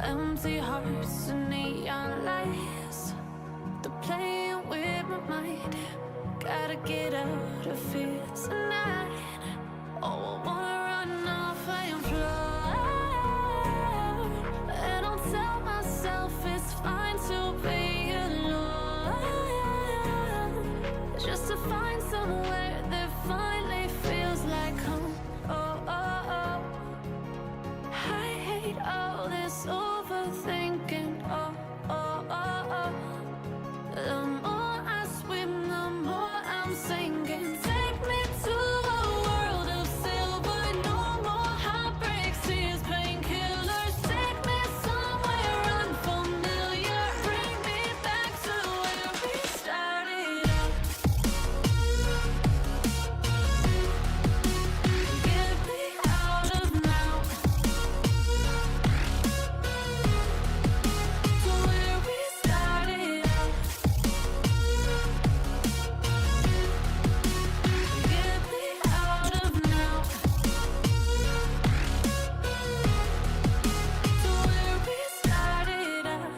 empty hearts and neon lights. They're playing with my mind. Gotta get out of here tonight. Oh, I wanna run off and fly. And I'll tell myself it's fine to be alone, just to find somewhere that finally feels like home. Oh, oh, oh. I hate all this overthinking. Oh, oh, oh, oh. The more I swim, the more I'm sinking. Take me to a world of silver. No more heartbreaks, tears, painkillers. Take me somewhere unfamiliar. Bring me back to where we started out. Get me out of now. To where we started out. Get me out of now. To where we started out.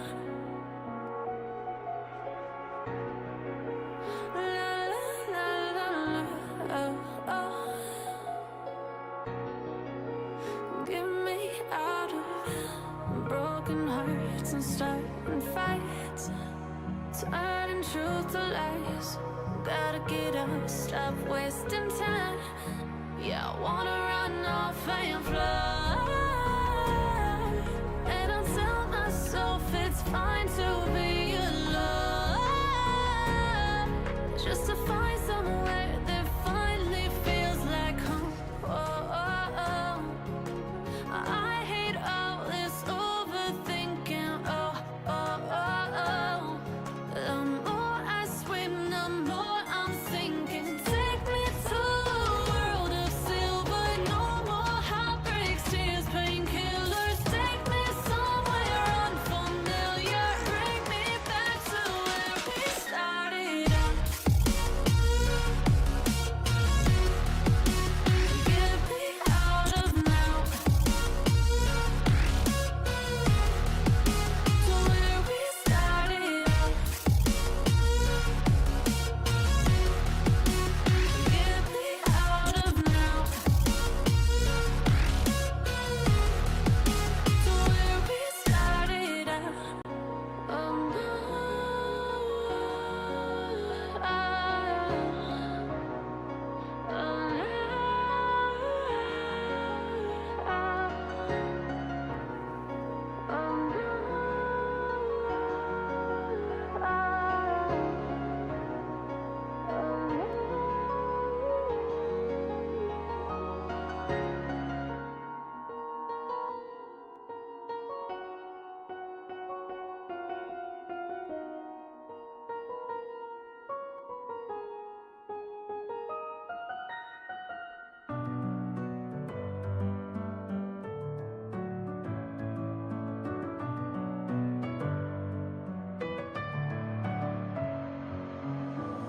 La la la la la. Oh, oh. Get me out of broken hearts and starting fights, turning truth to lies. Gotta get up, stop wasting time. Yeah, I wanna run off and fly. And I'll tell myself it's fine to be alone, just to find somewhere that finally feels like home. Oh, oh, oh. I hate all this overthinking. Oh, oh, oh, oh. The more I swim, the more I'm sinking. Take me to a world of silver. No more heartbreaks, tears, painkillers. Take me somewhere unfamiliar. Bring me back to where we started out. Get me out of now. To where we started out. Get me out of now. To where we started out. Oh no.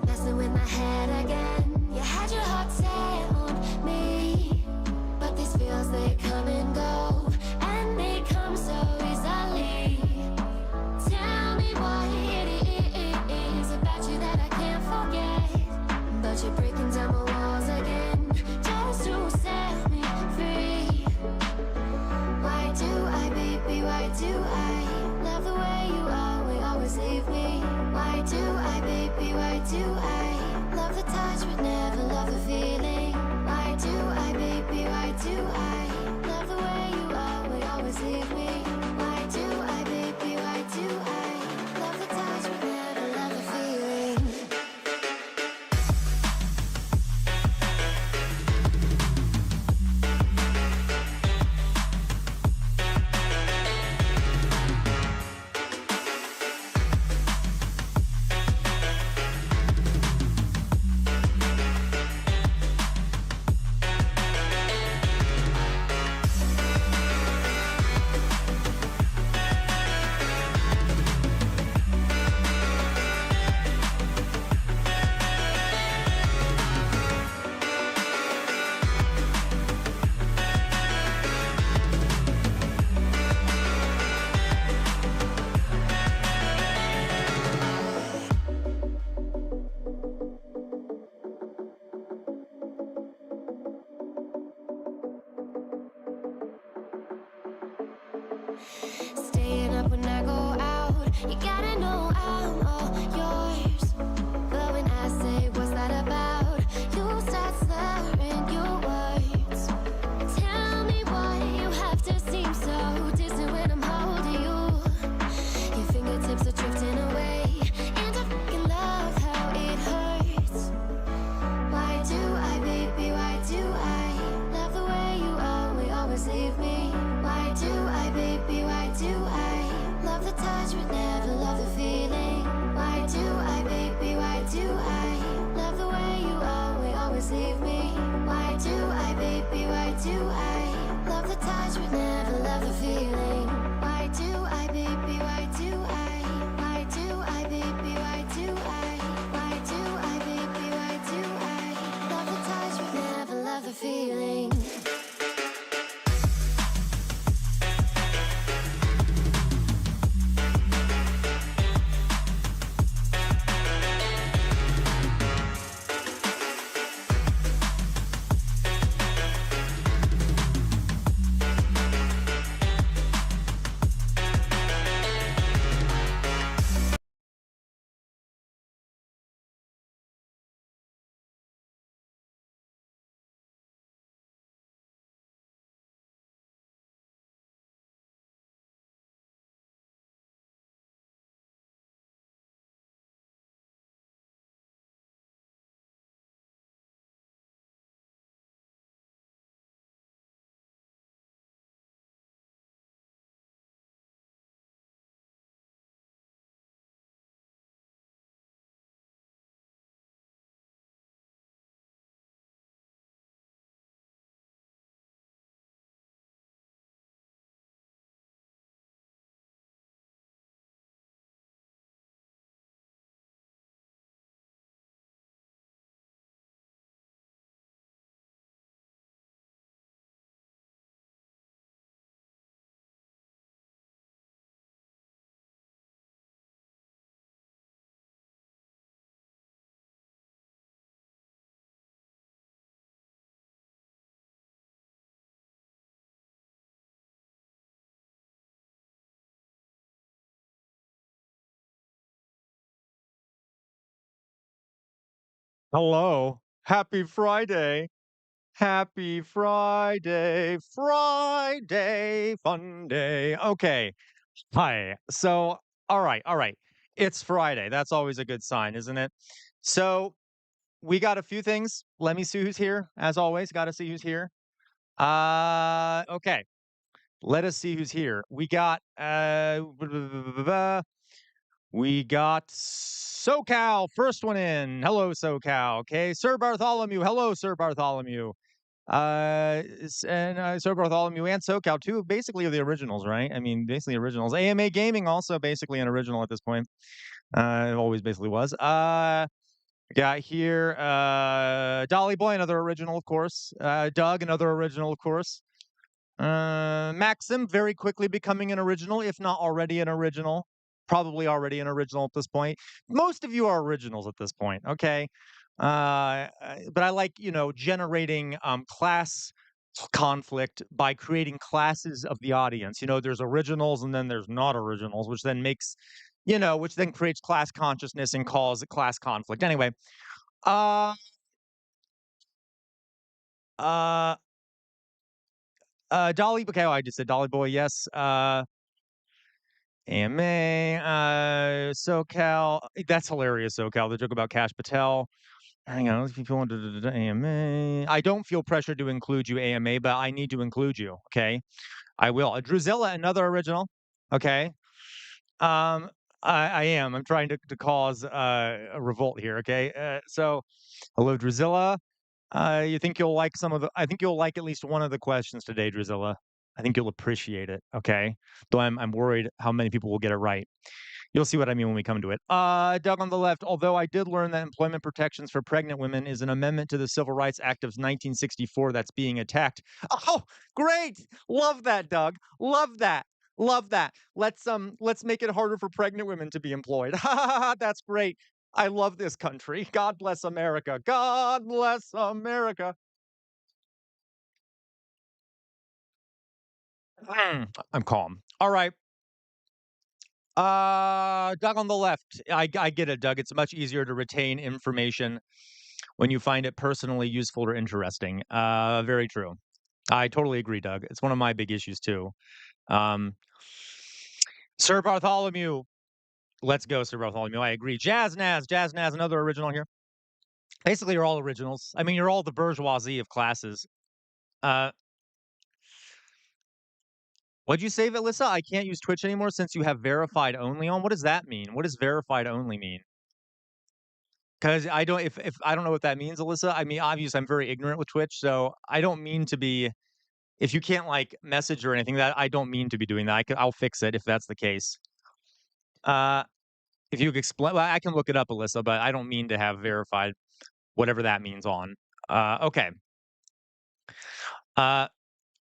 Messing with my head again. You had your heart set on me, but these feels they come and go, and they come so easily. Tell me what it is about you that I can't forget, but you're breaking down my walls again just to set me free. Why do I, baby, why do I love the way you are, we always leave me? Why do I, baby, why do I love the touch but never love the feeling? Why do I, baby, why do I love the way you are, we always leave me? Why do I, baby, why do I love the touch but never love the feeling? Staying up when I go out, you gotta know I'm all yours. But when I say what's that about, you start slurring your words. Tell me why you have to seem so distant when I'm holding you. Your fingertips are drifting away, and I fucking love how it hurts. Why do I, baby, why do I love the way you always leave me? Why do I, baby, why do I love the touch but never love the feeling? Why do I, baby, why do I love the way you always leave me? Why do I, baby, why do I love the touch but never love the feeling? Why do I, baby, why do I? Why do I, baby, why do I? Why do I, baby, why do I love the touch but never love the feeling? Hello. Happy Friday. Happy Friday. Friday. Fun day. Okay. Hi. So, all right. All right. It's Friday. That's always a good sign, isn't it? So, we got a few things. Let me see who's here. As always, got to see who's here. Okay. Let us see who's here. We got we got SoCal, first one in. Hello, SoCal. Okay, Sir Bartholomew. Hello, Sir Bartholomew. Sir Bartholomew and SoCal, two basically are the originals, right? I mean, basically originals. AMA Gaming also basically an original at this point. It always basically was. Got here Dolly Boy, another original, of course. Doug, another original, of course. Maxim very quickly becoming an original, if not already an original. Probably already an original at this point. Most of you are originals at this point, okay? But I like, generating class conflict by creating classes of the audience. There's originals and then there's not originals, which then which then creates class consciousness and causes class conflict. Anyway, uh, uh, Dolly, okay, I just said Dolly Boy, yes. AMA, SoCal. That's hilarious, SoCal. The joke about Cash Patel. Hang on, if you want to AMA. I don't feel pressure to include you, AMA, but I need to include you. Okay, I will. Druzilla, another original. Okay. I am. I'm trying to cause a revolt here. Okay. So, hello, Druzilla. You think you'll like I think you'll like at least one of the questions today, Druzilla. I think you'll appreciate it. Okay. Though I'm worried how many people will get it right. You'll see what I mean when we come to it. Doug on the left, although I did learn that employment protections for pregnant women is an amendment to the Civil Rights Act of 1964 that's being attacked. Oh, great. Love that, Doug. Love that. Love that. Let's make it harder for pregnant women to be employed. That's great. I love this country. God bless America. God bless America. I'm calm. All right. Doug on the left. I get it, Doug. It's much easier to retain information when you find it personally useful or interesting. Very true. I totally agree, Doug. It's one of my big issues too. Um, Sir Bartholomew. Let's go, Sir Bartholomew. I agree. Jazz Naz, another original here. Basically, you're all originals. I mean, you're all the bourgeoisie of classes. Uh, what'd you say, Alyssa? I can't use Twitch anymore since you have verified only on. What does that mean? What does verified only mean? Because I don't, if I don't know what that means, Alyssa. I mean, obviously, I'm very ignorant with Twitch, so I don't mean to be. If you can't like message or anything, that I don't mean to be doing that. I'll fix it if that's the case. Uh, if you could explain, well, I can look it up, Alyssa, but I don't mean to have verified whatever that means on. Okay. Uh,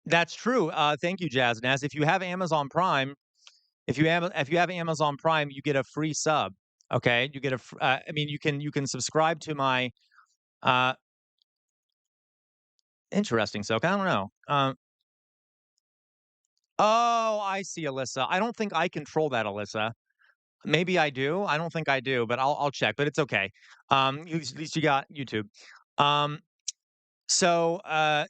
that's true. Thank you, Jazz Naz. If you have Amazon Prime, if you have Amazon Prime, you get a free sub. Okay, you get a. I mean, you can subscribe to my. Uh, interesting. So I don't know. Oh, I see, Alyssa. I don't think I control that, Alyssa. Maybe I do. I don't think I do, but I'll check. But it's okay. At least you got YouTube. Um,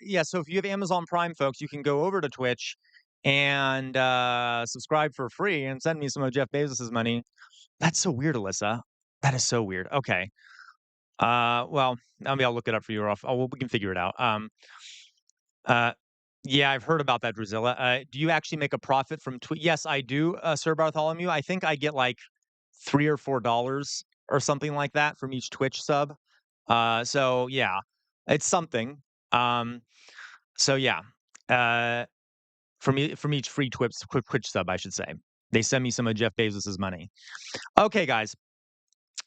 yeah. So if you have Amazon Prime, folks, you can go over to Twitch and subscribe for free and send me some of Jeff Bezos's money. That's so weird, Alyssa. That is so weird. Okay. Well, maybe I'll look it up for you, or we can figure it out. Uh, yeah, I've heard about that, Drusilla. Do you actually make a profit from Twitch? Yes, I do, Sir Bartholomew. I think I get like $3 or $4 or something like that from each Twitch sub. So yeah, it's something. Um, so yeah, uh, from each free Twitch sub, I should say. They send me some of Jeff Bezos's money. Okay, guys.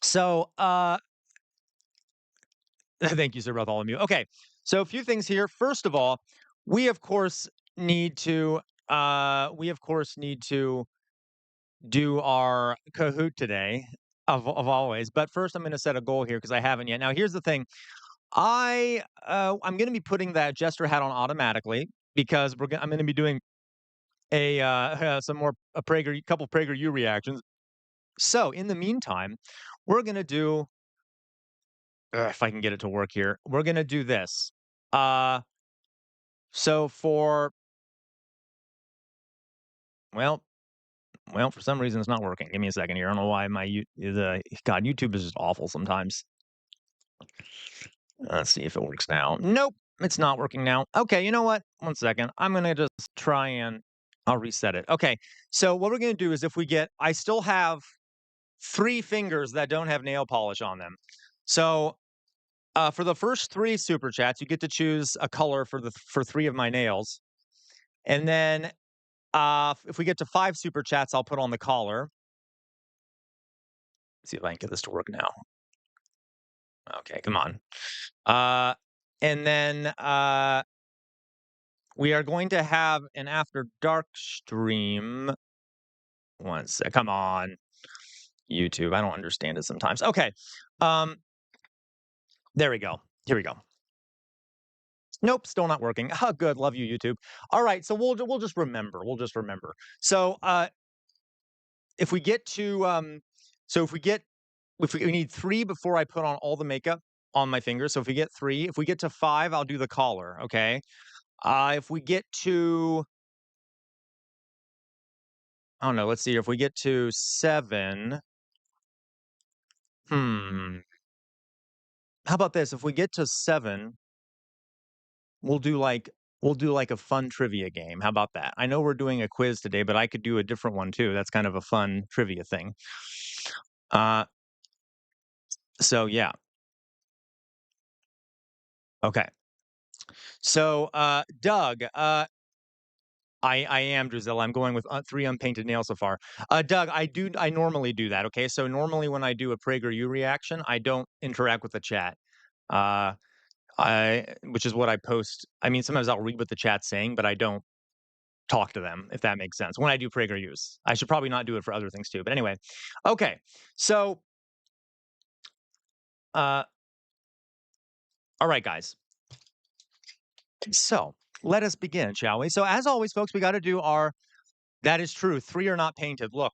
So thank you, Sir Bartholomew. Okay, so a few things here. First of all, we of course need to do our Kahoot today, of always. But first, I'm going to set a goal here because I haven't yet. Now, here's the thing: I'm going to be putting that jester hat on automatically because I'm going to be doing some more couple Prageru reactions. So in the meantime, we're going to do. If I can get it to work here, we're going to do this. So for well, for some reason it's not working. Give me a second here. I don't know why God, YouTube is just awful sometimes. Let's see if it works now. Nope, it's not working now. Okay, you know what? One second. I'm gonna just try and I'll reset it. Okay, so what we're gonna do is I still have 3 fingers that don't have nail polish on them. So for the first 3 super chats, you get to choose a color for 3 of my nails, and then if we get to 5 super chats, I'll put on the collar. Let's see if I can get this to work now. Okay, come on. And then we are going to have an after dark stream. One sec. Come on, YouTube. I don't understand it sometimes. Okay. There we go. Here we go. Nope, still not working. Oh, good. Love you, YouTube. All right, so we'll just remember. We'll just remember. So if we get to if we need 3 before I put on all the makeup on my fingers. So if we get 3, if we get to 5, I'll do the collar. Okay. If we get to, I don't know. Let's see. If we get to 7, how about this? If we get to 7, we'll do like a fun trivia game. How about that? I know we're doing a quiz today, but I could do a different one too. That's kind of a fun trivia thing. So yeah. Okay. So Doug, I am Drusilla. I'm going with 3 unpainted nails so far. Doug, I normally do that. Okay, so normally when I do a Prageru reaction, I don't interact with the chat. Which is what I post. I mean, sometimes I'll read what the chat's saying, but I don't talk to them, if that makes sense. When I do Pragerus, I should probably not do it for other things too. But anyway, okay. So, all right, guys. So let us begin, shall we? So as always, folks, we got to do our That is true. 3 are not painted. Look.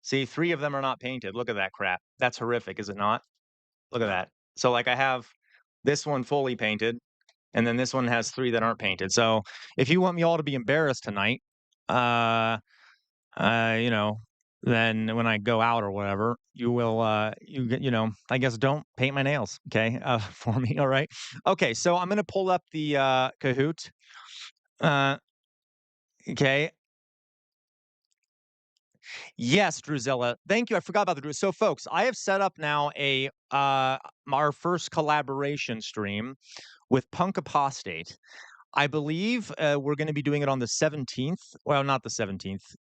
See, 3 of them are not painted. Look at that crap. That's horrific, is it not? Look at that. So, like, I have this one fully painted, and then this one has 3 that aren't painted. So, if you want me all to be embarrassed tonight, you know, then when I go out or whatever, you will, I guess don't paint my nails, okay, for me, all right? Okay, so I'm gonna pull up the, Kahoot. Okay. Yes, Druzilla. Thank you. I forgot about the Dru. So, folks, I have set up now our first collaboration stream with Punk Apostate. I believe we're going to be doing it on the 17th. Well, not the 17th.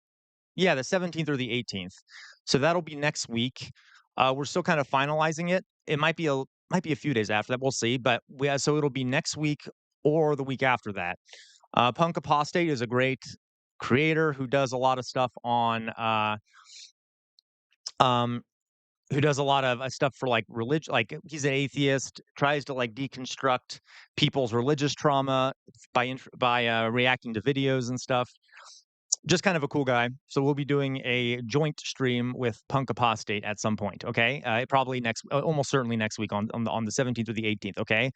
Yeah, the 17th or the 18th. So that'll be next week. We're still kind of finalizing it. It might be a few days after that. We'll see. But so it'll be next week or the week after that. Punk Apostate is a great creator who does a lot of stuff on who does a lot of stuff for like religion. Like he's an atheist, tries to like deconstruct people's religious trauma by reacting to videos and stuff. Just kind of a cool guy. So we'll be doing a joint stream with Punk Apostate at some point. Okay, probably almost certainly next week on the 17th or the 18th. Okay,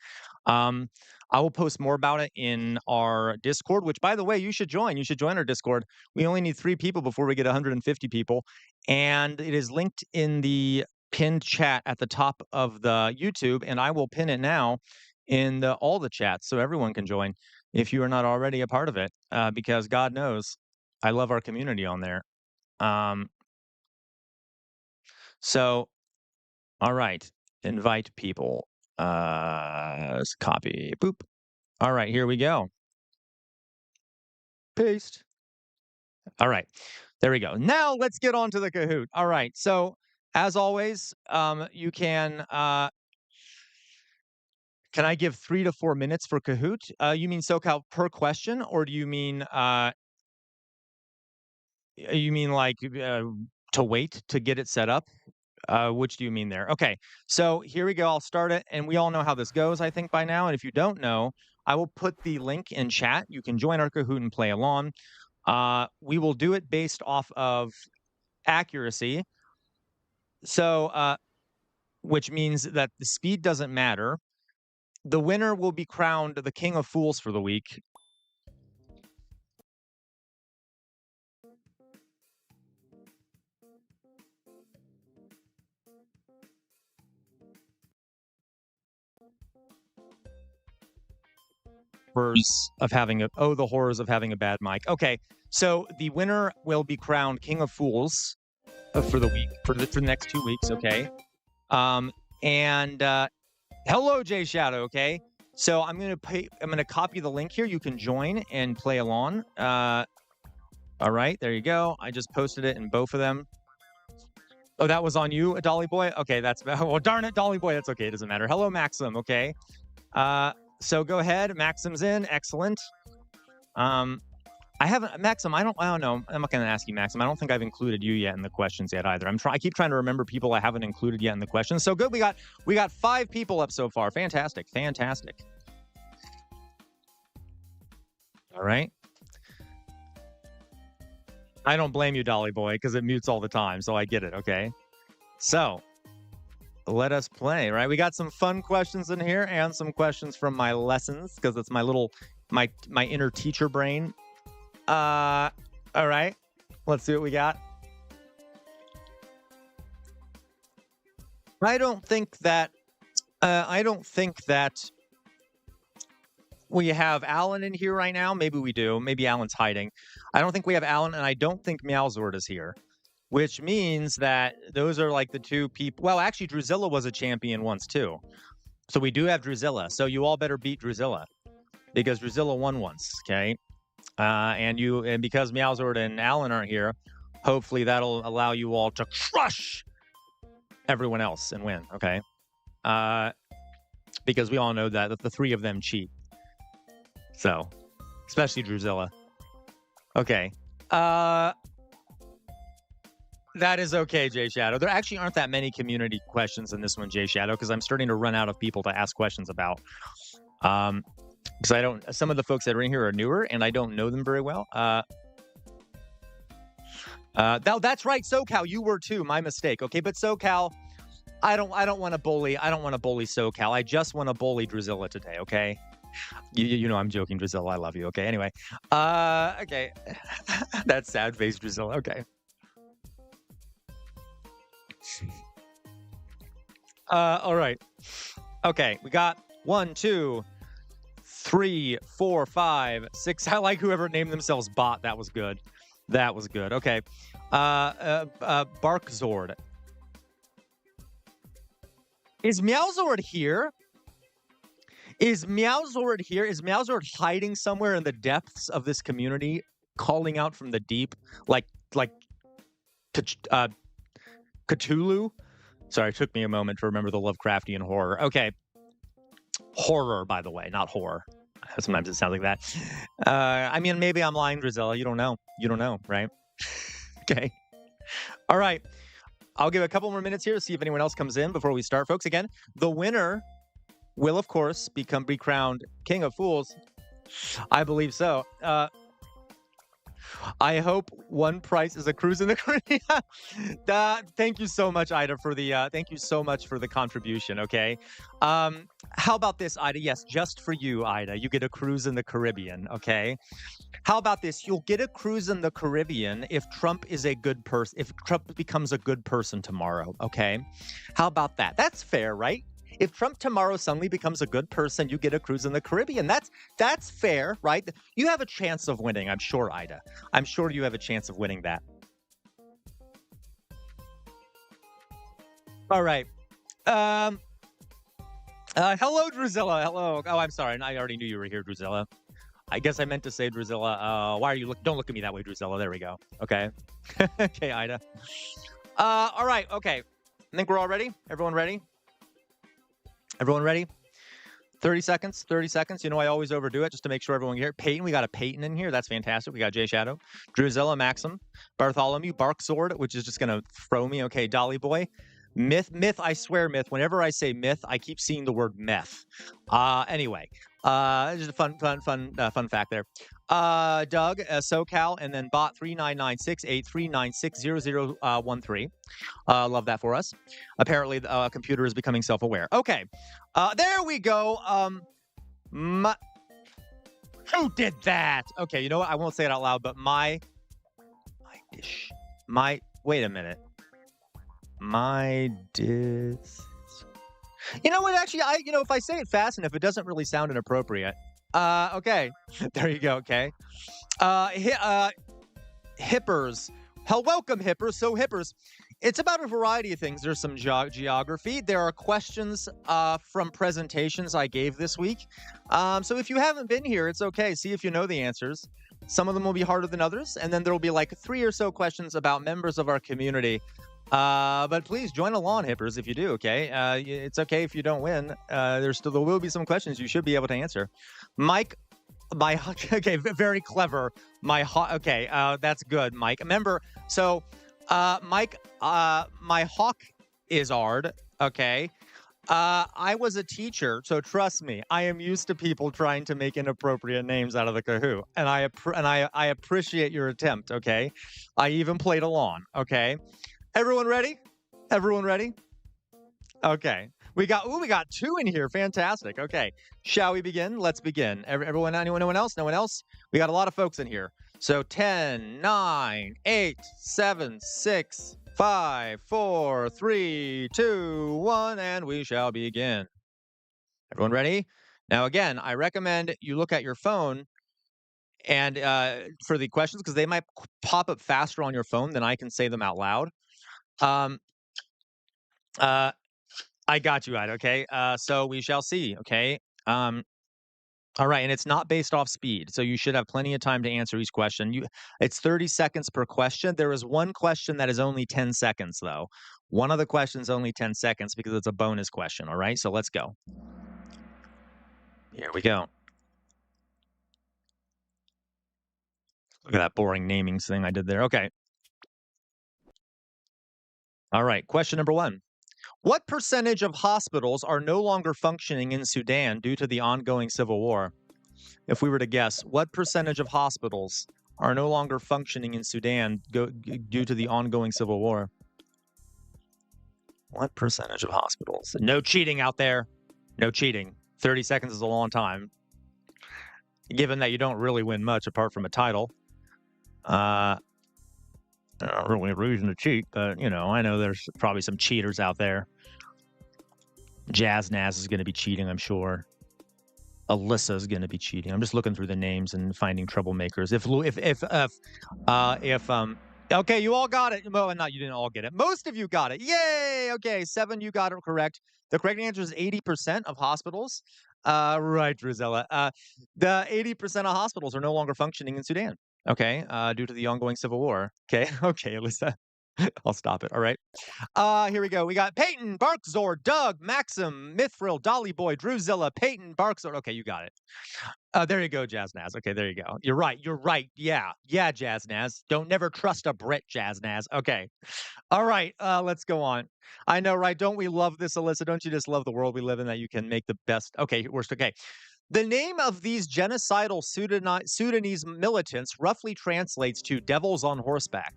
I will post more about it in our Discord. Which, by the way, you should join. You should join our Discord. We only need 3 people before we get 150 people, and it is linked in the pinned chat at the top of the YouTube, and I will pin it now in all the chats so everyone can join if you are not already a part of it, because God knows I love our community on there. So, all right, invite people. Copy. Boop. All right, here we go. Paste. All right, there we go. Now let's get on to the Kahoot. All right, so as always, you can. Can I give 3 to 4 minutes for Kahoot? You mean SoCal per question, or do you mean like to wait to get it set up? Which do you mean there? Okay, so here we go. I'll start it, and we all know how this goes, I think, by now. And if you don't know, I will put the link in chat. You can join our Kahoot and play along. We will do it based off of accuracy. So, which means that the speed doesn't matter. The winner will be crowned the King of Fools for the week. Of having the horrors of having a bad mic. Okay, so the winner will be crowned King of Fools for the week, for the next 2 weeks. Okay, and hello, Jay Shadow. Okay, so I'm gonna copy the link here. You can join and play along. All right, there you go. I just posted it in both of them. Oh, that was on you, Dolly Boy. Okay, that's well, darn it, Dolly Boy. That's okay. It doesn't matter. Hello, Maxim. Okay. So go ahead. Maxim's in. Excellent. I haven't, Maxim. I don't know. I'm not going to ask you, Maxim. I don't think I've included you yet in the questions yet either. I keep trying to remember people I haven't included yet in the questions. So good. We got 5 people up so far. Fantastic. All right. I don't blame you, Dolly Boy, because it mutes all the time. So I get it. Okay. So let us play, right? We got some fun questions in here and some questions from my lessons, because it's my inner teacher brain. All right, let's see what we got. I don't think that we have Alan in here right now. Maybe we do. Maybe Alan's hiding. I don't think we have Alan, and I don't think Meowzord is here. Which means that those are like the 2 people. Well, actually, Druzilla was a champion once too. So we do have Druzilla. So you all better beat Druzilla, because Druzilla won once, okay? And because Meowzord and Alan aren't here, hopefully that'll allow you all to crush everyone else and win, okay? Because we all know that the 3 of them cheat. So, especially Druzilla. Okay. That is okay, Jay Shadow. There actually aren't that many community questions in this one, Jay Shadow, because I'm starting to run out of people to ask questions about. Because some of the folks that are in here are newer, and I don't know them very well. That's right, SoCal. You were too. My mistake. Okay, but SoCal, I don't want to bully. I don't want to bully SoCal. I just want to bully Drizilla today. Okay. You know I'm joking, Drizilla. I love you. Okay. Anyway. Okay. That sad face, Drizilla. Okay. All right. Okay. We got 1, 2, 3, 4, 5, 6. I like whoever named themselves Bot. That was good. That was good. Okay. Barkzord. Is Meowzord here? Is Meowzord here? Is Meowzord hiding somewhere in the depths of this community, calling out from the deep, like Cthulhu? Sorry, it took me a moment to remember the Lovecraftian horror. Okay. Horror, by the way, not horror. Sometimes it sounds like that. I mean, maybe I'm lying, Drizella. You don't know. You don't know, right? Okay. All right. I'll give a couple more minutes here to see if anyone else comes in before we start, folks. Again, the winner will, of course, be crowned King of Fools. I believe so. I hope one price is a cruise in the Caribbean. Thank you so much, Ida, for the contribution. Okay. How about this, Ida? Yes, just for you, Ida. You get a cruise in the Caribbean. Okay. How about this? You'll get a cruise in the Caribbean if Trump is a good person. If Trump becomes a good person tomorrow. Okay. How about that? That's fair, right? If Trump tomorrow suddenly becomes a good person, you get a cruise in the Caribbean. That's fair, right? You have a chance of winning, I'm sure, Ida. I'm sure you have a chance of winning that. All right. Hello, Drizilla. Hello. Oh, I'm sorry. I already knew you were here, Drizilla. I guess I meant to say, Drizilla. Why are you don't look at me that way, Drizilla. There we go. Okay. Okay, Ida. All right. Okay. I think we're all ready. Everyone ready? Everyone ready? 30 seconds. 30 seconds. You know, I always overdo it just to make sure everyone can hear. Peyton, we got a Peyton in here. That's fantastic. We got J Shadow, Drizella, Maxim, Bartholomew, Barksword, which is just gonna throw me. Okay, Dolly Boy. Myth. I swear, Myth. Whenever I say myth, I keep seeing the word meth. Anyway, just a fun fact there. Doug, SoCal, and then Bot 399683960013. Love that for us. Apparently, the computer is becoming self-aware. Okay, there we go. Who did that? Okay, you know what? I won't say it out loud, but wait a minute. You know what? Actually, if I say it fast enough, it doesn't really sound inappropriate. Okay. There you go. Okay. Hippers. Welcome, Hippers. So, Hippers, it's about a variety of things. There's some geography. There are questions from presentations I gave this week. So if you haven't been here, it's okay. See if you know the answers. Some of them will be harder than others. And then there will be like 3 or so questions about members of our community. But please join along, Hippers, if you do, okay? It's okay if you don't win. There will be some questions you should be able to answer. Mike, okay, very clever. Okay, that's good, Mike. Remember, so, Mike, my hawk is Ard, okay? I was a teacher, so trust me, I am used to people trying to make inappropriate names out of the Kahoot, and I appreciate your attempt, okay? I even played along, okay? Everyone ready? Everyone ready? Okay. We got 2 in here. Fantastic. Okay. Shall we begin? Let's begin. Everyone, anyone else? No one else? We got a lot of folks in here. So 10, 9, 8, 7, 6, 5, 4, 3, 2, 1, and we shall begin. Everyone ready? Now, again, I recommend you look at your phone and for the questions, because they might pop up faster on your phone than I can say them out loud. I got you, Ida. Okay. So we shall see. Okay. All right, and it's not based off speed, so you should have plenty of time to answer each question. It's 30 seconds per question. There is one question that is only 10 seconds, though. One of the questions only 10 seconds because it's a bonus question. All right, so let's go. Here we go. Look at that boring naming thing I did there. Okay. All right, question number 1. What percentage of hospitals are no longer functioning in Sudan due to the ongoing civil war? If we were to guess, what percentage of hospitals are no longer functioning in Sudan due to the ongoing civil war. What percentage of hospitals? No cheating out there. No cheating. 30 seconds is a long time. Given that you don't really win much apart from a title. Not really a reason to cheat, but, I know there's probably some cheaters out there. Jazznaz is going to be cheating, I'm sure. Alyssa is going to be cheating. I'm just looking through the names and finding troublemakers. Okay, you all got it. Well, not you didn't all get it. Most of you got it. Yay! Okay, 7 you got it correct. The correct answer is 80% of hospitals. Right, Drusilla. The 80% of hospitals are no longer functioning in Sudan. Okay, due to the ongoing civil war. Okay, Alyssa. I'll stop it. All right. Here we go. We got Peyton, Barkzor, Doug, Maxim, Mithril, Dolly Boy, Druzilla, Peyton, Barkzor. Okay, you got it. There you go, Jazznaz. Okay, there you go. You're right. Yeah, Jazznaz. Don't never trust a Brit, Jazznaz. Okay. All right, let's go on. I know, right? Don't we love this, Alyssa? Don't you just love the world we live in that you can make the best? Okay, worst. Okay. The name of these genocidal Sudanese militants roughly translates to devils on horseback.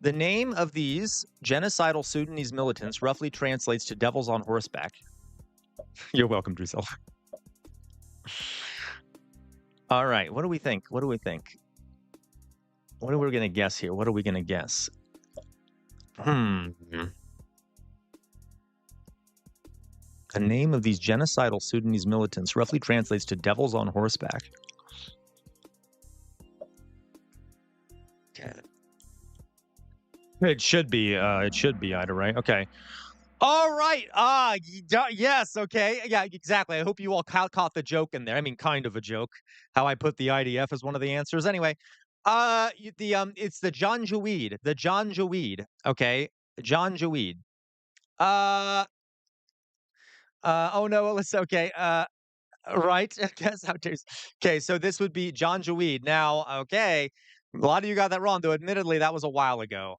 The name of these genocidal Sudanese militants roughly translates to devils on horseback. You're welcome, Drusilla. All right, what do we think? What are we going to guess here? What are we going to guess? The name of these genocidal Sudanese militants roughly translates to devils on horseback. Okay. It should be Ida, right? Okay. All right. Yes. Okay. Yeah, exactly. I hope you all caught the joke in there. I mean, kind of a joke. How I put the IDF as one of the answers. Anyway, it's the Janjaweed. The Janjaweed. Okay. Janjaweed. Oh no, it's okay. Right. Guess how to. Okay, so this would be Janjaweed. Now, okay, a lot of you got that wrong, though. Admittedly, that was a while ago.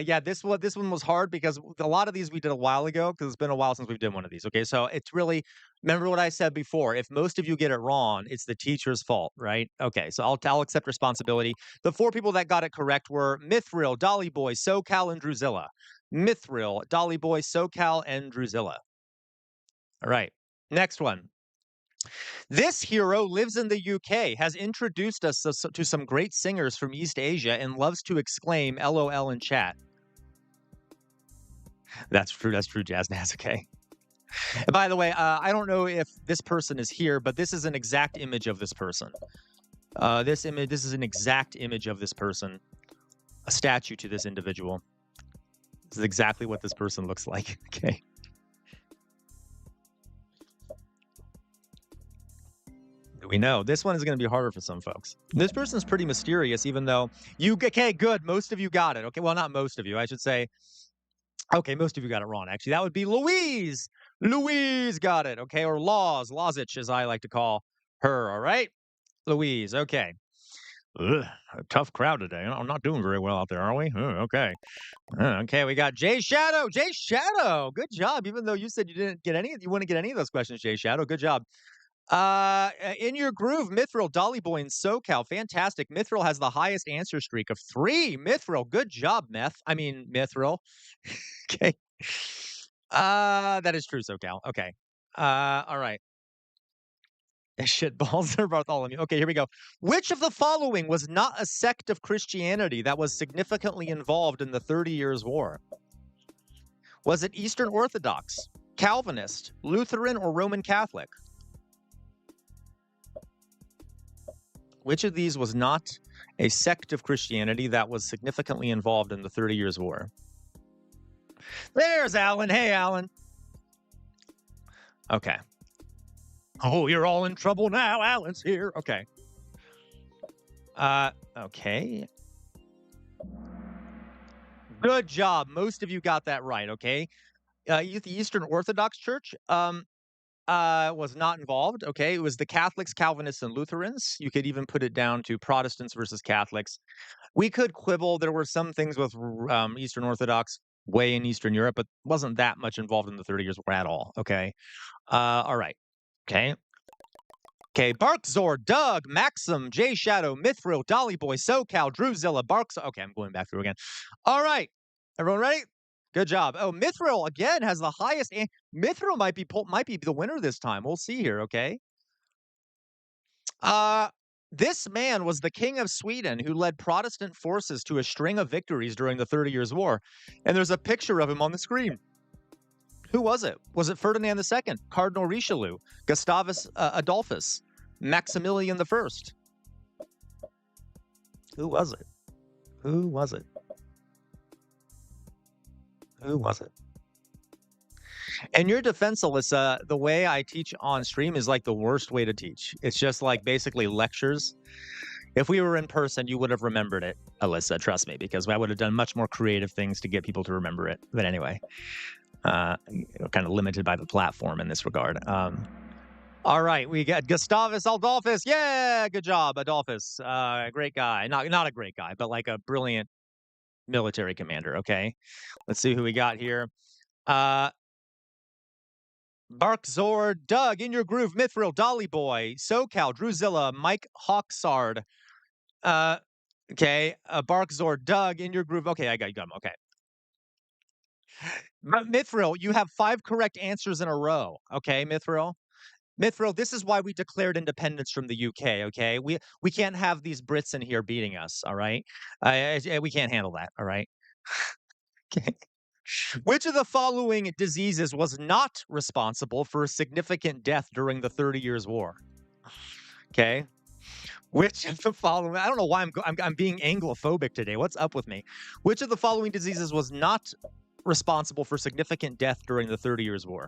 Yeah, this one was hard because a lot of these we did a while ago because it's been a while since we've done one of these. Okay, so it's really remember what I said before. If most of you get it wrong, it's the teacher's fault, right? Okay, so I'll accept responsibility. The 4 people that got it correct were Mithril, Dolly Boy, SoCal, and Druzilla. Mithril, Dolly Boy, SoCal, and Druzilla. All right, next one. This hero lives in the UK, has introduced us to some great singers from East Asia, and loves to exclaim LOL in chat. That's true, Jazznaz, okay. And by the way, I don't know if this person is here, but this is an exact image of this person. This is an exact image of this person. A statue to this individual. This is exactly what this person looks like, okay. We know this one is going to be harder for some folks. This person's pretty mysterious, even though okay, good. Most of you got it. Okay, well, not most of you, I should say. Okay, most of you got it wrong. Actually, that would be Louise. Louise got it. Okay, or Lozich, as I like to call her. All right, Louise. Okay. Ugh, a tough crowd today. I'm not doing very well out there, are we? Okay. Okay, we got Jay Shadow. Jay Shadow. Good job. Even though you said you wouldn't get any of those questions, Jay Shadow. Good job. In your groove, Mithril, Dolly Boy, and SoCal. Fantastic. Mithril has the highest answer streak of 3. Mithril, good job, Mithril. Okay. That is true, SoCal. Okay. All right. Shit balls are Bartholomew. Okay, here we go. Which of the following was not a sect of Christianity that was significantly involved in the 30 Years' War? Was it Eastern Orthodox, Calvinist, Lutheran, or Roman Catholic? Which of these was not a sect of Christianity that was significantly involved in the 30 Years' War? There's Alan. Hey, Alan. Okay. Oh, you're all in trouble now. Alan's here. Okay. Okay. Good job. Most of you got that right, okay? The Eastern Orthodox Church, was not involved. Okay, it was the Catholics, Calvinists, and Lutherans. You could even put it down to Protestants versus Catholics. We could quibble. There were some things with Eastern Orthodox way in Eastern Europe, but wasn't that much involved in the 30 Years' War at all. Okay, all right. Okay, Okay, Barkzor, Doug, Maxim, J Shadow, Mithril, Dolly Boy, SoCal, Drewzilla, Barks. Okay, I'm going back through again. All right, everyone ready? Good job. Oh, Mithril again has the highest. Mithril might be the winner this time. We'll see here. Okay. This man was the king of Sweden who led Protestant forces to a string of victories during the 30 Years' War, and there's a picture of him on the screen. Who was it? Was it Ferdinand II, Cardinal Richelieu, Gustavus Adolphus, Maximilian I? Who was it? Who was it? Who was it? And your defense, Alyssa, the way I teach on stream is like the worst way to teach. It's just like basically lectures. If we were in person, you would have remembered it, Alyssa, trust me, because I would have done much more creative things to get people to remember it. But anyway, kind of limited by the platform in this regard. All right, we got Gustavus Adolphus. Yeah, good job, Adolphus. Great guy. Not a great guy, but like a brilliant military commander. Okay, let's see who we got here. Barkzor, Doug, In Your Groove, Mithril, Dolly Boy, SoCal, Drewzilla, Mike Hawksard. Okay, Barkzor, Doug, In Your Groove. Okay, I got them. Okay. Mithril, you have 5 correct answers in a row. Okay, Mithril. Mithril, this is why we declared independence from the UK. Okay, we can't have these Brits in here beating us. All right, we can't handle that. All right. Okay. Which of the following diseases was not responsible for a significant death during the 30 Years' War? Okay. Which of the following? I don't know why I'm being Anglophobic today. What's up with me? Which of the following diseases was not responsible for significant death during the 30 Years' War?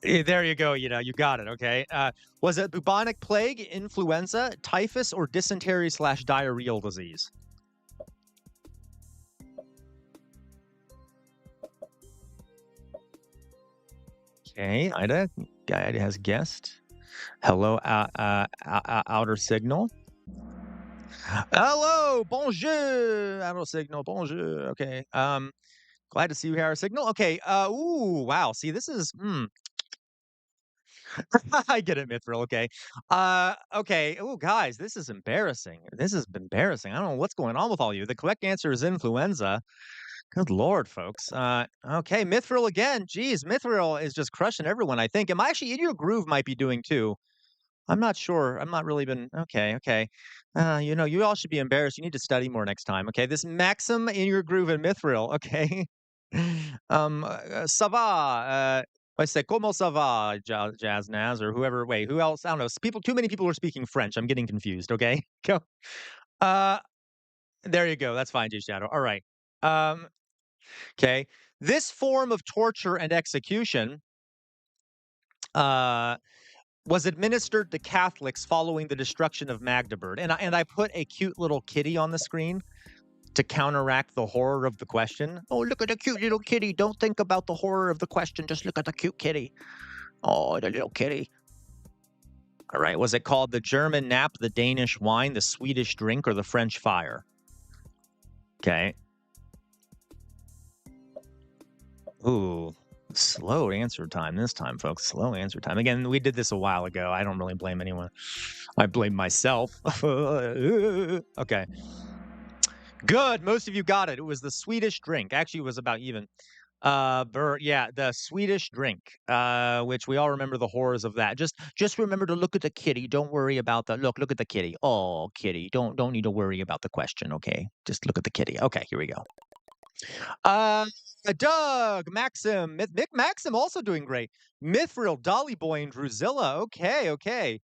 There you go. You got it. Okay. Was it bubonic plague, influenza, typhus, or dysentery/diarrheal disease? Okay, Ida has guessed. Hello, outer signal. Hello, bonjour, outer signal, bonjour. Okay, glad to see you here, outer signal. Okay, ooh, wow. See, this is, I get it, Mithril. Okay, okay. Oh, guys, this is embarrassing. This is embarrassing. I don't know what's going on with all you. The correct answer is influenza. Good Lord, folks. Okay, Mithril again. Geez, Mithril is just crushing everyone, I think. Am I actually In Your Groove might be doing too. I'm not sure. I'm not really been okay. You all should be embarrassed. You need to study more next time. Okay, this Maxim, In Your Groove, and Mithril. Okay, ça va? I say como ça va, Jazz Naz, or whoever. Wait, who else? I don't know. Too many people are speaking French. I'm getting confused. Okay, go. There you go. That's fine, J Shadow. All right. Okay. This form of torture and execution was administered to Catholics following the destruction of Magdeburg. And I put a cute little kitty on the screen to counteract the horror of the question. Oh, look at the cute little kitty. Don't think about the horror of the question. Just look at the cute kitty. Oh, the little kitty. All right. Was it called the German nap, the Danish wine, the Swedish drink, or the French fire? Okay. Ooh, slow answer time this time, folks. Slow answer time. Again, we did this a while ago. I don't really blame anyone. I blame myself. Okay. Good. Most of you got it. It was the Swedish drink. Actually, it was about even. Yeah, the Swedish drink, which we all remember the horrors of that. Just remember to look at the kitty. Don't worry about the look at the kitty. Oh, kitty. Don't need to worry about the question, okay? Just look at the kitty. Okay, here we go. Doug, Maxim, Mikk, Maxim also doing great. Mithril, Dolly Boy, and Drewzilla. Okay.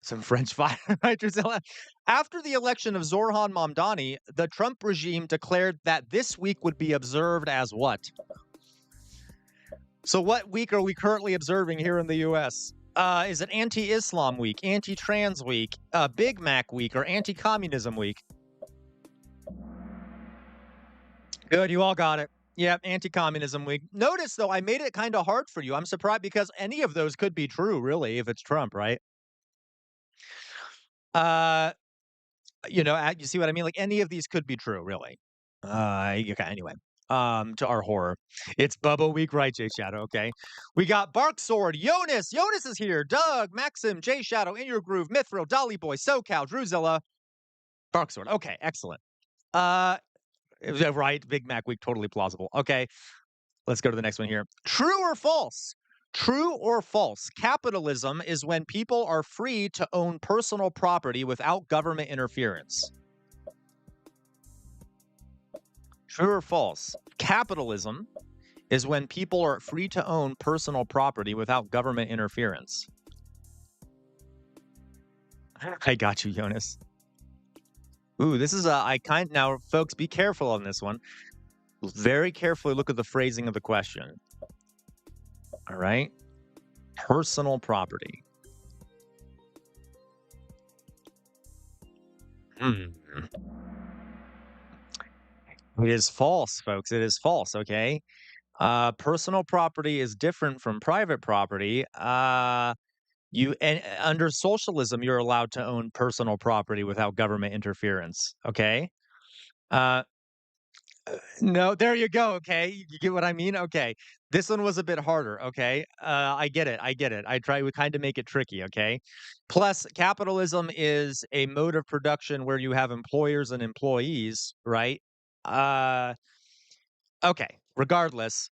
Some French fire, right, Drewzilla? After the election of Zorhan Mamdani, the Trump regime declared that this week would be observed as what? So what week are we currently observing here in the U.S.? Is it Anti-Islam Week, Anti-Trans Week, Big Mac Week, or Anti-Communism Week? Good, you all got it. Yep, Anti-Communism Week. Notice, though, I made it kind of hard for you. I'm surprised because any of those could be true, really, if it's Trump, right? You see what I mean? Like, any of these could be true, really. Okay, anyway. to our horror. It's Bubba Week, right, J Shadow? Okay. We got Bark Sword, Jonas. Jonas is here. Doug, Maxim, J Shadow, In Your Groove, Mithril, Dolly Boy, SoCal, Druzilla, Bark Sword. Okay, excellent. Right, Big Mac Week, totally plausible. Okay, let's go to the next one here. True or false? True or false? Capitalism is when people are free to own personal property without government interference. True or false? Capitalism is when people are free to own personal property without government interference. I got you, Jonas. Ooh, this is now, folks, be careful on this one. Very carefully look at the phrasing of the question. All right? Personal property. It is false, folks. It is false, okay? Personal property is different from private property. Under socialism, you're allowed to own personal property without government interference, okay? No, there you go, okay? You get what I mean? Okay. This one was a bit harder, okay? I get it. We kind of make it tricky, okay? Plus, capitalism is a mode of production where you have employers and employees, right? Okay. Regardless,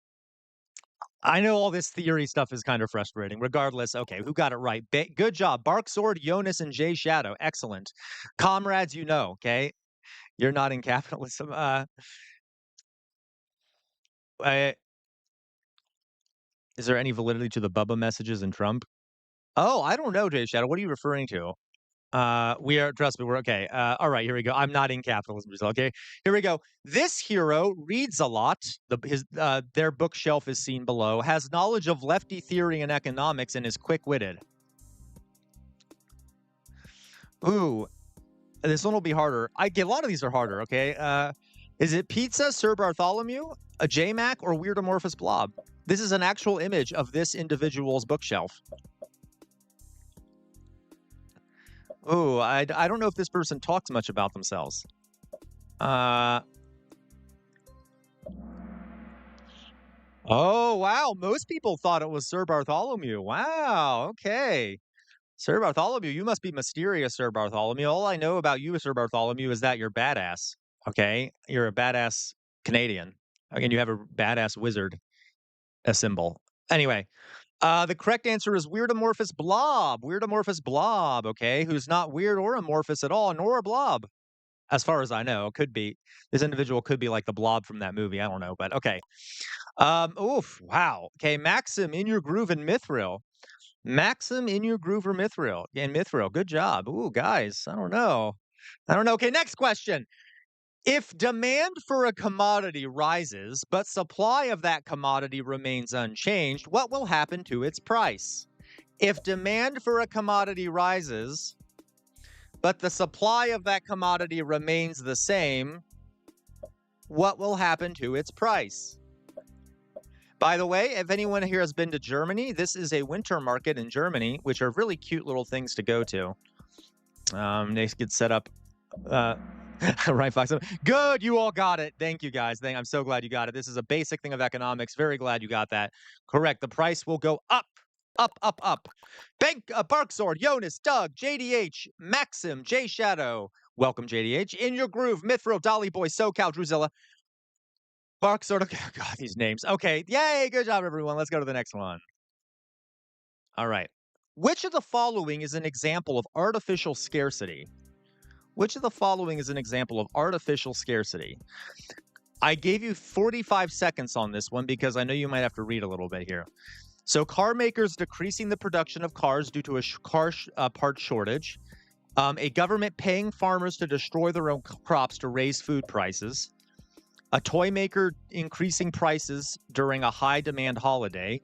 I know all this theory stuff is kind of frustrating. Regardless, okay, who got it right? Good job. Bark Sword, Jonas, and J Shadow. Excellent. Comrades, okay? You're not in capitalism. Is there any validity to the Bubba messages in Trump? Oh, I don't know, J Shadow. What are you referring to? Trust me, we're okay. All right, here we go. I'm not in capitalism. Okay, here we go. This hero reads a lot. Their bookshelf is seen below. Has knowledge of lefty theory and economics and is quick-witted. Ooh, this one will be harder. A lot of these are harder. Okay. Is it Pizza, Sir Bartholomew, a J-Mac, or Weird Amorphous Blob? This is an actual image of this individual's bookshelf. Ooh, I don't know if this person talks much about themselves. Oh, wow. Most people thought it was Sir Bartholomew. Wow. Okay. Sir Bartholomew, you must be mysterious, Sir Bartholomew. All I know about you, Sir Bartholomew, is that you're badass. Okay? You're a badass Canadian. Again, you have a badass wizard, a symbol. Anyway, the correct answer is Weird Amorphous Blob. Weird Amorphous Blob, okay? Who's not weird or amorphous at all, nor a blob. As far as I know, could be. This individual could be like the blob from that movie. I don't know, but okay. Oof, wow. Okay, Maxim, In Your Groove, and Mithril. Maxim, In Your Groove, or Mithril? And Mithril, good job. Ooh, guys, I don't know. Okay, next question. If demand for a commodity rises, but supply of that commodity remains unchanged, what will happen to its price? If demand for a commodity rises, but the supply of that commodity remains the same, what will happen to its price? By the way, if anyone here has been to Germany, this is a winter market in Germany, which are really cute little things to go to. They get set up. Right, Fox. Good, you all got it. Thank you, guys. I'm so glad you got it. This is a basic thing of economics. Very glad you got that. Correct. The price will go up, up, up, up. Bark Sword, Jonas, Doug, JDH, Maxim, J Shadow. Welcome, JDH. In Your Groove, Mithril, Dolly Boy, SoCal, Druzilla. Bark Sword. Okay, God, these names. Okay, yay, good job, everyone. Let's go to the next one. All right. Which of the following is an example of artificial scarcity? Which of the following is an example of artificial scarcity? I gave you 45 seconds on this one because I know you might have to read a little bit here. So car makers decreasing the production of cars due to a car part shortage. A government paying farmers to destroy their own crops to raise food prices. A toy maker increasing prices during a high demand holiday.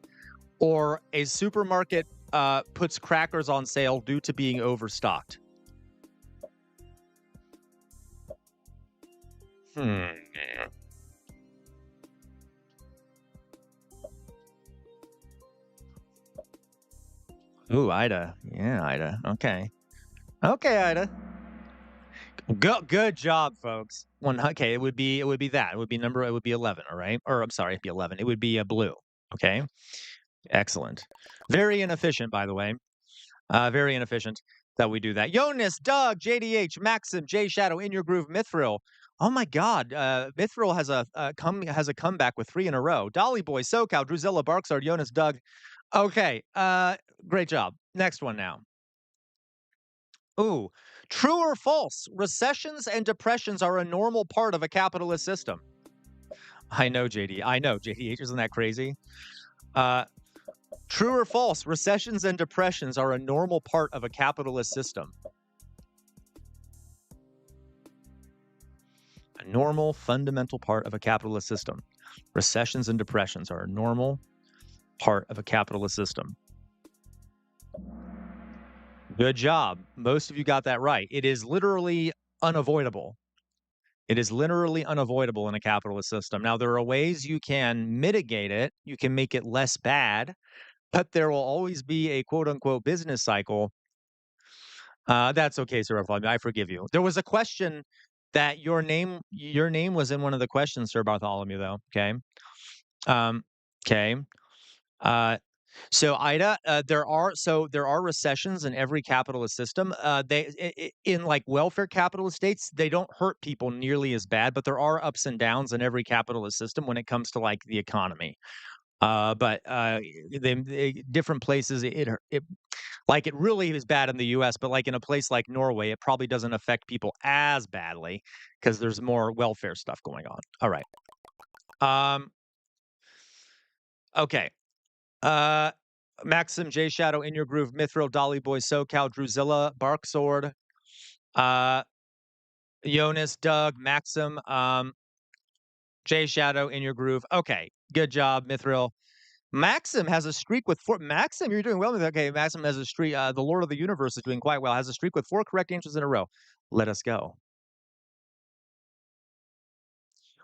Or a supermarket puts crackers on sale due to being overstocked. Ooh, Ida. Yeah, Ida. Okay. Okay, Ida. Good job, folks. Okay, it would be that. It would be 11, all right? Or I'm sorry, it'd be 11. It would be a blue. Okay. Excellent. Very inefficient, by the way. Very inefficient that we do that. Jonas, Doug, JDH, Maxim, J Shadow, In Your Groove, Mithril. Oh my God, Mithril has a comeback with 3 in a row. Dolly Boy, SoCal, Drusilla, Barksard, Jonas, Doug. Okay, great job. Next one now. Ooh, true or false? Recessions and depressions are a normal part of a capitalist system. I know, JD. I know, JDH. Isn't that crazy? True or false? Recessions and depressions are a normal part of a capitalist system. A normal, fundamental part of a capitalist system. Recessions and depressions are a normal part of a capitalist system. Good job. Most of you got that right. It is literally unavoidable. It is literally unavoidable in a capitalist system. Now, there are ways you can mitigate it. You can make it less bad, but there will always be a quote-unquote business cycle. That's okay, Sir Bartholomew. I forgive you. There was a question that your name was in one of the questions, Sir Bartholomew, though. Okay. Okay. So Ida, there are recessions in every capitalist system. In like welfare capitalist states, they don't hurt people nearly as bad, but there are ups and downs in every capitalist system when it comes to like the economy. But different places, it like it really is bad in the U.S., but like in a place like Norway, it probably doesn't affect people as badly because there's more welfare stuff going on. All right. Okay. Maxim, J Shadow, In Your Groove, Mithril, Dolly Boy, SoCal, Drusilla, Barksword, Jonas, Doug, Maxim, J Shadow, In Your Groove. Okay, good job, Mithril. Maxim has a streak with 4. Maxim, you're doing well. Okay, Maxim has a streak. The Lord of the Universe is doing quite well. Has a streak with 4 correct answers in a row. Let us go.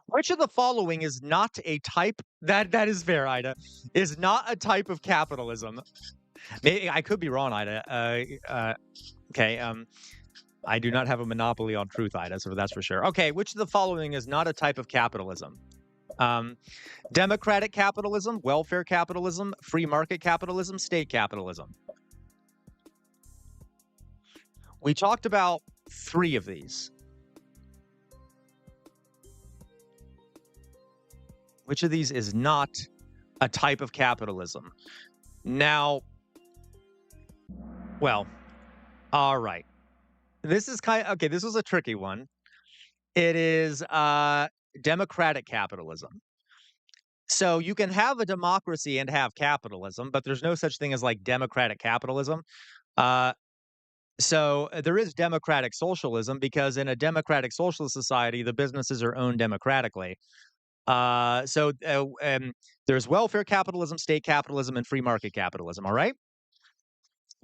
Which of the following is not a type that is fair, Ida? Is not a type of capitalism. Maybe I could be wrong, Ida. Okay. I do not have a monopoly on truth, Ida, so that's for sure. Okay, which of the following is not a type of capitalism? Democratic capitalism, welfare capitalism, free market capitalism, state capitalism. We talked about 3 of these. Which of these is not a type of capitalism? Now, well, all right. This is okay, this was a tricky one. It is democratic capitalism. So you can have a democracy and have capitalism, but there's no such thing as like democratic capitalism. So there is democratic socialism because in a democratic socialist society, the businesses are owned democratically. There's welfare capitalism, state capitalism, and free market capitalism. All right.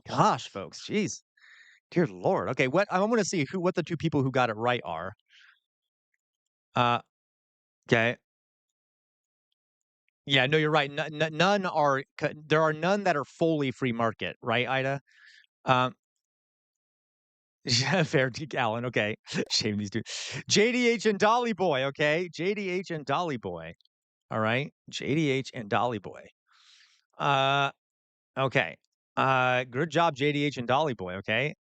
Gosh, folks, jeez, dear Lord. Okay, I want to see what the 2 people who got it right are. Okay. Yeah, no, you're right. None are. There are none that are fully free market, right, Ida? Yeah, fair, Alan. Okay, shame these 2. JDH and Dolly Boy. Okay, JDH and Dolly Boy. All right, JDH and Dolly Boy. Okay. Good job, JDH and Dolly Boy. Okay.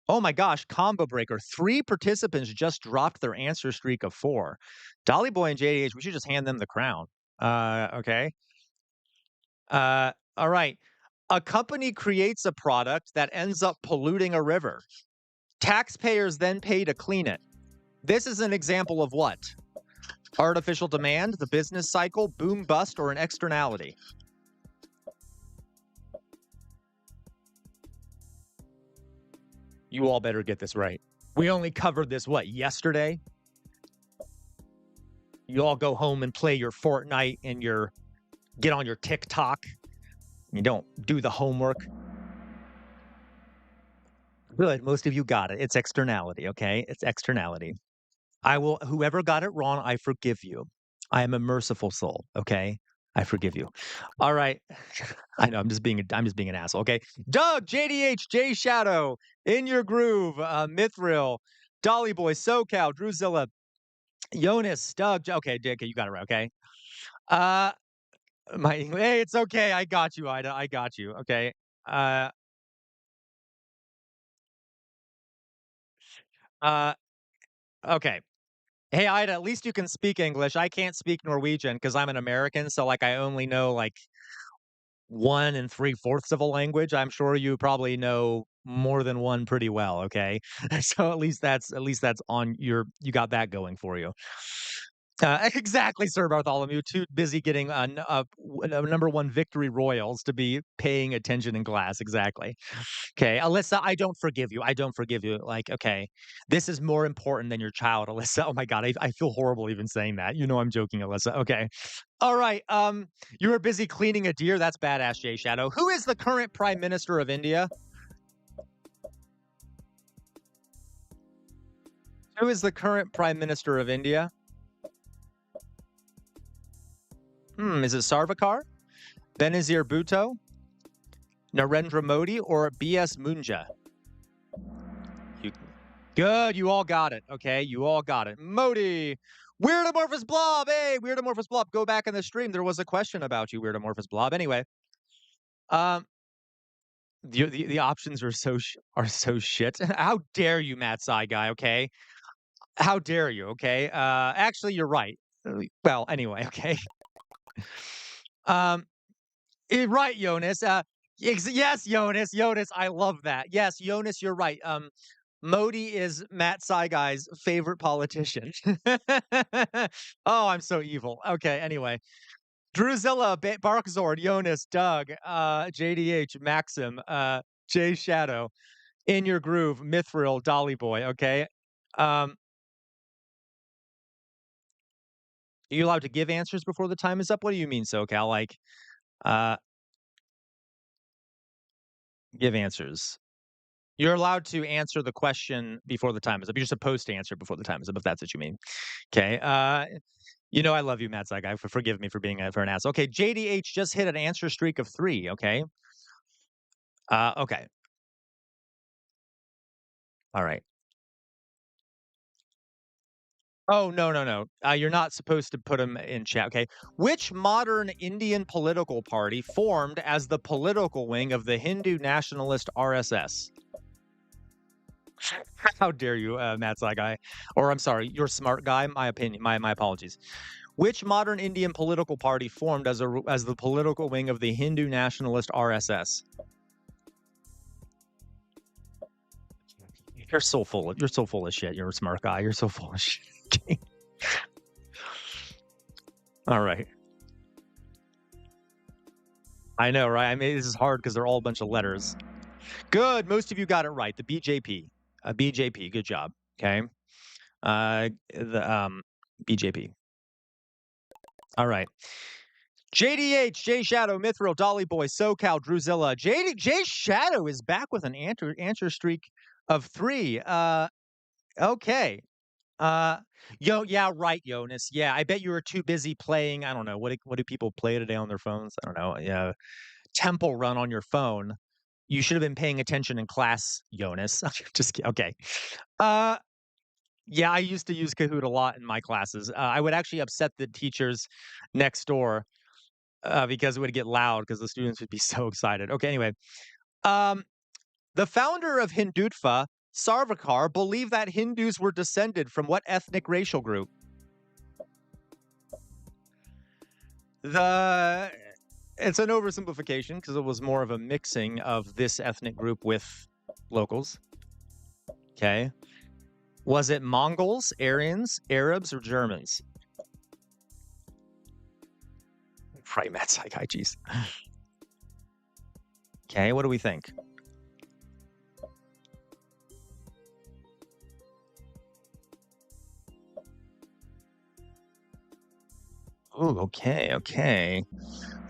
Oh my gosh, combo breaker. 3 participants just dropped their answer streak of 4. Dolly Boy and JDH, we should just hand them the crown. Okay. All right. A company creates a product that ends up polluting a river. Taxpayers then pay to clean it. This is an example of what? Artificial demand, the business cycle, boom bust, or an externality. You all better get this right. We only covered this, what, yesterday? You all go home and play your Fortnite and get on your TikTok. You don't do the homework. Good. Most of you got it. It's externality, okay? It's externality. Whoever got it wrong, I forgive you. I am a merciful soul, okay? I forgive you. All right. I know I'm just being an asshole. Okay. Doug, JDH, J Shadow, In Your Groove, Mithril, Dolly Boy, SoCal, Drewzilla, Jonas, Doug. Okay, Dick, you got it right. Okay. Uh, hey, it's okay. I got you, Ida. I got you. Okay. Uh, uh, okay. Hey, Ida, at least you can speak English. I can't speak Norwegian because I'm an American. So, like, I only know like 1 3/4 of a language. I'm sure you probably know more than one pretty well. Okay. So at least that's on you got that going for you. Exactly, Sir Bartholomew. Too busy getting number one victory royals to be paying attention in class. Exactly. Okay, Alyssa, I don't forgive you. I don't forgive you. Like, okay, this is more important than your child, Alyssa. Oh my God, I feel horrible even saying that. You know I'm joking, Alyssa. Okay. All right. You were busy cleaning a deer. That's badass, Jay Shadow. Who is the current Prime Minister of India? Who is the current Prime Minister of India? Is it Sarvarkar, Benazir Bhutto, Narendra Modi, or B.S. Munja? Good, you all got it. Okay, you all got it. Modi, Weirdomorphous Blob. Hey, Weirdomorphous Blob, go back in the stream. There was a question about you, Weirdomorphous Blob. Anyway, um, the options are so shit. How dare you, Matt Sai guy? Okay, how dare you? Okay, actually, you're right. Well, anyway, okay. Um, right, Jonas. Yes, Jonas, I love that. Yes, Jonas, you're right. Modi is Matt Saigai's favorite politician. Oh, I'm so evil. Okay, anyway. Druzilla, Barkzord, Jonas, Doug, JDH, Maxim, Jay Shadow, In Your Groove, Mithril, Dolly Boy, okay? Are you allowed to give answers before the time is up? What do you mean, SoCal? Like, uh, give answers. You're allowed to answer the question before the time is up. You're supposed to answer before the time is up, if that's what you mean. Okay. You know I love you, Matt Guy. Forgive me for being for an ass. Okay, JDH just hit an answer streak of 3. Okay. Okay. All right. Oh no. You're not supposed to put them in chat. Okay. Which modern Indian political party formed as the political wing of the Hindu nationalist RSS? How dare you, Matt Guy? Or I'm sorry, you're smart guy. My opinion. My apologies. Which modern Indian political party formed as the political wing of the Hindu nationalist RSS? You're so full of shit. You're a smart guy. You're so full of shit. All right. I know, right? I mean, this is hard because they're all a bunch of letters. Good. Most of you got it right. The BJP. BJP. Good job. Okay. The BJP. All right. JDH, J Shadow, Mithril, Dolly Boy, SoCal, Drewzilla. J Shadow is back with an answer streak of 3. Okay. Yeah, right, Jonas. Yeah, I bet you were too busy playing. I don't know. What do people play today on their phones? I don't know. Yeah, Temple Run on your phone. You should have been paying attention in class, Jonas. Just kidding. Okay. Yeah, I used to use Kahoot a lot in my classes. I would actually upset the teachers next door because it would get loud because the students would be so excited. Okay, anyway. The founder of Hindutva, Sarvarkar, believed that Hindus were descended from what ethnic racial group? It's an oversimplification because it was more of a mixing of this ethnic group with locals. Okay. Was it Mongols, Aryans, Arabs, or Germans? Right, Matt Psychi, jeez. Okay, what do we think? Oh, okay.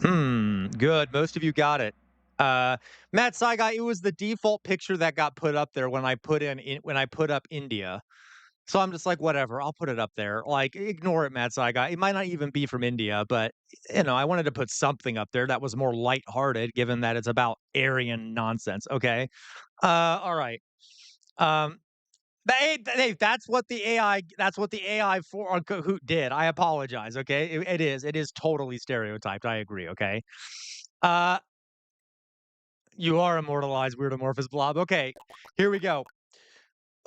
Good. Most of you got it. Matt Saigai, it was the default picture that got put up there when I put up India. So I'm just like, whatever, I'll put it up there. Like, ignore it, Mad Saiga. It might not even be from India, but I wanted to put something up there that was more lighthearted, given that it's about Aryan nonsense. Okay. All right. Um, hey, that's what the AI for on Kahoot did. I apologize. Okay. It is totally stereotyped. I agree. Okay. Uh, you are immortalized, weirdomorphous blob. Okay. Here we go.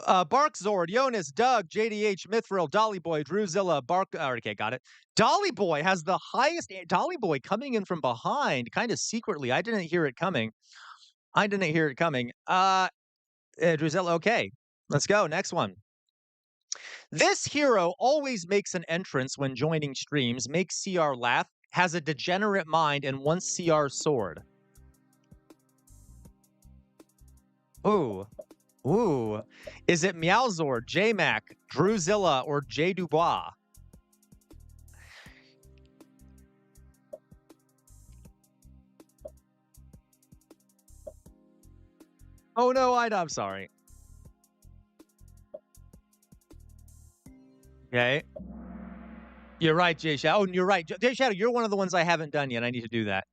Bark Zord, Jonas, Doug, JDH, Mithril, Dolly Boy, Drewzilla, Bark. Okay, got it. Dolly Boy has the highest. Dolly Boy coming in from behind, kind of secretly. I didn't hear it coming. Drewzilla. Okay, let's go. Next one. This hero always makes an entrance when joining streams, makes CR laugh, has a degenerate mind, and wants CR's sword. Ooh. Ooh, is it Meowzord, J-Mac, Drewzilla, or J Dubois? Oh no, I'm sorry. Okay. You're right, Jay Shadow. Oh, and you're right. Jay Shadow, you're one of the ones I haven't done yet. I need to do that.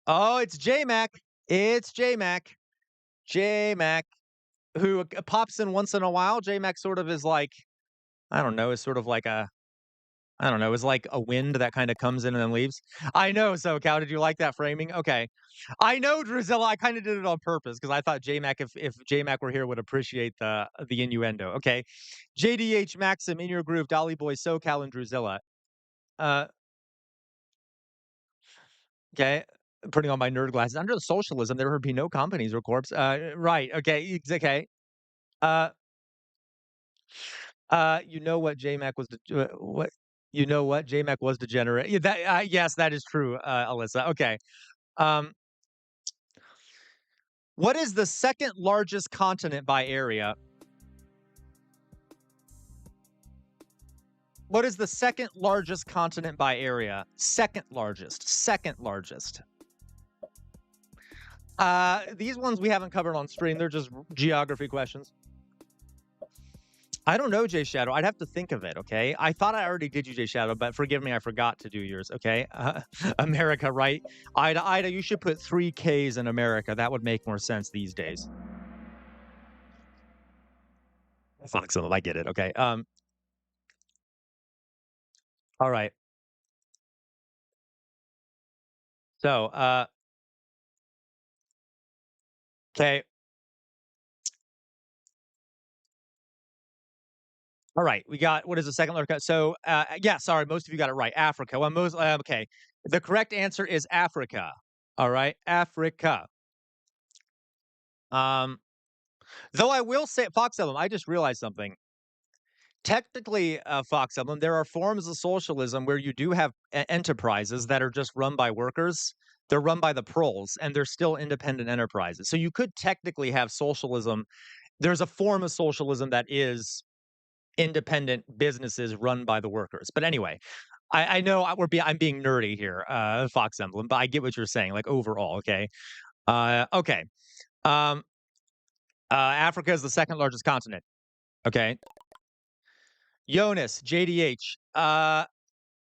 Oh, it's J-Mac. It's J-Mac. J-Mac, who pops in once in a while. J-Mac sort of is like, I don't know, is sort of like I don't know, it's like a wind that kind of comes in and then leaves. I know, so Cal, did you like that framing? Okay. I know, Drusilla, I kind of did it on purpose because I thought J-Mac, if J-Mac were here, would appreciate the innuendo. Okay. JDH Maxim, In Your Groove, Dolly Boy, SoCal, and Drusilla. Okay. Putting on my nerd glasses. Under the socialism, there would be no companies or corps. Right. Okay. Okay. Uh, you know what J-Mac was what you know what J-Mac was degenerate. Yeah, that yes, that is true, Alyssa. Okay. Um, what is the second largest continent by area? What is the second largest continent by area? Second largest. Second largest. These ones we haven't covered on stream. They're just geography questions. I don't know, Jay Shadow. I'd have to think of it, okay? I thought I already did you, Jay Shadow, but forgive me, I forgot to do yours, okay? America, right? Ida, you should put 3 Ks in America. That would make more sense these days. Fuck some, I get it, okay? All right. So, okay. All right, we got what is the second letter cut? So, yeah, sorry, most of you got it right. Africa. Well, most okay. The correct answer is Africa. All right, Africa. Though I will say, Fox Emblem, I just realized something. Technically, Fox Emblem, there are forms of socialism where you do have enterprises that are just run by workers. They're run by the proles, and they're still independent enterprises. So you could technically have socialism. There's a form of socialism that is independent businesses run by the workers. But anyway, I know I'm being nerdy here, Fox Emblem, but I get what you're saying. Like overall, okay, okay. Africa is the second largest continent. Okay. Jonas, JDH,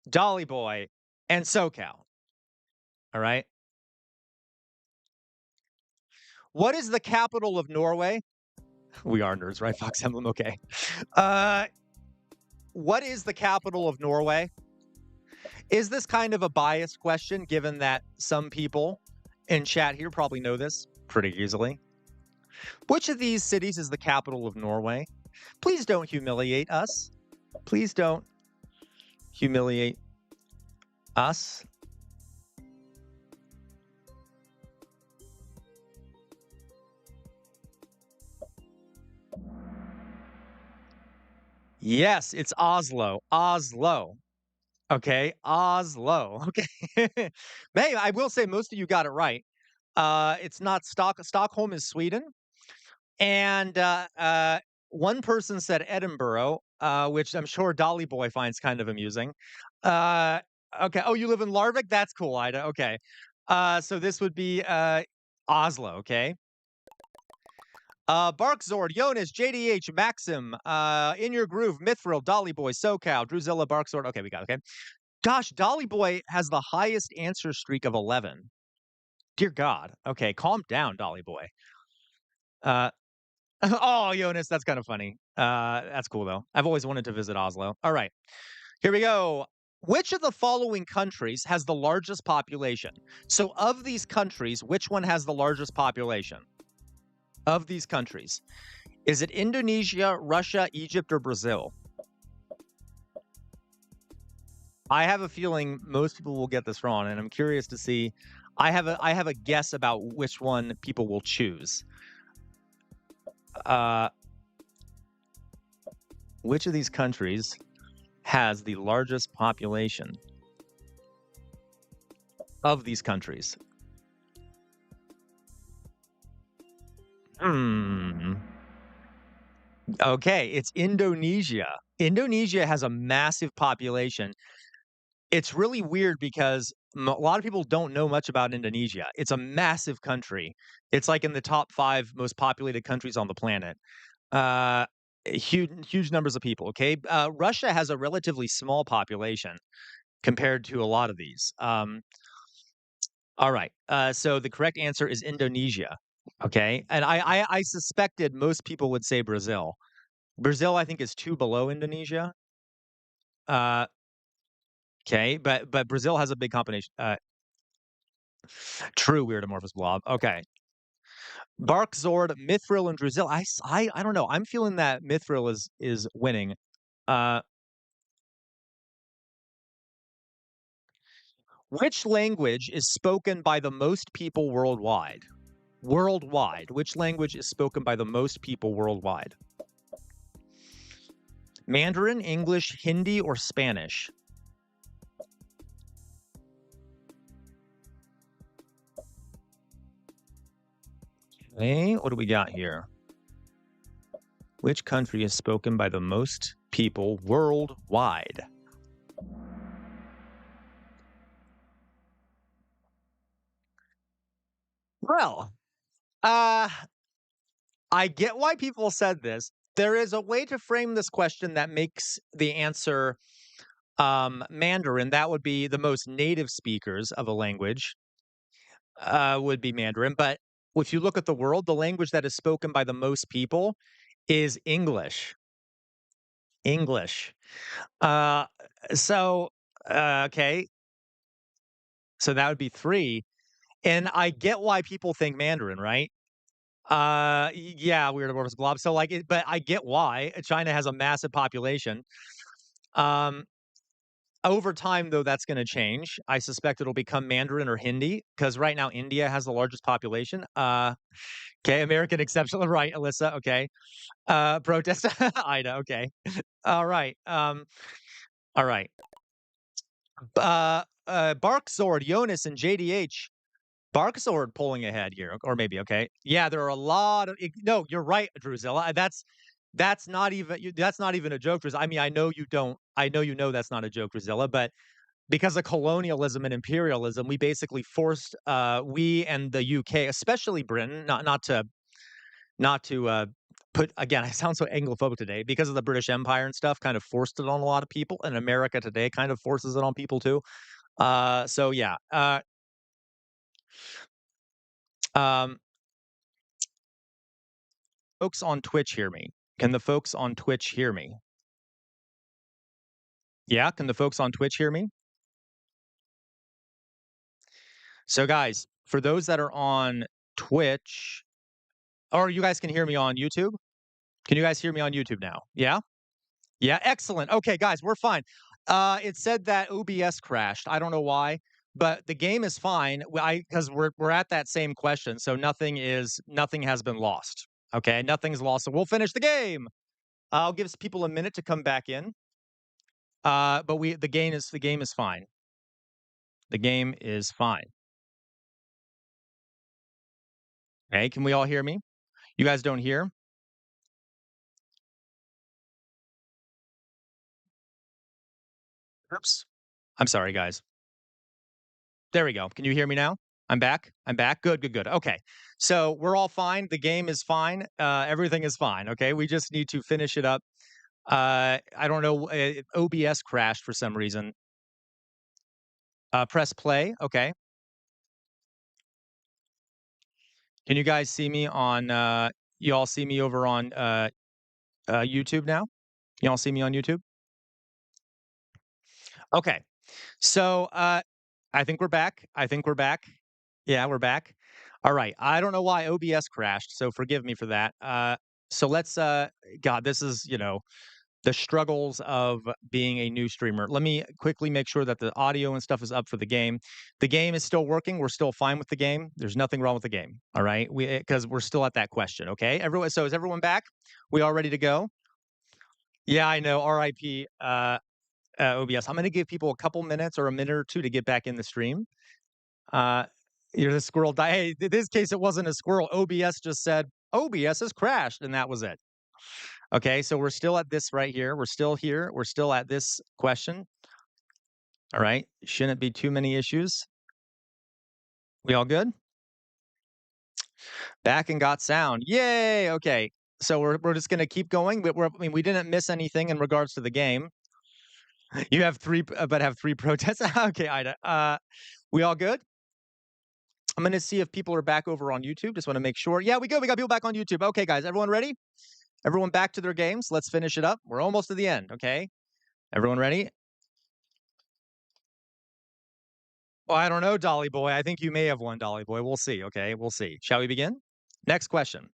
Dolly Boy, and SoCal. All right. What is the capital of Norway? We are nerds, right? Fox Emblem. Okay. What is the capital of Norway? Is this kind of a biased question, given that some people in chat here probably know this pretty easily? Which of these cities is the capital of Norway? Please don't humiliate us. Please don't humiliate us. Yes, it's Oslo. Oslo. Okay, Oslo. Okay. Hey, I will say most of you got it right. It's not Stockholm is Sweden. And one person said Edinburgh, which I'm sure Dolly Boy finds kind of amusing. Okay. Oh, you live in Larvik? That's cool, Ida. Okay. So this would be Oslo, okay? Barkzord, Jonas, JDH, Maxim, In Your Groove, Mithril, Dolly Boy, SoCal, Druzilla, Barkzord. Okay, we got it. Okay. Gosh, Dolly Boy has the highest answer streak of 11. Dear God. Okay, calm down, Dolly Boy. Oh, Jonas, that's kind of funny. That's cool though. I've always wanted to visit Oslo. All right, here we go. Which of the following countries has the largest population? So, of these countries, which one has the largest population? Of these countries, is it Indonesia, Russia, Egypt, or Brazil? I have a feeling most people will get this wrong, and I'm curious to see. I have a guess about which one people will choose. Which of these countries has the largest population of these countries? Okay, it's Indonesia. Indonesia has a massive population. It's really weird because a lot of people don't know much about Indonesia. It's a massive country. It's like in the top 5 most populated countries on the planet. Huge numbers of people. Okay, Russia has a relatively small population compared to a lot of these. All right. So the correct answer is Indonesia. Okay, and I suspected most people would say Brazil. Brazil, I think, is 2 below Indonesia. Okay, but Brazil has a big combination. True weird amorphous blob. Okay. Barkzord, Mithril, and Druzilla. I don't know. I'm feeling that Mithril is winning. Which language is spoken by the most people worldwide? Worldwide. Which language is spoken by the most people worldwide? Mandarin, English, Hindi, or Spanish? Okay, what do we got here? Which country is spoken by the most people worldwide? Well, I get why people said this. There is a way to frame this question that makes the answer Mandarin. That would be the most native speakers of a language would be Mandarin. But if you look at the world, the language that is spoken by the most people is English. English. Uh, so, okay. So that would be 3. And I get why people think Mandarin, right? Yeah, weird amorphous blob. So like, but I get why China has a massive population. Over time, though, that's going to change. I suspect it'll become Mandarin or Hindi because right now India has the largest population. Okay, American exceptional, right, Alyssa? Okay, protest, Ida. Okay, all right, all right. Barkzord, Jonas, and JDH. Barkzord pulling ahead here, or maybe okay. Yeah, there are a lot of no. You're right, Druzilla. That's not even a joke, Druzilla. I mean, I know you don't. I know you know that's not a joke, Druzilla, but because of colonialism and imperialism, we basically forced we and the UK, especially Britain, not to put again. I sound so Anglophobic today because of the British Empire and stuff. Kind of forced it on a lot of people, and America today kind of forces it on people too. So yeah. Um, folks on Twitch hear me? Can the folks on Twitch hear me? Yeah, can the folks on Twitch hear me? So guys, for those that are on Twitch, or you guys can hear me on YouTube? Can you guys hear me on YouTube now? Yeah? Yeah, excellent. Okay, guys, we're fine. It said that OBS crashed. I don't know why, but the game is fine. Because we're at that same question, so nothing has been lost. Okay, nothing's lost. So we'll finish the game. I'll give people a minute to come back in. But the game is fine. The game is fine. Okay, can we all hear me? You guys don't hear? Oops. I'm sorry, guys. There we go. Can you hear me now? I'm back. I'm back. Good, good, good. Okay. So we're all fine. The game is fine. Everything is fine. Okay. We just need to finish it up. I don't know. OBS crashed for some reason. Press play. Okay. Can you guys see me on, you all see me over on YouTube now? You all see me on YouTube? Okay. So I think we're back. I think we're back. Yeah, we're back. All right. I don't know why OBS crashed, so forgive me for that. So let's God, this is, the struggles of being a new streamer. Let me quickly make sure that the audio and stuff is up for the game. The game is still working. We're still fine with the game. There's nothing wrong with the game. All right. Because we're still at that question. Okay. Everyone. So is everyone back? We all ready to go? Yeah, I know. RIP OBS. I'm going to give people a couple minutes or a minute or two to get back in the stream. Uh, you're the squirrel. Hey, in this case, it wasn't a squirrel. OBS just said OBS has crashed, and that was it. Okay, so we're still at this right here. We're still here. We're still at this question. All right, shouldn't be too many issues. We all good? Back and got sound. Yay! Okay, so we're just gonna keep going. But I mean, we didn't miss anything in regards to the game. You have three, but have three protests. Okay, Ida. We all good? I'm gonna see if people are back over on YouTube. Just want to make sure. Yeah, we good. We got people back on YouTube. Okay, guys, everyone ready? Everyone back to their games. Let's finish it up. We're almost to the end. Okay, everyone ready? Well, I don't know, Dolly Boy. I think you may have won, Dolly Boy. We'll see. Okay, we'll see. Shall we begin? Next question.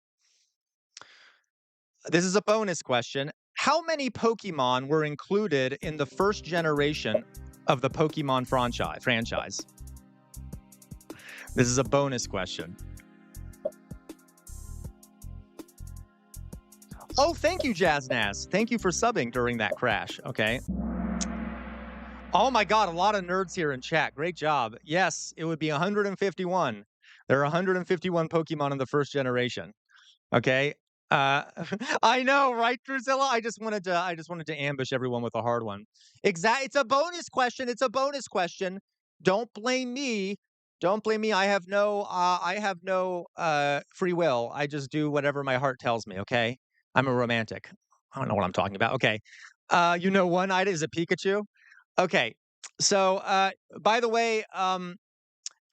This is a bonus question. How many Pokemon were included in the first generation of the Pokemon franchise? This is a bonus question. Oh, thank you, Jazznaz. Thank you for subbing during that crash. Okay. Oh my God, a lot of nerds here in chat. Great job. Yes, it would be 151. There are 151 Pokemon in the first generation. Okay. I know, right, Drusilla? I just wanted to ambush everyone with a hard one. Exactly. It's a bonus question. It's a bonus question. Don't blame me. Don't blame me. I have no free will. I just do whatever my heart tells me. Okay. I'm a romantic. I don't know what I'm talking about. Okay. You know, one Ida is a Pikachu. Okay. So, by the way,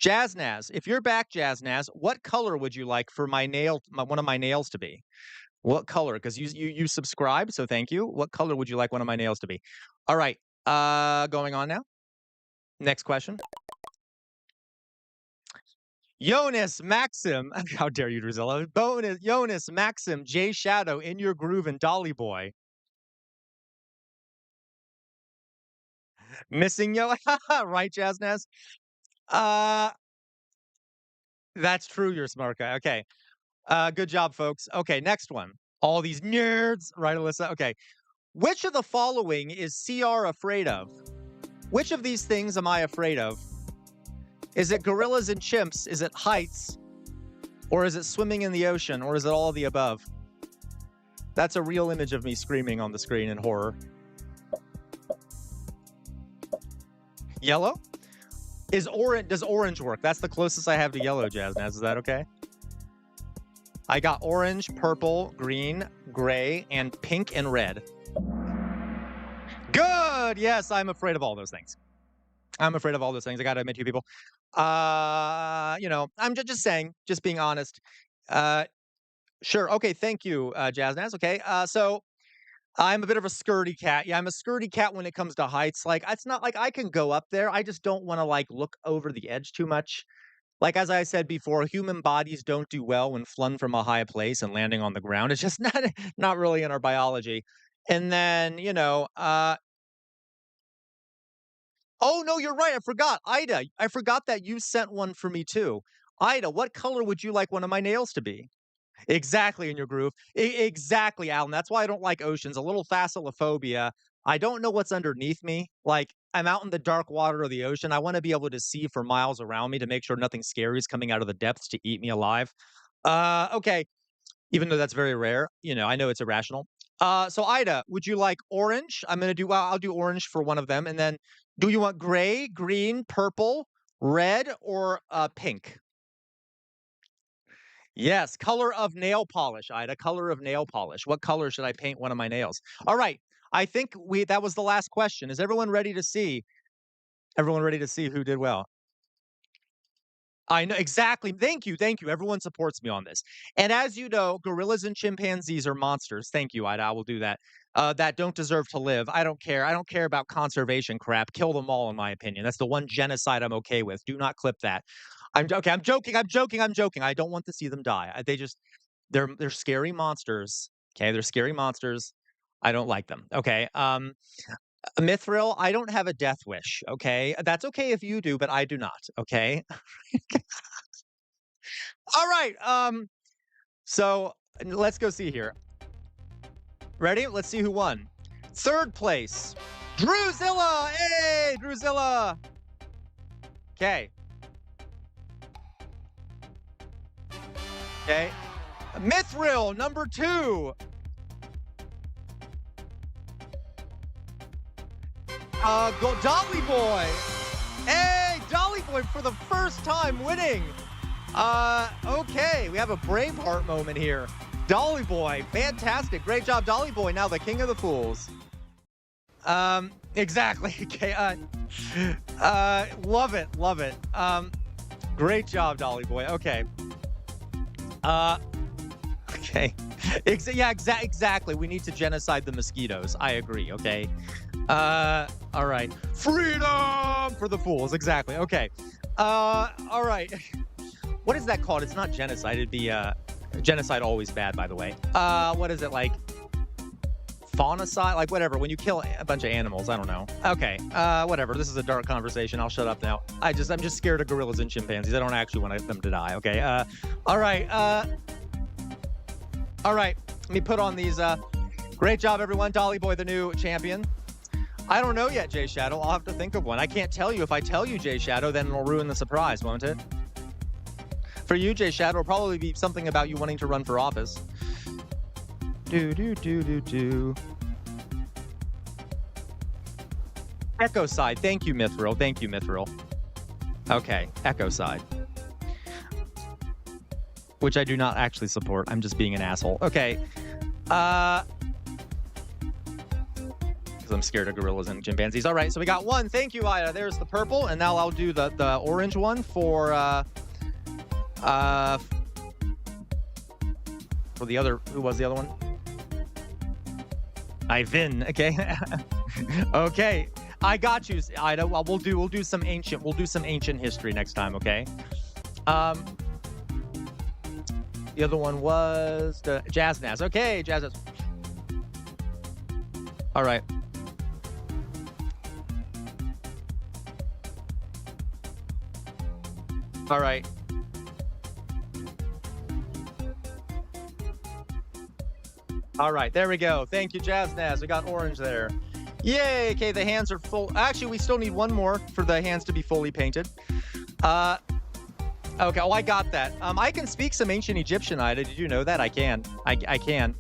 Jazznaz, if you're back, Jazznaz, what color would you like for one of my nails to be? What color? Because you subscribe, so thank you. What color would you like one of my nails to be? All right. Going on now. Next question. Jonas Maxim, how dare you, Drusilla? Jonas Maxim, J Shadow, In Your Groove, and Dolly Boy. Missing Yo, right, Jazznaz? That's true. You're a smart guy. Okay. Good job, folks. Okay, next one. All these nerds, right, Alyssa? Okay. Which of the following is CR afraid of? Which of these things am I afraid of? Is it gorillas and chimps? Is it heights? Or is it swimming in the ocean? Or is it all of the above? That's a real image of me screaming on the screen in horror. Yellow? Does orange work? That's the closest I have to yellow, Jazznaz. Is that okay? I got orange, purple, green, gray, and pink and red. Good! Yes, I'm afraid of all those things. I'm afraid of all those things. I gotta admit to you people. I'm just saying, just being honest. Sure. Okay, thank you, Jazznaz. Okay, so I'm a bit of a scaredy cat. Yeah, I'm a scaredy cat when it comes to heights. Like, it's not like I can go up there. I just don't want to like look over the edge too much. Like, as I said before, human bodies don't do well when flung from a high place and landing on the ground. It's just not really in our biology. And then, oh no, you're right. I forgot. Ida, I forgot that you sent one for me too. Ida, what color would you like one of my nails to be? Exactly, In Your Groove. Exactly, Alan. That's why I don't like oceans. A little thalassophobia. I don't know what's underneath me. Like, I'm out in the dark water of the ocean. I want to be able to see for miles around me to make sure nothing scary is coming out of the depths to eat me alive. Okay. Even though that's very rare, I know it's irrational. So Ida, would you like orange? I'll do orange for one of them. And then do you want gray, green, purple, Red or pink? Yes, color of nail polish, Ida, color of nail polish. What color should I paint one of my nails? All right. I think that was the last question. Is everyone ready to see? Everyone ready to see who did well? I know exactly. Thank you. Thank you. Everyone supports me on this. And as you know, gorillas and chimpanzees are monsters. Thank you, Ida. I will do that. That don't deserve to live. I don't care. I don't care about conservation crap. Kill them all, in my opinion. That's the one genocide I'm okay with. Do not clip that. I'm okay. I'm joking. I'm joking. I'm joking. I don't want to see them die. They just they're scary monsters. Okay, they're scary monsters. I don't like them. Okay. Mithril, I don't have a death wish. Okay, that's okay if you do, but I do not. Okay. All right. So let's go see here. Ready? Let's see who won. Third place, Drewzilla. Hey, Drewzilla. Okay. Okay. Mithril, number 2. Go Dolly Boy. Hey, Dolly Boy for the first time winning. Okay, we have a Braveheart moment here. Dolly Boy, fantastic. Great job, Dolly Boy. Now the king of the fools. Exactly. Okay, love it, love it. Great job, Dolly Boy. Okay. Okay. Exactly. We need to genocide the mosquitoes. I agree, okay? All right. Freedom for the fools. Exactly. Okay. All right. What is that called? It's not genocide. It'd be, genocide always bad, by the way. What is it, like faunacide? Like whatever, when you kill a bunch of animals, I don't know. Okay, whatever. This is a dark conversation. I'll shut up now. I'm just scared of gorillas and chimpanzees. I don't actually want them to die, okay? All right. All right. Let me put on these, great job, everyone. Dolly Boy, the new champion. I don't know yet, J Shadow. I'll have to think of one. I can't tell you. If I tell you, J Shadow, then it'll ruin the surprise, won't it? For you, J Shadow, it'll probably be something about you wanting to run for office. Echo side. Thank you, Mithril. Thank you, Mithril. Okay, Echo side. Which I do not actually support. I'm just being an asshole. Okay. Because I'm scared of gorillas and chimpanzees. All right, so we got one. Thank you, Ida. There's the purple, and now I'll do the orange one for the other. Who was the other one? Ivan. Okay. Okay. I got you, Ida. Well, we'll do some ancient history next time. Okay. The other one was the Jazznaz. Okay, Jazznaz. All right. All right. All right, there we go. Thank you, Jazznaz. We got orange there. Yay! Okay, the hands are full. Actually, we still need one more for the hands to be fully painted. Okay, oh, I got that. I can speak some ancient Egyptian, Ida. Did you know that? I can. I can.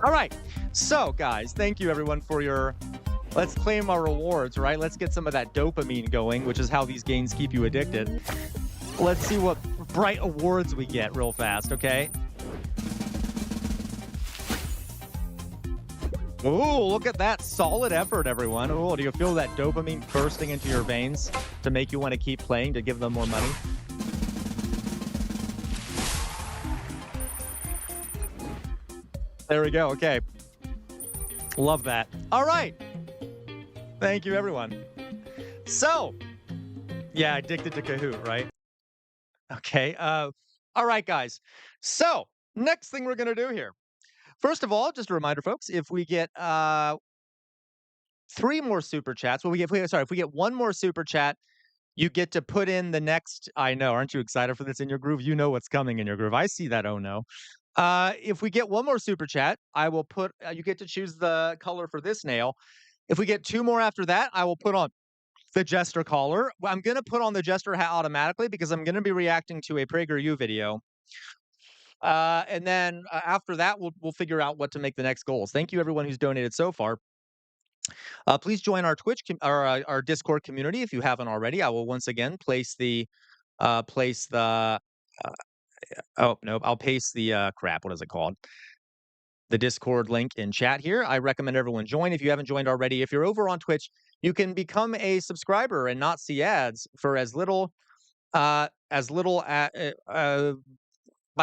All right. So, guys, thank you, everyone, for your... Let's claim our rewards, right? Let's get some of that dopamine going, which is how these games keep you addicted. Let's see what bright awards we get real fast, okay? Ooh, look at that solid effort, everyone. Ooh, do you feel that dopamine bursting into your veins to make you want to keep playing, to give them more money? There we go. Okay. Love that. All right. Thank you, everyone. So, yeah, addicted to Kahoot, right? Okay. All right, guys. So, next thing we're going to do here. First of all, just a reminder, folks, if we get 3 more super chats, if we get 1 more super chat, you get to put in the next. I know, aren't you excited for this in your groove? You know what's coming in your groove. I see that. Oh no. If we get 1 more super chat, I will put. You get to choose the color for this nail. If we get 2 more after that, I will put on the jester collar. I'm gonna put on the jester hat automatically because I'm gonna be reacting to a Prageru video. And then after that, we'll figure out what to make the next goals. Thank you, everyone who's donated so far. Please join our our Discord community if you haven't already. I will once again place the oh no, I'll paste the crap. What is it called? The Discord link in chat here. I recommend everyone join if you haven't joined already. If you're over on Twitch, you can become a subscriber and not see ads for as little by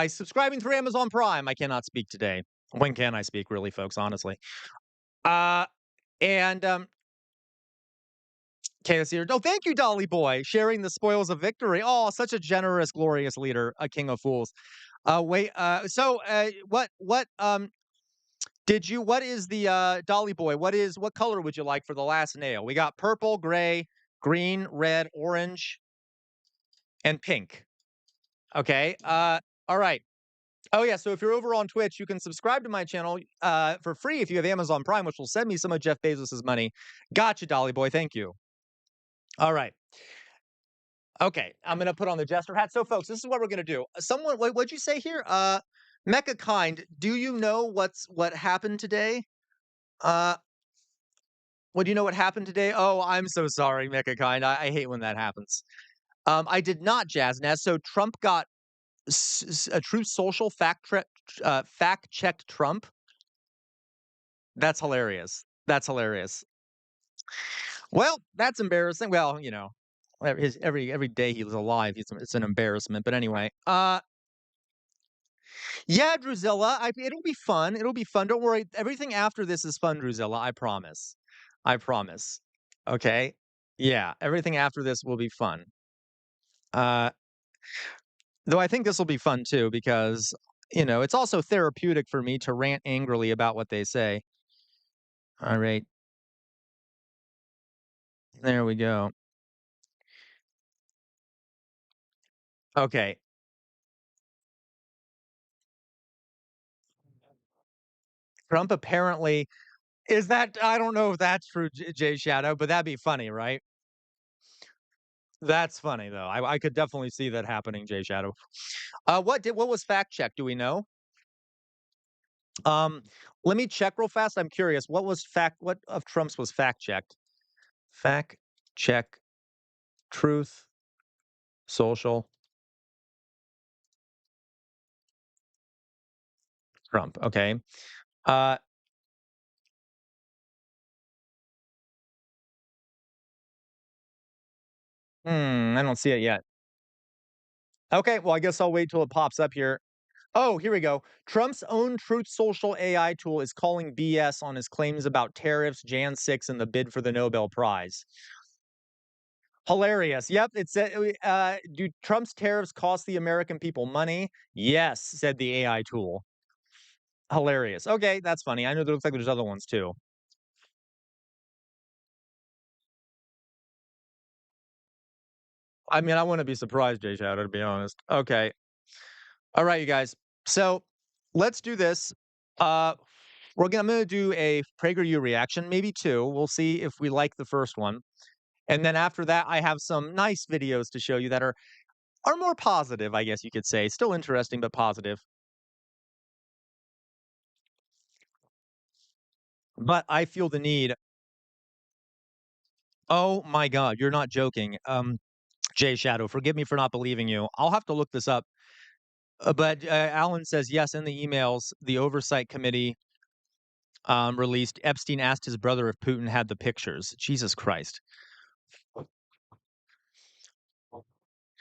subscribing through Amazon Prime. I cannot speak today. When can I speak, really, folks? Honestly. Uh, and Okay, let's hear. Oh, thank you, Dolly Boy, sharing the spoils of victory. Oh, such a generous, glorious leader, a king of fools. Wait. What is the Dolly Boy? What color would you like for the last nail? We got purple, gray, green, red, orange, and pink. Okay. All right. Oh yeah. So if you're over on Twitch, you can subscribe to my channel for free if you have Amazon Prime, which will send me some of Jeff Bezos's money. Gotcha, Dolly Boy. Thank you. All right. Okay, I'm gonna put on the jester hat. So, folks, this is what we're gonna do. Someone, what'd you say here? Mecha Kind, do you know what happened today? Uh, do you know what happened today? Oh, I'm so sorry, Mecha Kind. I hate when that happens. I did not, Jazznaz. So Trump got a Truth Social fact checked Trump. That's hilarious. That's hilarious. Well, that's embarrassing. Well, every day he was alive, it's an embarrassment. But anyway, yeah, Druzilla, it'll be fun. It'll be fun. Don't worry. Everything after this is fun, Druzilla. I promise. I promise. Okay. Yeah, everything after this will be fun. Uh, though I think this will be fun too because it's also therapeutic for me to rant angrily about what they say. All right. There we go. Okay. Trump apparently is that I don't know if that's true, Jay Shadow, but that'd be funny, right? That's funny though. I could definitely see that happening, Jay Shadow. What was fact check? Do we know? Um, Let me check real fast. I'm curious. What of Trump's was fact checked? Fact check truth social Trump. Okay. Uh, I don't see it yet. Okay, well, I guess I'll wait till it pops up here. Oh, here we go. Trump's own Truth Social AI tool is calling BS on his claims about tariffs, Jan 6, and the bid for the Nobel Prize. Hilarious. Yep. It said, do Trump's tariffs cost the American people money? Yes, said the AI tool. Hilarious. Okay, that's funny. I know there looks like there's other ones too. I mean, I wouldn't be surprised, Jay Shadow, to be honest. Okay. All right, you guys. So let's do this. I'm gonna do a Prageru reaction, maybe two. We'll see if we like the first one. And then after that, I have some nice videos to show you that are more positive, I guess you could say. Still interesting, but positive. But I feel the need. Oh my God, you're not joking. Jay Shadow, forgive me for not believing you. I'll have to look this up. But Alan says yes in the emails. The oversight committee released. Epstein asked his brother if Putin had the pictures. Jesus Christ.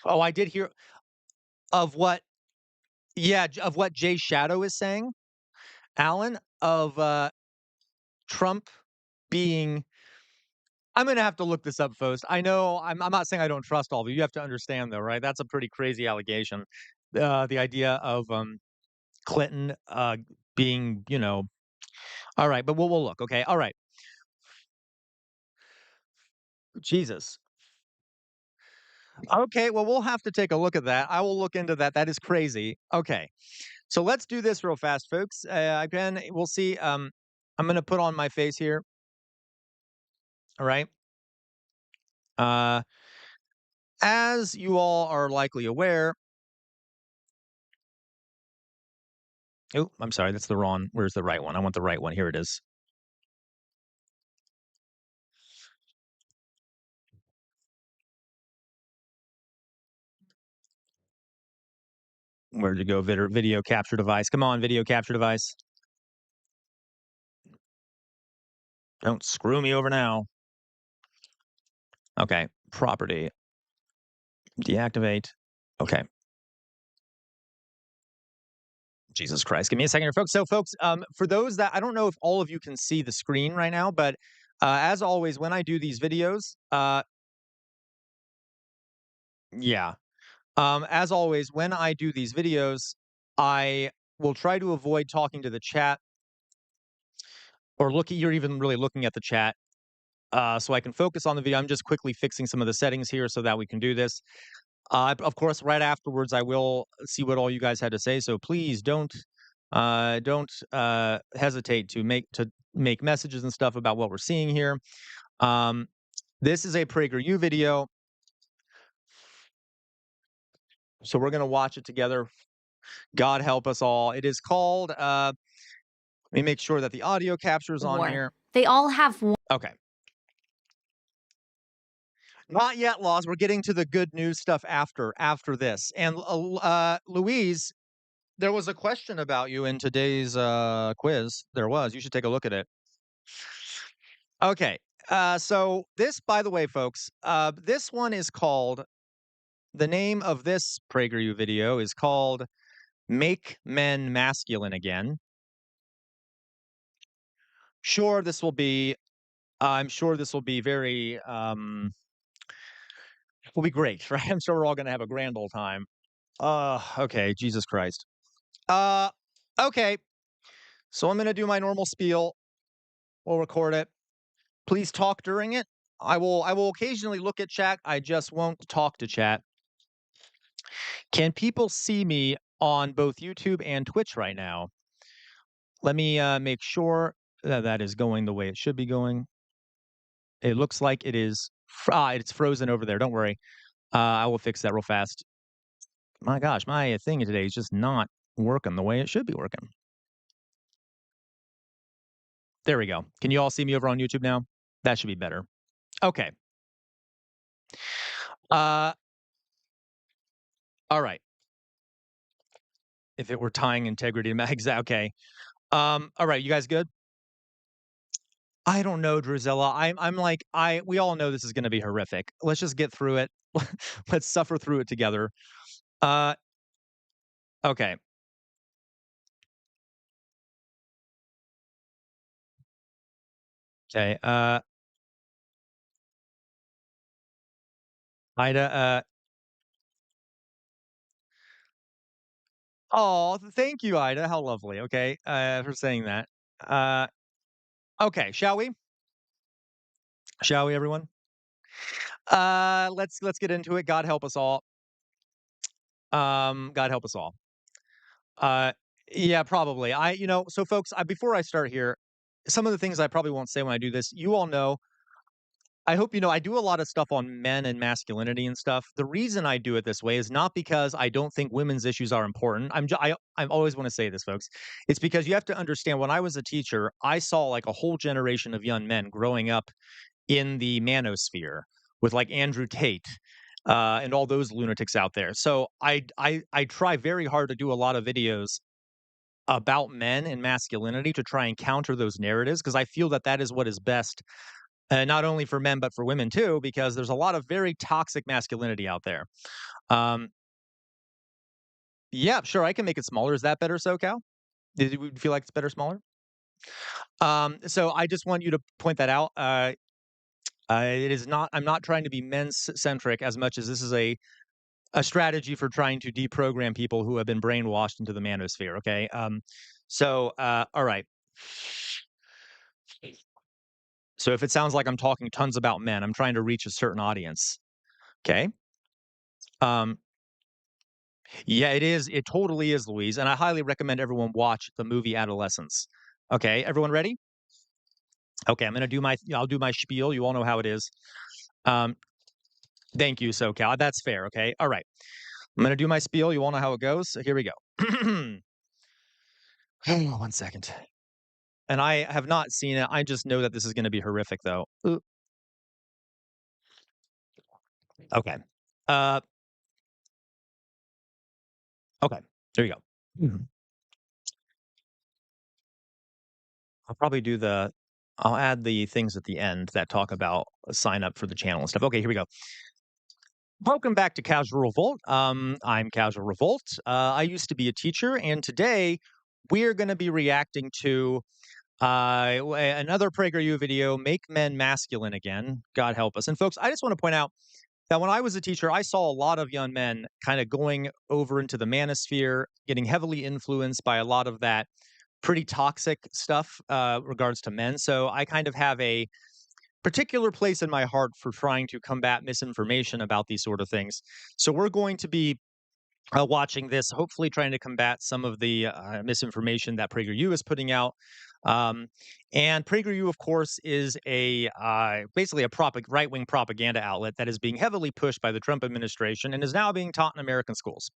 Oh, I did hear of what. Yeah, of what Jay Shadow is saying, Alan, of Trump being. I'm gonna have to look this up, folks. I know I'm not saying I don't trust all of you. You have to understand, though, right? That's a pretty crazy allegation. The idea of Clinton being, all right, but we'll look. Okay, all right. Jesus. Okay, well, we'll have to take a look at that. I will look into that. That is crazy. Okay, so let's do this real fast, folks. Again, we'll see. I'm gonna put on my face here. All right. Uh, as you all are likely aware. Oh, I'm sorry. That's the wrong. Where's the right one? I want the right one. Here it is. Where'd you go, video capture device? Come on, video capture device. Don't screw me over now. Okay, property. Deactivate. Okay. Jesus Christ. Give me a second here, folks. So, folks, for those that I don't know if all of you can see the screen right now, but as always, when I do these videos, yeah. As always, when I do these videos, I will try to avoid talking to the chat or you're even really looking at the chat. So I can focus on the video. I'm just quickly fixing some of the settings here so that we can do this. Of course, right afterwards, I will see what all you guys had to say. So please don't hesitate to make messages and stuff about what we're seeing here. This is a Prageru video, so we're gonna watch it together. God help us all. It is called. Let me make sure that the audio capture is on here. They all have war. Okay. Not yet, Laws. We're getting to the good news stuff after this. And Louise, there was a question about you in today's quiz. There was. You should take a look at it. Okay. So this, by the way, folks, this one is called. The name of this Prageru video is called "Make Men Masculine Again." Sure, this will be. I'm sure this will be very. Will be great, right? I'm sure we're all going to have a grand old time. Okay, Jesus Christ. Okay. So I'm going to do my normal spiel. We'll record it. Please talk during it. I will occasionally look at chat. I just won't talk to chat. Can people see me on both YouTube and Twitch right now? Let me make sure that is going the way it should be going. It looks like it is. It's frozen over there. Don't worry. I will fix that real fast. My gosh, my thing today is just not working the way it should be working. There we go. Can you all see me over on YouTube now? That should be better. Okay. All right. If it were tying integrity to mags, okay. All right, you guys good? I don't know, Druzilla. I'm like, we all know this is gonna be horrific. Let's just get through it. Let's suffer through it together. Okay. Okay. Ida, oh, thank you, Ida. How lovely. Okay, for saying that. Okay, shall we? Shall we, everyone? Let's get into it. God help us all. God help us all. Yeah, probably. So folks, before I start here, some of the things I probably won't say when I do this, you all know. I hope you know I do a lot of stuff on men and masculinity and stuff. The reason I do it this way is not because I don't think women's issues are important. I always want to say this, folks. It's because you have to understand when I was a teacher, I saw like a whole generation of young men growing up in the manosphere with like Andrew Tate and all those lunatics out there. So I try very hard to do a lot of videos about men and masculinity to try and counter those narratives because I feel that is what is best. Not only for men, but for women too, because there's a lot of very toxic masculinity out there. Yeah, sure, I can make it smaller. Is that better, SoCal? Did you feel like it's better smaller? So I just want you to point that out. It is not. I'm not trying to be men's centric as much as this is a strategy for trying to deprogram people who have been brainwashed into the manosphere. Okay. All right. So if it sounds like I'm talking tons about men, I'm trying to reach a certain audience. Okay. Yeah, it is. It totally is, Louise. And I highly recommend everyone watch the movie Adolescence. Okay, everyone ready? Okay, I'll do my spiel. You all know how it is. Thank you, SoCal. That's fair. Okay. All right. I'm gonna do my spiel. You all know how it goes. So here we go. 1 second. And I have not seen it. I just know that this is gonna be horrific though. Ooh. Okay. Okay. There you go. I'll probably do I'll add the things at the end that talk about sign up for the channel and stuff. Okay, here we go. Welcome back to Casual Revolt. I'm Casual Revolt. I used to be a teacher, and today we're going to be reacting to another Prageru video, Make Men Masculine Again. God help us. And folks, I just want to point out that when I was a teacher, I saw a lot of young men kind of going over into the manosphere, getting heavily influenced by a lot of that pretty toxic stuff regards to men. So I kind of have a particular place in my heart for trying to combat misinformation about these sort of things. So we're going to be watching this, hopefully trying to combat some of the misinformation that Prageru is putting out. And Prageru, of course, is basically a right-wing propaganda outlet that is being heavily pushed by the Trump administration and is now being taught in American schools.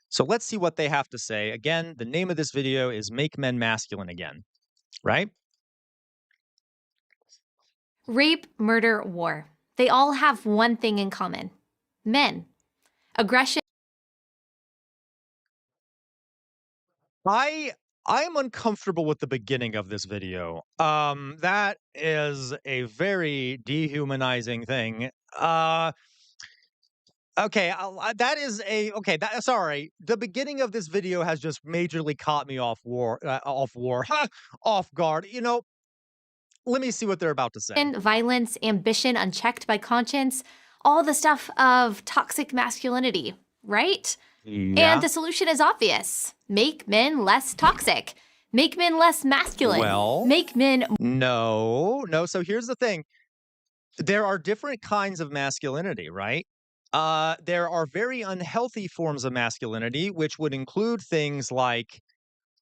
So let's see what they have to say. Again, the name of this video is Make Men Masculine Again, right? Rape, murder, war. They all have one thing in common. Men. Aggression. I'm uncomfortable with the beginning of this video. That is a very dehumanizing thing. Okay, sorry. The beginning of this video has just majorly caught me off guard. You know, let me see what they're about to say. Violence, ambition unchecked by conscience, all the stuff of toxic masculinity, right? Yeah. And the solution is obvious. Make men less toxic. Make men less masculine. Well, make men... No. So here's the thing. There are different kinds of masculinity, right? There are very unhealthy forms of masculinity, which would include things like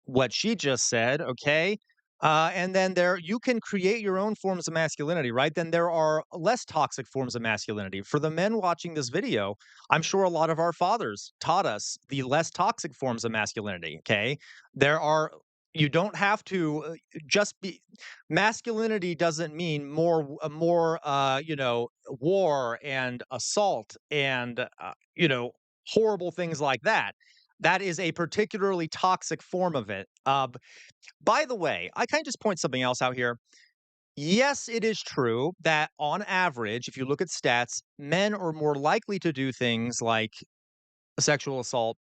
what she just said, okay? And then you can create your own forms of masculinity, right? Then there are less toxic forms of masculinity. For the men watching this video, I'm sure a lot of our fathers taught us the less toxic forms of masculinity, okay? You don't have to just be masculinity doesn't mean more war and assault and horrible things like that. That is a particularly toxic form of it. By the way, I kind of just point something else out here. Yes, it is true that on average, if you look at stats, men are more likely to do things like sexual assault,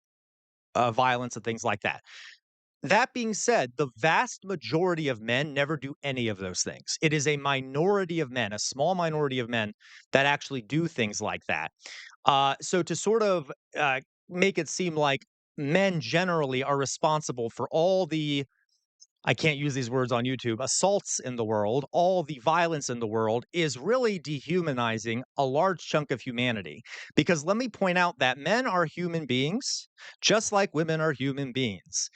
violence, and things like that. That being said, the vast majority of men never do any of those things. It is a minority of men, a small minority of men that actually do things like that. So to sort of make it seem like men generally are responsible for all the, I can't use these words on YouTube, assaults in the world, all the violence in the world is really dehumanizing a large chunk of humanity. Because let me point out that men are human beings, just like women are human beings.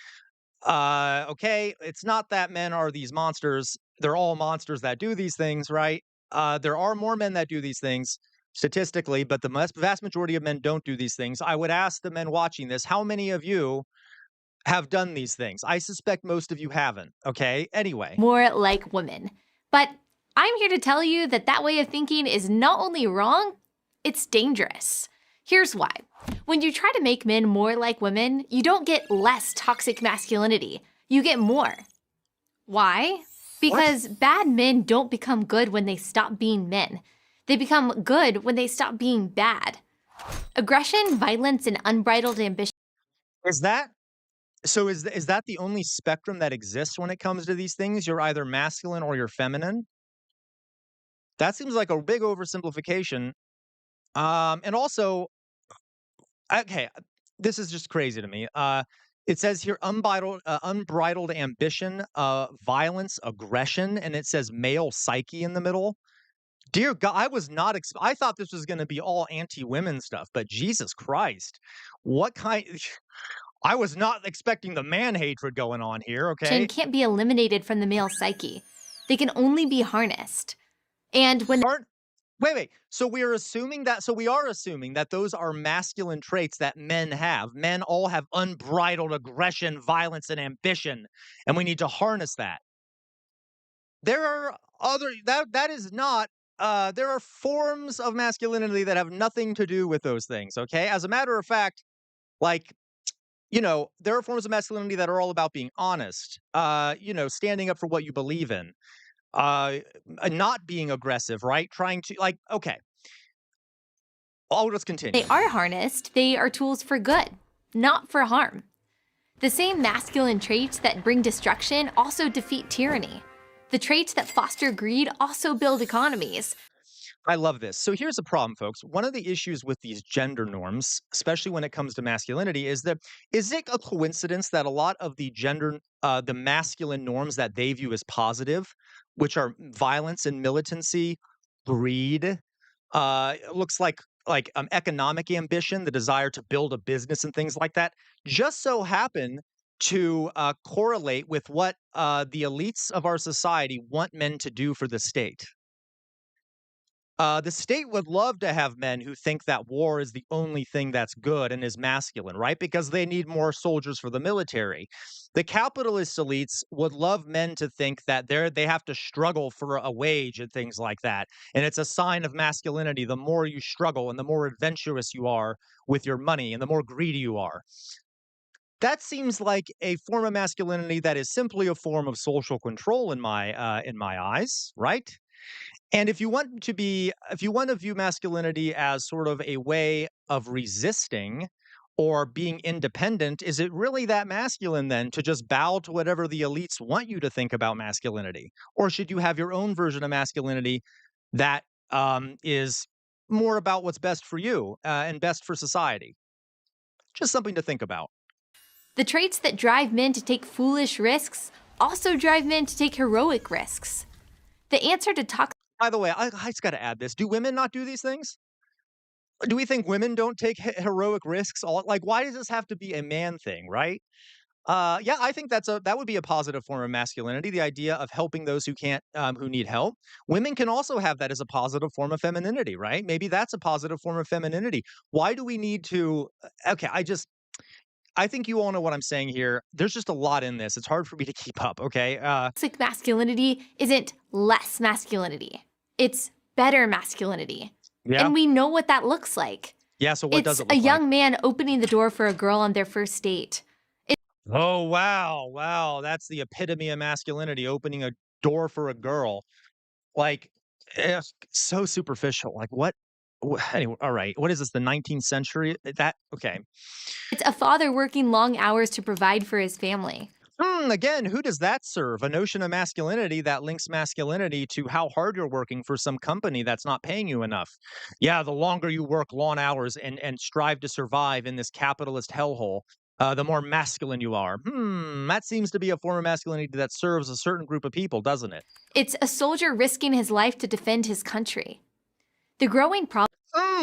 Okay, it's not that men are these monsters. They're all monsters that do these things, right? There are more men that do these things statistically, but the vast majority of men don't do these things. I would ask the men watching this, how many of you have done these things? I suspect most of you haven't, okay? Anyway. More like women. But I'm here to tell you that that way of thinking is not only wrong, it's dangerous. Here's why. When you try to make men more like women, you don't get less toxic masculinity. You get more. Why? Because bad men don't become good when they stop being men. They become good when they stop being bad. Aggression, violence, and unbridled ambition. Is that the only spectrum that exists when it comes to these things? You're either masculine or you're feminine? That seems like a big oversimplification. And also, okay, this is just crazy to me. It says here unbridled ambition, violence, aggression, and it says male psyche in the middle. Dear God, I was not. I thought this was going to be all anti-women stuff, but Jesus Christ, what kind? I was not expecting the man hatred going on here. Okay, can't be eliminated from the male psyche. They can only be harnessed. And when wait. So we are assuming that those are masculine traits that men have. Men all have unbridled aggression, violence, and ambition, and we need to harness that. There are that is not. There are forms of masculinity that have nothing to do with those things. Okay, as a matter of fact, like, you know, there are forms of masculinity that are all about being honest, you know, standing up for what you believe in, uh, not being aggressive, right? Trying to, like, okay, I'll just They continue. are harnessed, they are tools for good, not for harm. The same masculine traits that bring destruction also defeat tyranny. The traits that foster greed also build economies. I love this. So here's the problem, folks. One of the issues with these gender norms, especially when it comes to masculinity, is that is it a coincidence that a lot of the masculine norms that they view as positive, which are violence and militancy, greed, it looks like economic ambition, the desire to build a business and things like that, just so happen to correlate with what the elites of our society want men to do for the state. The state would love to have men who think that war is the only thing that's good and is masculine, right? Because they need more soldiers for the military. The capitalist elites would love men to think that they have to struggle for a wage and things like that. And it's a sign of masculinity. The more you struggle and the more adventurous you are with your money and the more greedy you are. That seems like a form of masculinity that is simply a form of social control in my eyes, right? And if you want to view masculinity as sort of a way of resisting or being independent, is it really that masculine then to just bow to whatever the elites want you to think about masculinity? Or should you have your own version of masculinity that is more about what's best for you and best for society? Just something to think about. The traits that drive men to take foolish risks also drive men to take heroic risks. The answer to toxic By the way, I just got to add this. Do women not do these things? Do we think women don't take heroic risks? Like, why does this have to be a man thing, right? Yeah, I think that would be a positive form of masculinity. The idea of helping those who can't, who need help. Women can also have that as a positive form of femininity, right? Maybe that's a positive form of femininity. Why do we need to? Okay, I think you all know what I'm saying here. There's just a lot in this. It's hard for me to keep up. Okay, masculinity isn't less masculinity. It's better masculinity. yeah, And we know what that looks like. yeah. So what does It's it a look like? young man opening the door for a girl on their first date. Oh, wow. Wow. That's the epitome of masculinity, opening a door for a girl. Like, so superficial. Like, anyway, all right. What is this, the 19th century? Okay. It's a father working long hours to provide for his family. Again, who does that serve? A notion of masculinity that links masculinity to how hard you're working for some company that's not paying you enough. Yeah, the longer you work long hours and strive to survive in this capitalist hellhole, the more masculine you are. That seems to be a form of masculinity that serves a certain group of people, doesn't it? It's a soldier risking his life to defend his country. The growing problem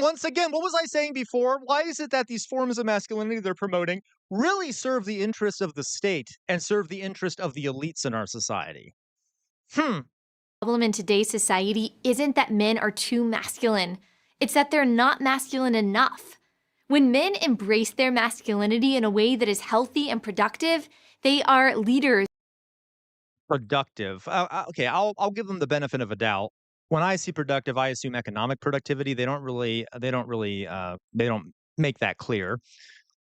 Once again, what was I saying before? Why is it that these forms of masculinity they're promoting really serve the interest of the state and serve the interest of the elites in our society? in today's society isn't that men are too masculine. It's that they're not masculine enough. When men embrace their masculinity in a way that is healthy and productive, they are leaders. Productive. Okay, I'll give them the benefit of a doubt. When I see productive, I assume economic productivity. They don't make that clear.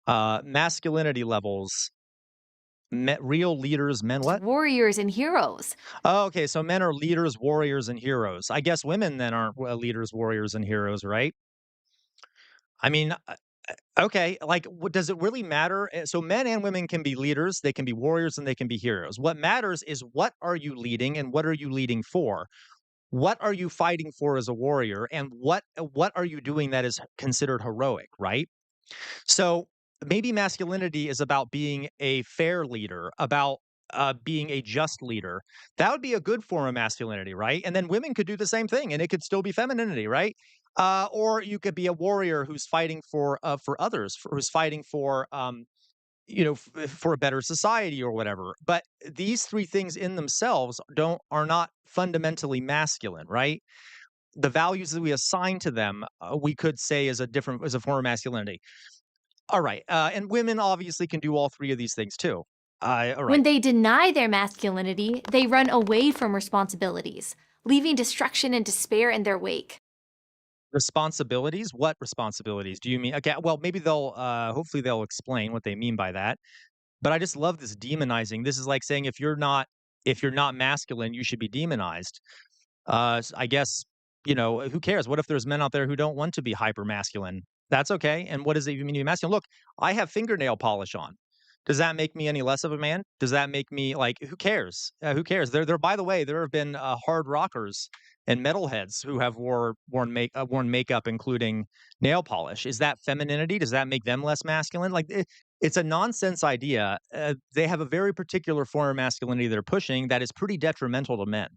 Masculinity levels, real leaders, men what? Warriors and heroes. Oh, okay, so men are leaders, warriors, and heroes. I guess women then aren't leaders, warriors, and heroes, right? I mean, okay, like, what does it really matter? So men and women can be leaders, they can be warriors, and they can be heroes. What matters is what are you leading and what are you leading for? What are you fighting for as a warrior, and what are you doing that is considered heroic, right? So maybe masculinity is about being a fair leader, about being a just leader. That would be a good form of masculinity, right? And then women could do the same thing, and it could still be femininity, right? Or you could be a warrior who's fighting for others, who's fighting for for a better society or whatever. But these three things in themselves are not fundamentally masculine, right? The values that we assign to them, we could say is a form of masculinity. All right, and women obviously can do all three of these things too. All right. When they deny their masculinity, they run away from responsibilities, leaving destruction and despair in their wake. Responsibilities? What responsibilities do you mean? Okay, well, maybe they'll hopefully they'll explain what they mean by that. But I just love this demonizing. This is like saying if you're not masculine, you should be demonized. I guess, who cares? What if there's men out there who don't want to be hyper masculine? That's okay. And what does it even mean to be masculine? Look, I have fingernail polish on. Does that make me any less of a man? Does that make me like, who cares? Who cares? By the way, there have been hard rockers and metalheads who have worn makeup, including nail polish. Is that femininity? Does that make them less masculine? Like, it's a nonsense idea. They have a very particular form of masculinity they're pushing that is pretty detrimental to men.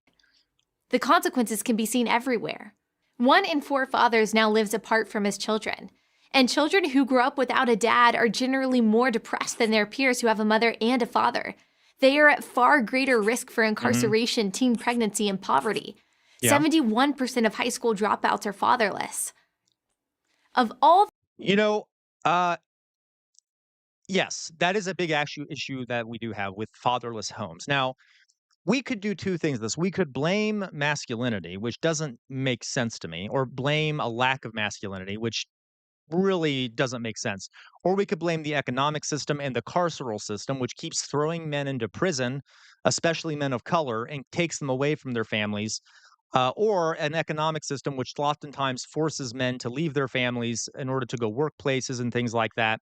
The consequences can be seen everywhere. 1 in 4 fathers now lives apart from his children. And children who grow up without a dad are generally more depressed than their peers who have a mother and a father. They are at far greater risk for incarceration, teen pregnancy, and poverty. Yeah. 71% of high school dropouts are fatherless. Of all Yes, that is a big issue that we do have with fatherless homes. Now, we could do two things this. We could blame masculinity, which doesn't make sense to me, or blame a lack of masculinity, which really doesn't make sense. Or we could blame the economic system and the carceral system, which keeps throwing men into prison, especially men of color, and takes them away from their families. Or an economic system which oftentimes forces men to leave their families in order to go work places and things like that.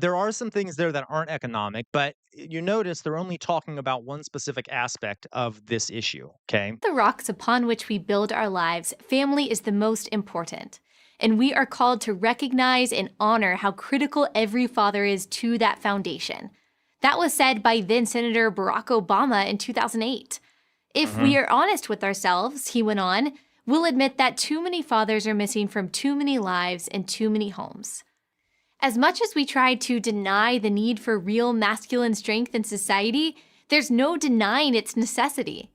There are some things there that aren't economic, but you notice they're only talking about one specific aspect of this issue, okay? the rocks upon which we build our lives, family is the most important. And we are called to recognize and honor how critical every father is to that foundation. That was said by then Senator Barack Obama in 2008. If we are honest with ourselves, he went on, we'll admit that too many fathers are missing from too many lives and too many homes. As much as we try to deny the need for real masculine strength in society, there's no denying its necessity.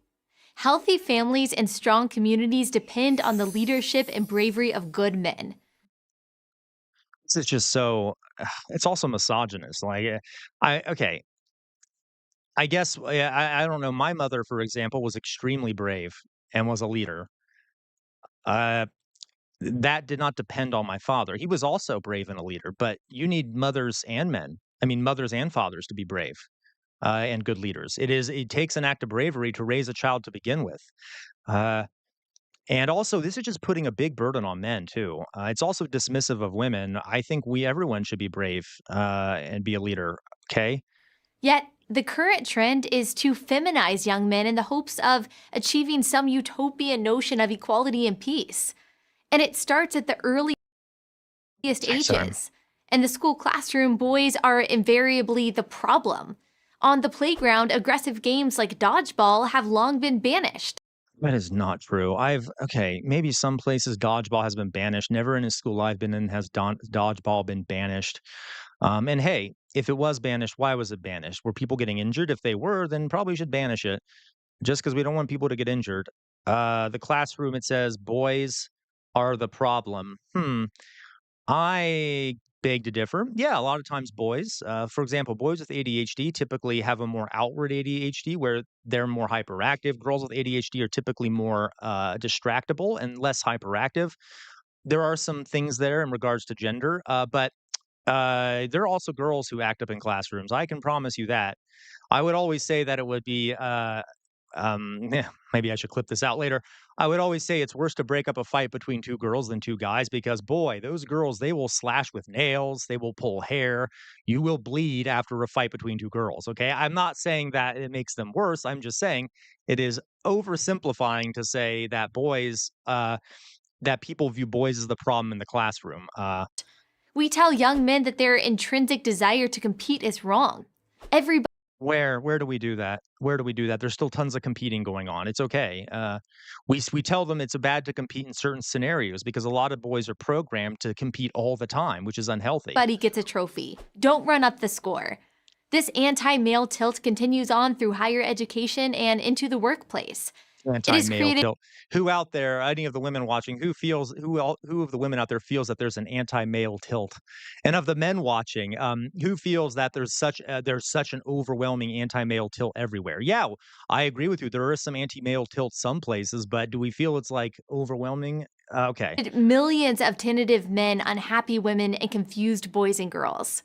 Healthy families and strong communities depend on the leadership and bravery of good men. This is just so it's also misogynist. Like, I guess, I don't know. My mother, for example, was extremely brave and was a leader. Uh, that did not depend on my father. He was also brave and a leader, but you need mothers and fathers to be brave and good leaders. It takes an act of bravery to raise a child to begin with. And also, this is just putting a big burden on men too. It's also dismissive of women. I think everyone should be brave and be a leader. Okay. Yet, the current trend is to feminize young men in the hopes of achieving some utopian notion of equality and peace. And it starts at the earliest ages. In the school classroom, boys are invariably the problem. On the playground, aggressive games like dodgeball have long been banished. That is not true. Maybe some places dodgeball has been banished. Never in a school I've been in has dodgeball been banished. And hey, if it was banished, why was it banished? Were people getting injured? If they were, then probably should banish it. Just because we don't want people to get injured. The classroom, it says boys are the problem. I beg to differ. Yeah, a lot of times boys, for example, boys with ADHD typically have a more outward ADHD where they're more hyperactive. Girls with ADHD are typically more distractible and less hyperactive. There are some things there in regards to gender, but there are also girls who act up in classrooms. I can promise you that. I would always say that it would be maybe I should clip this out later. I would always say it's worse to break up a fight between two girls than two guys because, boy, those girls, they will slash with nails, they will pull hair, you will bleed after a fight between two girls, okay? I'm not saying that it makes them worse. I'm just saying it is oversimplifying to say that that people view boys as the problem in the classroom. We tell young men that their intrinsic desire to compete is wrong. Everybody Where do we do that? Where do we do that? There's still tons of competing going on. It's okay. We tell them it's bad to compete in certain scenarios because a lot of boys are programmed to compete all the time, which is unhealthy. gets a trophy. Don't run up the score. This anti-male tilt continues on through higher education and into the workplace. It is Anti-male created tilt. Who out there, any of the women watching, who of the women out there feels that there's an anti-male tilt? And of the men watching, who feels that there's such an overwhelming anti-male tilt everywhere? Yeah, I agree with you. There is some anti-male tilt some places, but do we feel it's like overwhelming? Okay. millions of tentative men, unhappy women, and confused boys and girls.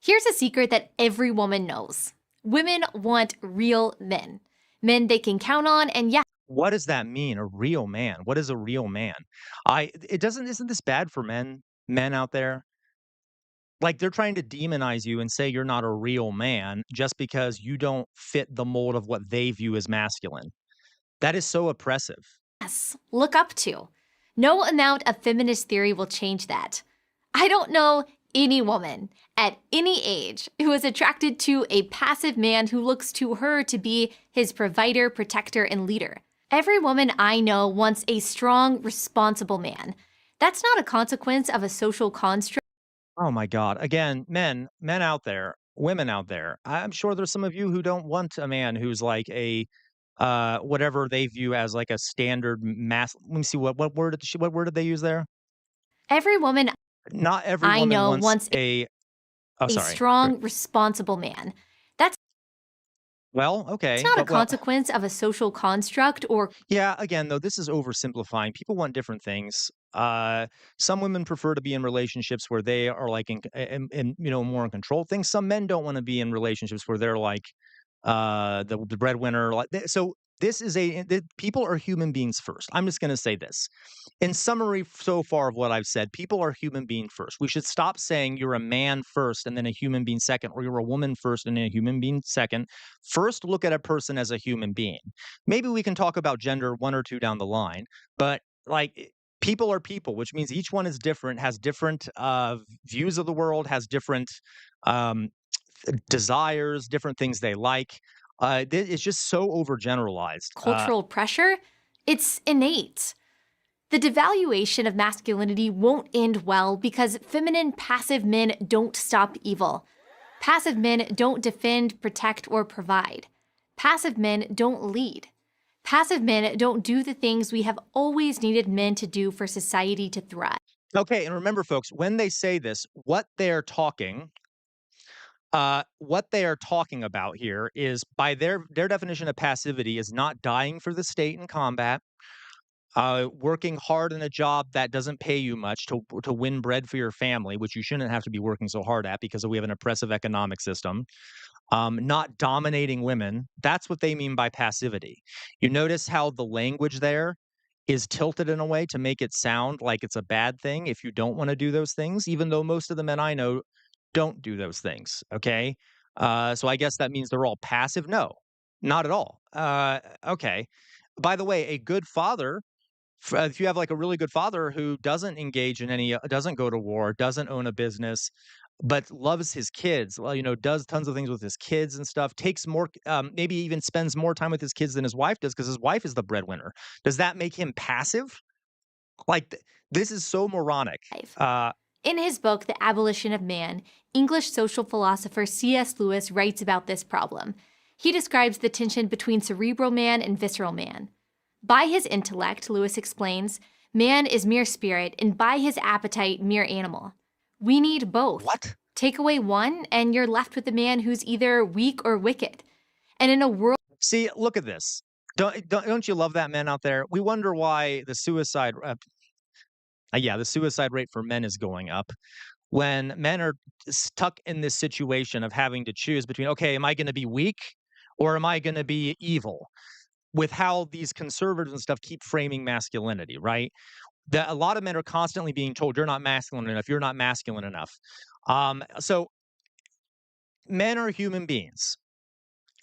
Here's a secret that every woman knows. Women want real men. Men they can count on, and yeah, What does that mean? A real man. What is a real man? Isn't this bad for men out there? Like they're trying to demonize you and say you're not a real man just because you don't fit the mold of what they view as masculine. That is so oppressive. yes, look up to. No amount of feminist theory will change that. I don't know any woman at any age who is attracted to a passive man who looks to her to be his provider, protector, and leader. Every woman I know wants a strong, responsible man. That's not a consequence of a social construct. Oh my God. Again, men out there, women out there. I'm sure there's some of you who don't want a man who's like a whatever they view as like a standard mass. Let me see what word did they use there? Every woman Not every I woman know wants wants a oh a sorry. strong, responsible man. That's Well, okay. not a But well, consequence of a social construct or yeah, again, though, this is oversimplifying. People want different things. Some women prefer to be in relationships where they are like more in control of things. Some men don't want to be in relationships where they're like the breadwinner. So this is people are human beings first. I'm just going to say this. In summary, so far of what I've said, people are human being first. We should stop saying you're a man first and then a human being second, or you're a woman first and then a human being second. First, look at a person as a human being. Maybe we can talk about gender one or two down the line, but people are people, which means each one is different, has different views of the world, has different um, desires, different things they like. It's just so overgeneralized. cultural pressure. It's innate. The devaluation of masculinity won't end well because feminine passive men don't stop evil. Passive men don't defend, protect, or provide. Passive men don't lead. Passive men don't do the things we have always needed men to do for society to thrive. Okay, and remember, folks, when they say this, what they're talking about here is by their definition of passivity is not dying for the state in combat, working hard in a job that doesn't pay you much to win bread for your family, which you shouldn't have to be working so hard at because we have an oppressive economic system. Not dominating women. That's what they mean by passivity. You notice how the language there is tilted in a way to make it sound like it's a bad thing if you don't want to do those things, even though most of the men I know don't do those things. Okay. So I guess that means they're all passive. No, not at all. Okay. By the way, a good father, if you have like a really good father who doesn't engage in doesn't go to war, doesn't own a business, but loves his kids, well, does tons of things with his kids and stuff, takes more, maybe even spends more time with his kids than his wife does because his wife is the breadwinner. Does that make him passive? This is so moronic. In his book, The Abolition of Man, English social philosopher C.S. Lewis writes about this problem. He describes the tension between cerebral man and visceral man. By his intellect, Lewis explains, man is mere spirit, and by his appetite, mere animal. We need both. What? Take away one, and you're left with a man who's either weak or wicked. And in a world... See, look at this. Don't you love that, men out there? We wonder why the suicide rate for men is going up when men are stuck in this situation of having to choose between, okay, am I going to be weak or am I going to be evil? With how these conservatives and stuff keep framing masculinity, right? A lot of men are constantly being told, you're not masculine enough, you're not masculine enough. So men are human beings.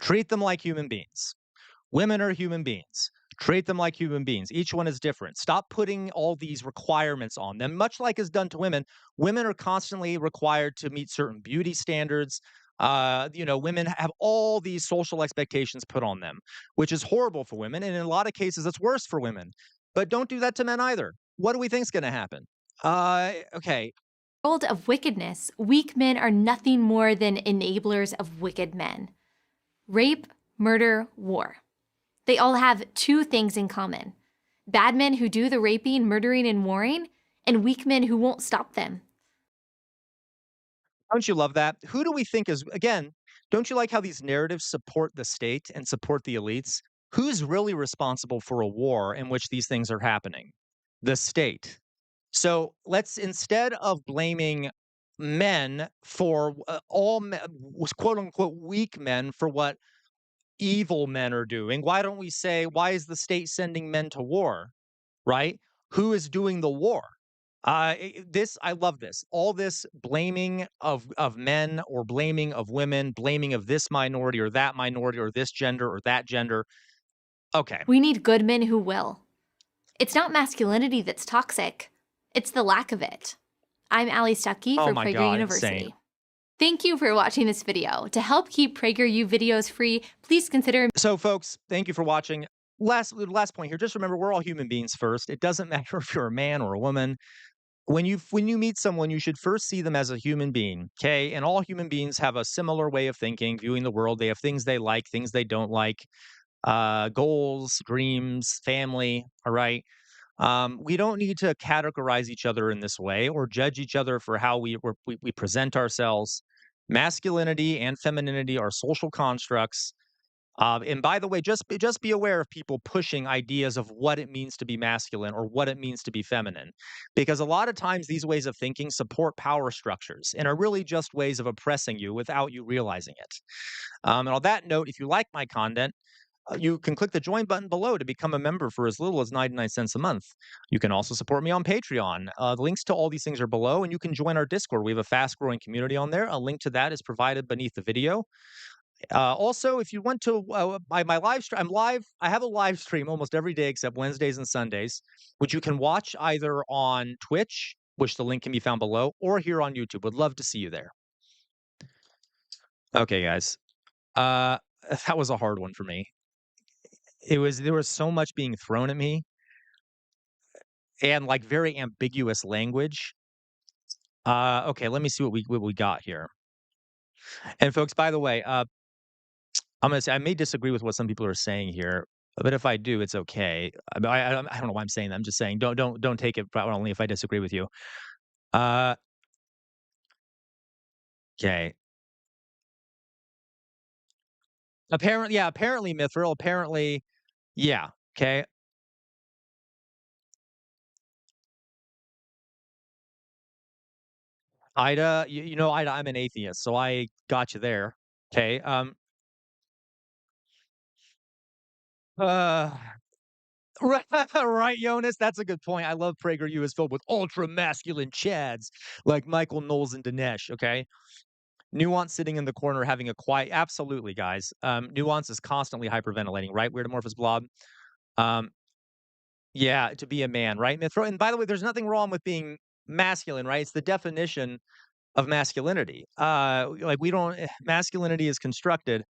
Treat them like human beings. Women are human beings. Treat them like human beings. Each one is different. Stop putting all these requirements on them, much like is done to women. Women are constantly required to meet certain beauty standards. Women have all these social expectations put on them, which is horrible for women. And in a lot of cases, it's worse for women. But don't do that to men either. What do we think is going to happen? Okay. World of wickedness, weak men are nothing more than enablers of wicked men. Rape, murder, war. They all have two things in common: bad men who do the raping, murdering, and warring, and weak men who won't stop them. Don't you love that? Who do we think is, again, don't you like how these narratives support the state and support the elites? Who's really responsible for a war in which these things are happening? The state. So let's, instead of blaming men for quote unquote weak men for what evil men are doing, why don't we say, why is the state sending men to war? Right? Who is doing the war? This I love this. All this blaming of men or blaming of women, blaming of this minority or this gender or that gender. Okay. We need good men who will. It's not masculinity that's toxic, it's the lack of it. I'm Ali Stuckey Oh for my Prageru God, University. insane. Thank you for watching this video. To help keep PragerU videos free, please consider. So, folks, thank you for watching. Last point here. Just remember, we're all human beings first. It doesn't matter if you're a man or a woman. When you meet someone, you should first see them as a human being. Okay, and all human beings have a similar way of thinking, viewing the world. They have things they like, things they don't like, goals, dreams, family. All right. We don't need to categorize each other in this way or judge each other for how we present ourselves. Masculinity and femininity are social constructs. And by the way, just be aware of people pushing ideas of what it means to be masculine or what it means to be feminine, because a lot of times these ways of thinking support power structures and are really just ways of oppressing you without you realizing it. And on that note, if you like my content, you can click the join button below to become a member for as little as 99 cents a month. You can also support me on Patreon. The links to all these things are below, and you can join our Discord. We have a fast growing community on there. A link to that is provided beneath the video. Also, if you want to, my live stream, I'm live. I have a live stream almost every day except Wednesdays and Sundays, which you can watch either on Twitch, which the link can be found below, or here on YouTube. Would love to see you there. Okay, guys. That was a hard one for me. There was so much being thrown at me and like very ambiguous language. Okay, let me see what we got here. And folks, by the way, I'm gonna say I may disagree with what some people are saying here, but if I do, it's okay. I don't know why I'm saying that. I'm just saying don't take it only if I disagree with you. Uh, okay. Apparently Mithril. Apparently, yeah. Okay. Ida, you know, Ida, I'm an atheist, so I got you there. Okay. Uh, right, right, Jonas. That's a good point. I love PragerU is filled with ultra masculine chads like Michael Knowles and Dinesh. Okay. Nuance sitting in the corner having a quiet. Absolutely, guys. Nuance is constantly hyperventilating, right? Weird amorphous blob. Um, yeah, to be a man, right? Mithra. And by the way, there's nothing wrong with being masculine, right? It's the definition of masculinity. Like we don't masculinity is constructed.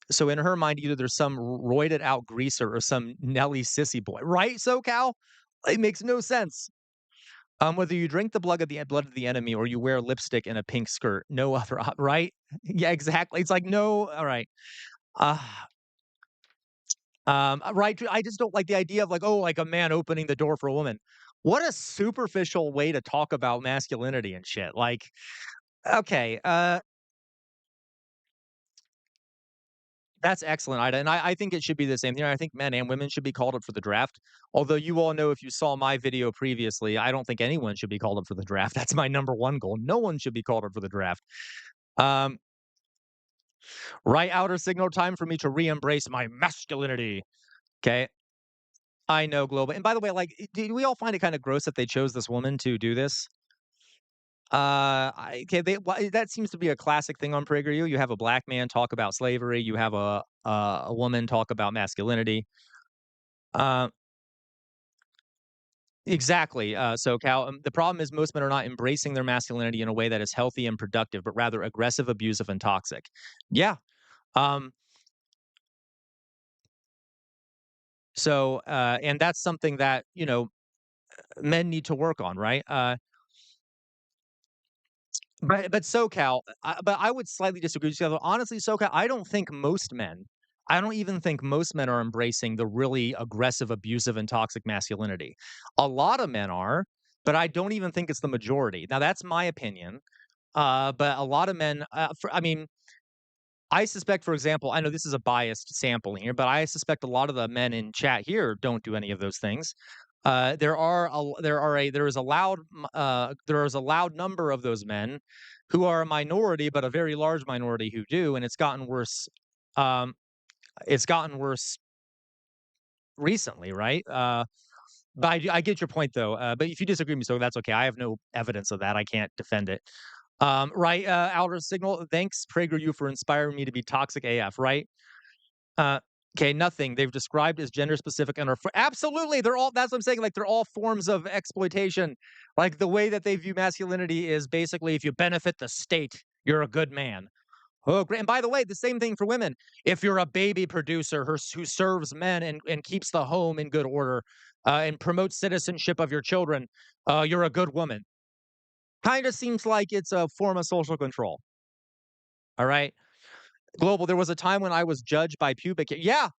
So in her mind, either there's some roided out greaser or some Nelly sissy boy, right? SoCal, it makes no sense. Whether you drink the blood of the enemy or you wear lipstick and a pink skirt, no other right? Yeah, exactly. It's like no, all right. Uh, right. I just don't like the idea of like, oh, like a man opening the door for a woman. What a superficial way to talk about masculinity and shit. Like, okay, that's excellent, Ida. And I think it should be the same thing. I think men and women should be called up for the draft. Although you all know if you saw my video previously, I don't think anyone should be called up for the draft. That's my number one goal. No one should be called up for the draft. Um, right outer signal time for me to re-embrace my masculinity. Okay. I know global. And by the way, like, do we all find it kind of gross that they chose this woman to do this? Okay, that seems to be a classic thing on PragerU. You have a black man talk about slavery. You have a woman talk about masculinity. Uh, exactly. So, Cal, the problem is most men are not embracing their masculinity in a way that is healthy and productive, but rather aggressive, abusive, and toxic. Yeah. Um. So, and that's something that men need to work on, right? But SoCal, but I would slightly disagree with you. Honestly, SoCal, I don't think most men I don't even think most men are embracing the really aggressive, abusive, and toxic masculinity. A lot of men are, but I don't even think it's the majority. Now, that's my opinion. But a lot of men, I mean, I suspect, for example, I know this is a biased sampling here, but I suspect a lot of the men in chat here don't do any of those things. There is a loud number of those men who are a minority, but a very large minority who do, and it's gotten worse. Um, it's gotten worse recently, right? But I get your point though. But if you disagree with me, so that's okay. I have no evidence of that. I can't defend it. Right, Outer Signal. Thanks, Prageru, for inspiring me to be toxic AF. Right. Uh, okay, nothing. They've described as gender specific and are absolutely. They're all. That's what I'm saying. Like they're all forms of exploitation. Like the way that they view masculinity is basically if you benefit the state, you're a good man. Oh, great. And by the way, the same thing for women. If you're a baby producer who serves men and keeps the home in good order and promotes citizenship of your children, you're a good woman. Kind of seems like it's a form of social control. All right. Global, there was a time when I was judged by pubic hair. Yeah,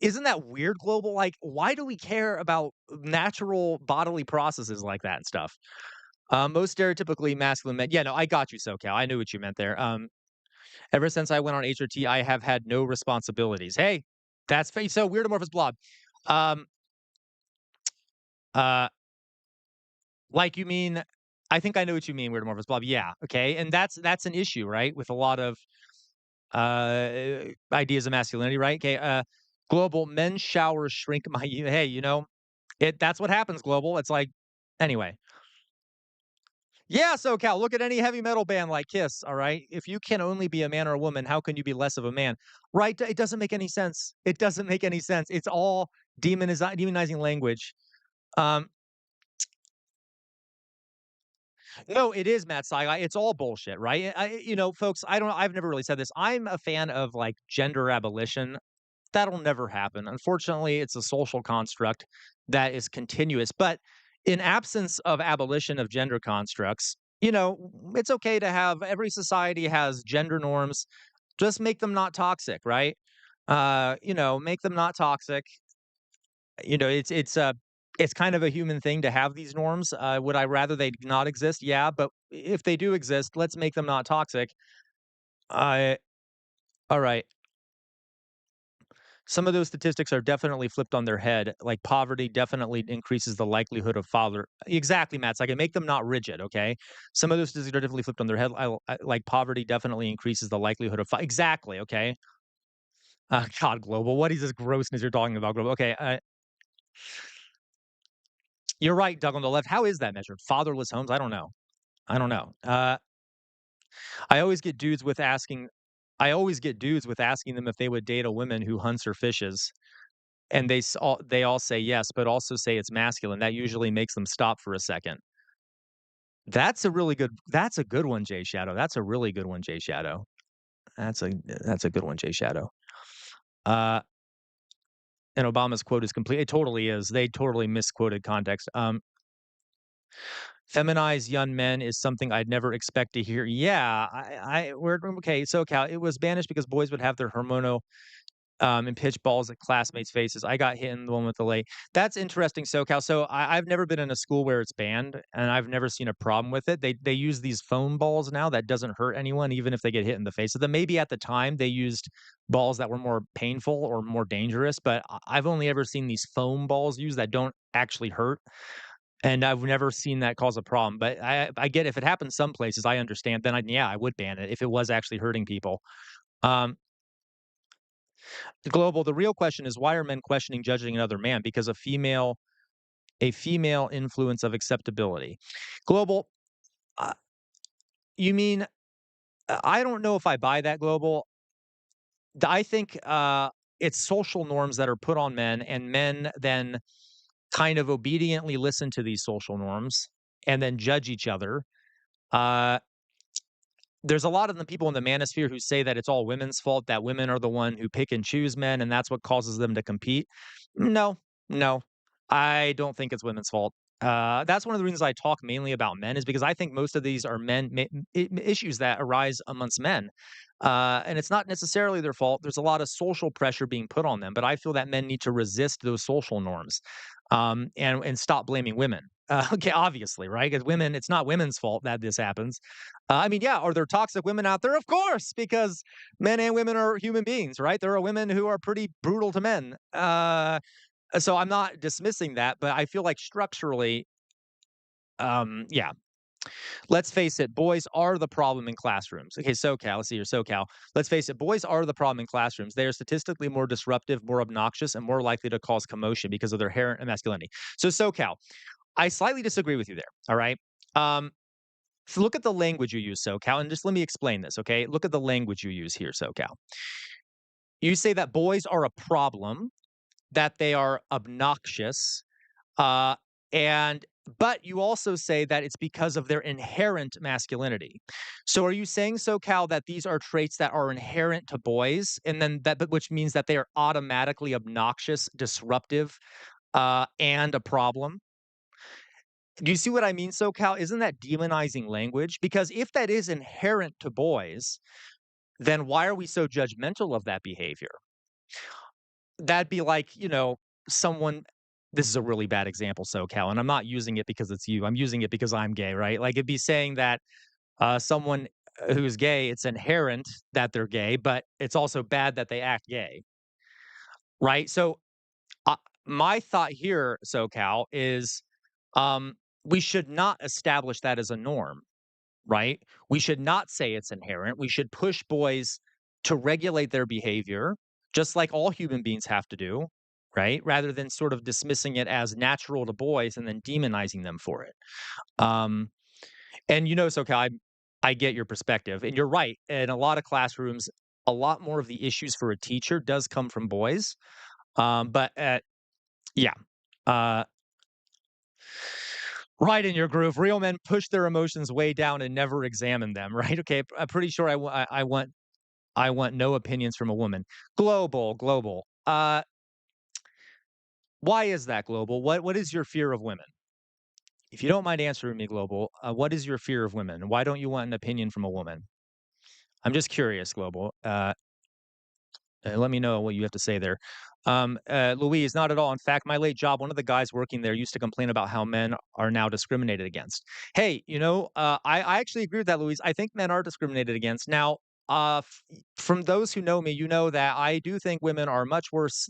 isn't that weird, Global? Like, why do we care about natural bodily processes like that and stuff? Most stereotypically masculine men. Yeah, no, I got you, SoCal. I knew what you meant there. Ever since I went on HRT, I have had no responsibilities. Hey, that's so weird. Amorphous blob. Um, uh, like you mean? I think I know what you mean. Weird amorphous blob. Yeah. Okay. And that's an issue, right? With a lot of ideas of masculinity, right? Okay. Global men's showers shrink my. Hey, that's what happens. Global. It's like anyway. Yeah, SoCal, look at any heavy metal band like Kiss, all right? If you can only be a man or a woman, how can you be less of a man? Right? It doesn't make any sense. It doesn't make any sense. It's all demonizing language. No, it is Matt Saigai. It's all bullshit, right? Folks, I've never really said this. I'm a fan of like gender abolition. That'll never happen. Unfortunately, it's a social construct that is continuous. But in absence of abolition of gender constructs, it's okay to have every society has gender norms. Just make them not toxic, right? Make them not toxic. It's kind of a human thing to have these norms. Would I rather they not exist? Yeah, but if they do exist, let's make them not toxic. All right. Some of those statistics are definitely flipped on their head. Like poverty definitely increases the likelihood of father. Exactly, Matt. So I can make them not rigid. Okay. Some of those statistics are definitely flipped on their head. Like poverty definitely increases the likelihood of. Exactly. Okay. God, global. What is this grossness you're talking about, global? Okay. You're right, Doug on the left. How is that measured? Fatherless homes? I don't know. I always get dudes with asking. I always get dudes with asking them if they would date a woman who hunts or fishes. And they all say yes, but also say it's masculine. That usually makes them stop for a second. That's a good one, Jay Shadow. That's a really good one, Jay Shadow. That's a good one, Jay Shadow. And Obama's quote is complete. It totally is. They totally misquoted context. Feminized young men is something I'd never expect to hear. Yeah, we're okay. So Cal, it was banished because boys would have their hormonal and pitch balls at classmates' faces. I got hit in the one with the lake. That's interesting, SoCal. So I've never been in a school where it's banned, and I've never seen a problem with it. They use these foam balls now that doesn't hurt anyone, even if they get hit in the face. So then maybe at the time they used balls that were more painful or more dangerous, but I've only ever seen these foam balls used that don't actually hurt. And I've never seen that cause a problem. But I get if it happens some places, I understand. Then I would ban it if it was actually hurting people. Global, the real question is why are men questioning judging another man? Because a female influence of acceptability. Global, you mean I don't know if I buy that, Global. I think it's social norms that are put on men, and men then kind of obediently listen to these social norms and then judge each other. There's a lot of the people in the manosphere who say that it's all women's fault, that women are the one who pick and choose men, and that's what causes them to compete. No, I don't think it's women's fault. That's one of the reasons I talk mainly about men is because I think most of these are issues that arise amongst men. And it's not necessarily their fault. There's a lot of social pressure being put on them, but I feel that men need to resist those social norms, and stop blaming women. Okay, obviously, right? Because women, it's not women's fault that this happens. I mean, yeah, are there toxic women out there? Of course, because men and women are human beings, right? There are women who are pretty brutal to men. So I'm not dismissing that, but I feel like structurally, yeah. Let's face it, boys are the problem in classrooms. Okay, SoCal, let's see your SoCal. Let's face it, boys are the problem in classrooms. They are statistically more disruptive, more obnoxious, and more likely to cause commotion because of their inherent masculinity. So SoCal, I slightly disagree with you there. All right. Um, so look at the language you use, SoCal, and just let me explain this. Okay, look at the language you use here, SoCal. You say that boys are a problem, that they are obnoxious, uh, and but you also say that it's because of their inherent masculinity. So are you saying, SoCal, that these are traits that are inherent to boys, and then but which means that they are automatically obnoxious, disruptive, and a problem? Do you see what I mean, SoCal? Isn't that demonizing language? Because if that is inherent to boys, then why are we so judgmental of that behavior? That'd be like, someone this is a really bad example, SoCal, and I'm not using it because it's you. I'm using it because I'm gay, right? Like it'd be saying that someone who's gay, it's inherent that they're gay, but it's also bad that they act gay, right? So uh, my thought here, SoCal, is um, we should not establish that as a norm, right? We should not say it's inherent. We should push boys to regulate their behavior, just like all human beings have to do, right? Rather than sort of dismissing it as natural to boys and then demonizing them for it. Um, and SoCal, I get your perspective, and you're right. In a lot of classrooms, a lot more of the issues for a teacher does come from boys. But yeah, uh, right in your groove. Real men push their emotions way down and never examine them, right? Okay, I'm pretty sure I want no opinions from a woman. Global. Why is that, global? What is your fear of women? If you don't mind answering me, global, what is your fear of women? Why don't you want an opinion from a woman? I'm just curious, global. Let me know what you have to say there. Louise, not at all. In fact, my late job, one of the guys working there used to complain about how men are now discriminated against. Hey, I actually agree with that, Louise. I think men are discriminated against. Now, from those who know me, you know that I do think women are much worse,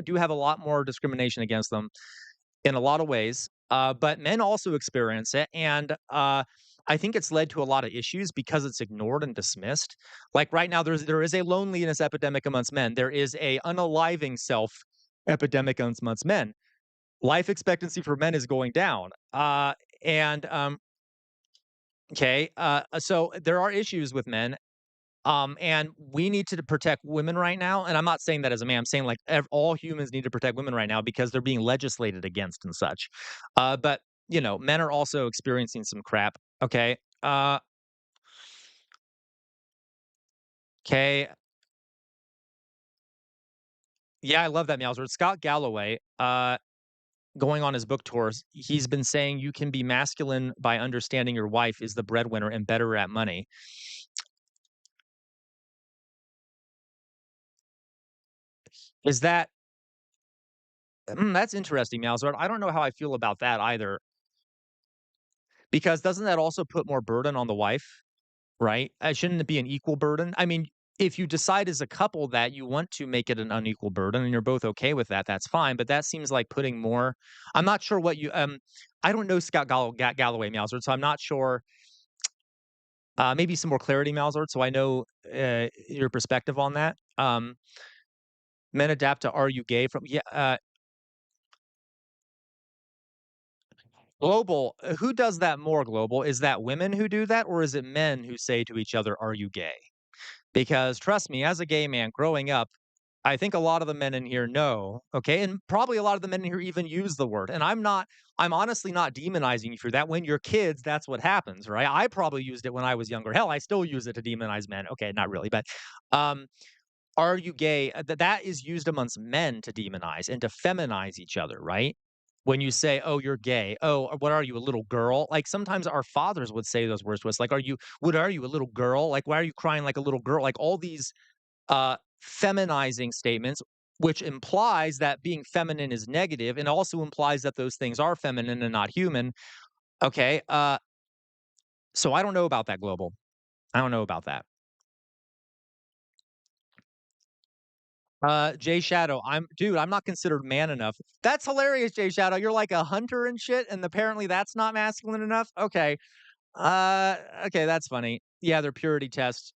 do have a lot more discrimination against them in a lot of ways. But men also experience it. And I think it's led to a lot of issues because it's ignored and dismissed. Like right now, there is a loneliness epidemic amongst men. There is a unaliving self epidemic amongst men. Life expectancy for men is going down. And okay, so there are issues with men. And we need to protect women right now. And I'm not saying that as a man. I'm saying like all humans need to protect women right now because they're being legislated against and such. But men are also experiencing some crap. Okay. Okay. Yeah, I love that, Meowsword. Scott Galloway, going on his book tours, he's been saying you can be masculine by understanding your wife is the breadwinner and better at money. Is that that's interesting, Meowsword. I don't know how I feel about that either. Because doesn't that also put more burden on the wife, right? Shouldn't it be an equal burden? I mean, if you decide as a couple that you want to make it an unequal burden and you're both okay with that, that's fine. But that seems like putting more. I'm not sure what you. I don't know Scott Galloway Malzard, so I'm not sure. Maybe some more clarity, Malzard, so I know your perspective on that. Men adapt to "Are you gay?" from global. Who does that more? Global, is that women who do that, or is it men who say to each other, "Are you gay?" Because trust me, as a gay man growing up, I think a lot of the men in here know, okay? And probably a lot of the men in here even use the word. And I'm honestly not demonizing you for that. When you're kids, that's what happens, right? I probably used it when I was younger. Hell, I still use it to demonize men. Okay, not really, but um, are you gay? That is used amongst men to demonize and to feminize each other, right? when you say, "Oh, you're gay." "Oh, what are you, a little girl?" Like, sometimes our fathers would say those words to us, like, are you, a little girl? Like, why are you crying like a little girl?" Like, all these, feminizing statements, which implies that being feminine is negative and also implies that those things are feminine and not human. Okay, so I don't know about that, Global. I don't know about that. Jay Shadow, I'm not considered man enough. That's hilarious, Jay Shadow. You're like a hunter and shit, and apparently that's not masculine enough. Okay. Okay, that's funny. Yeah, their purity test.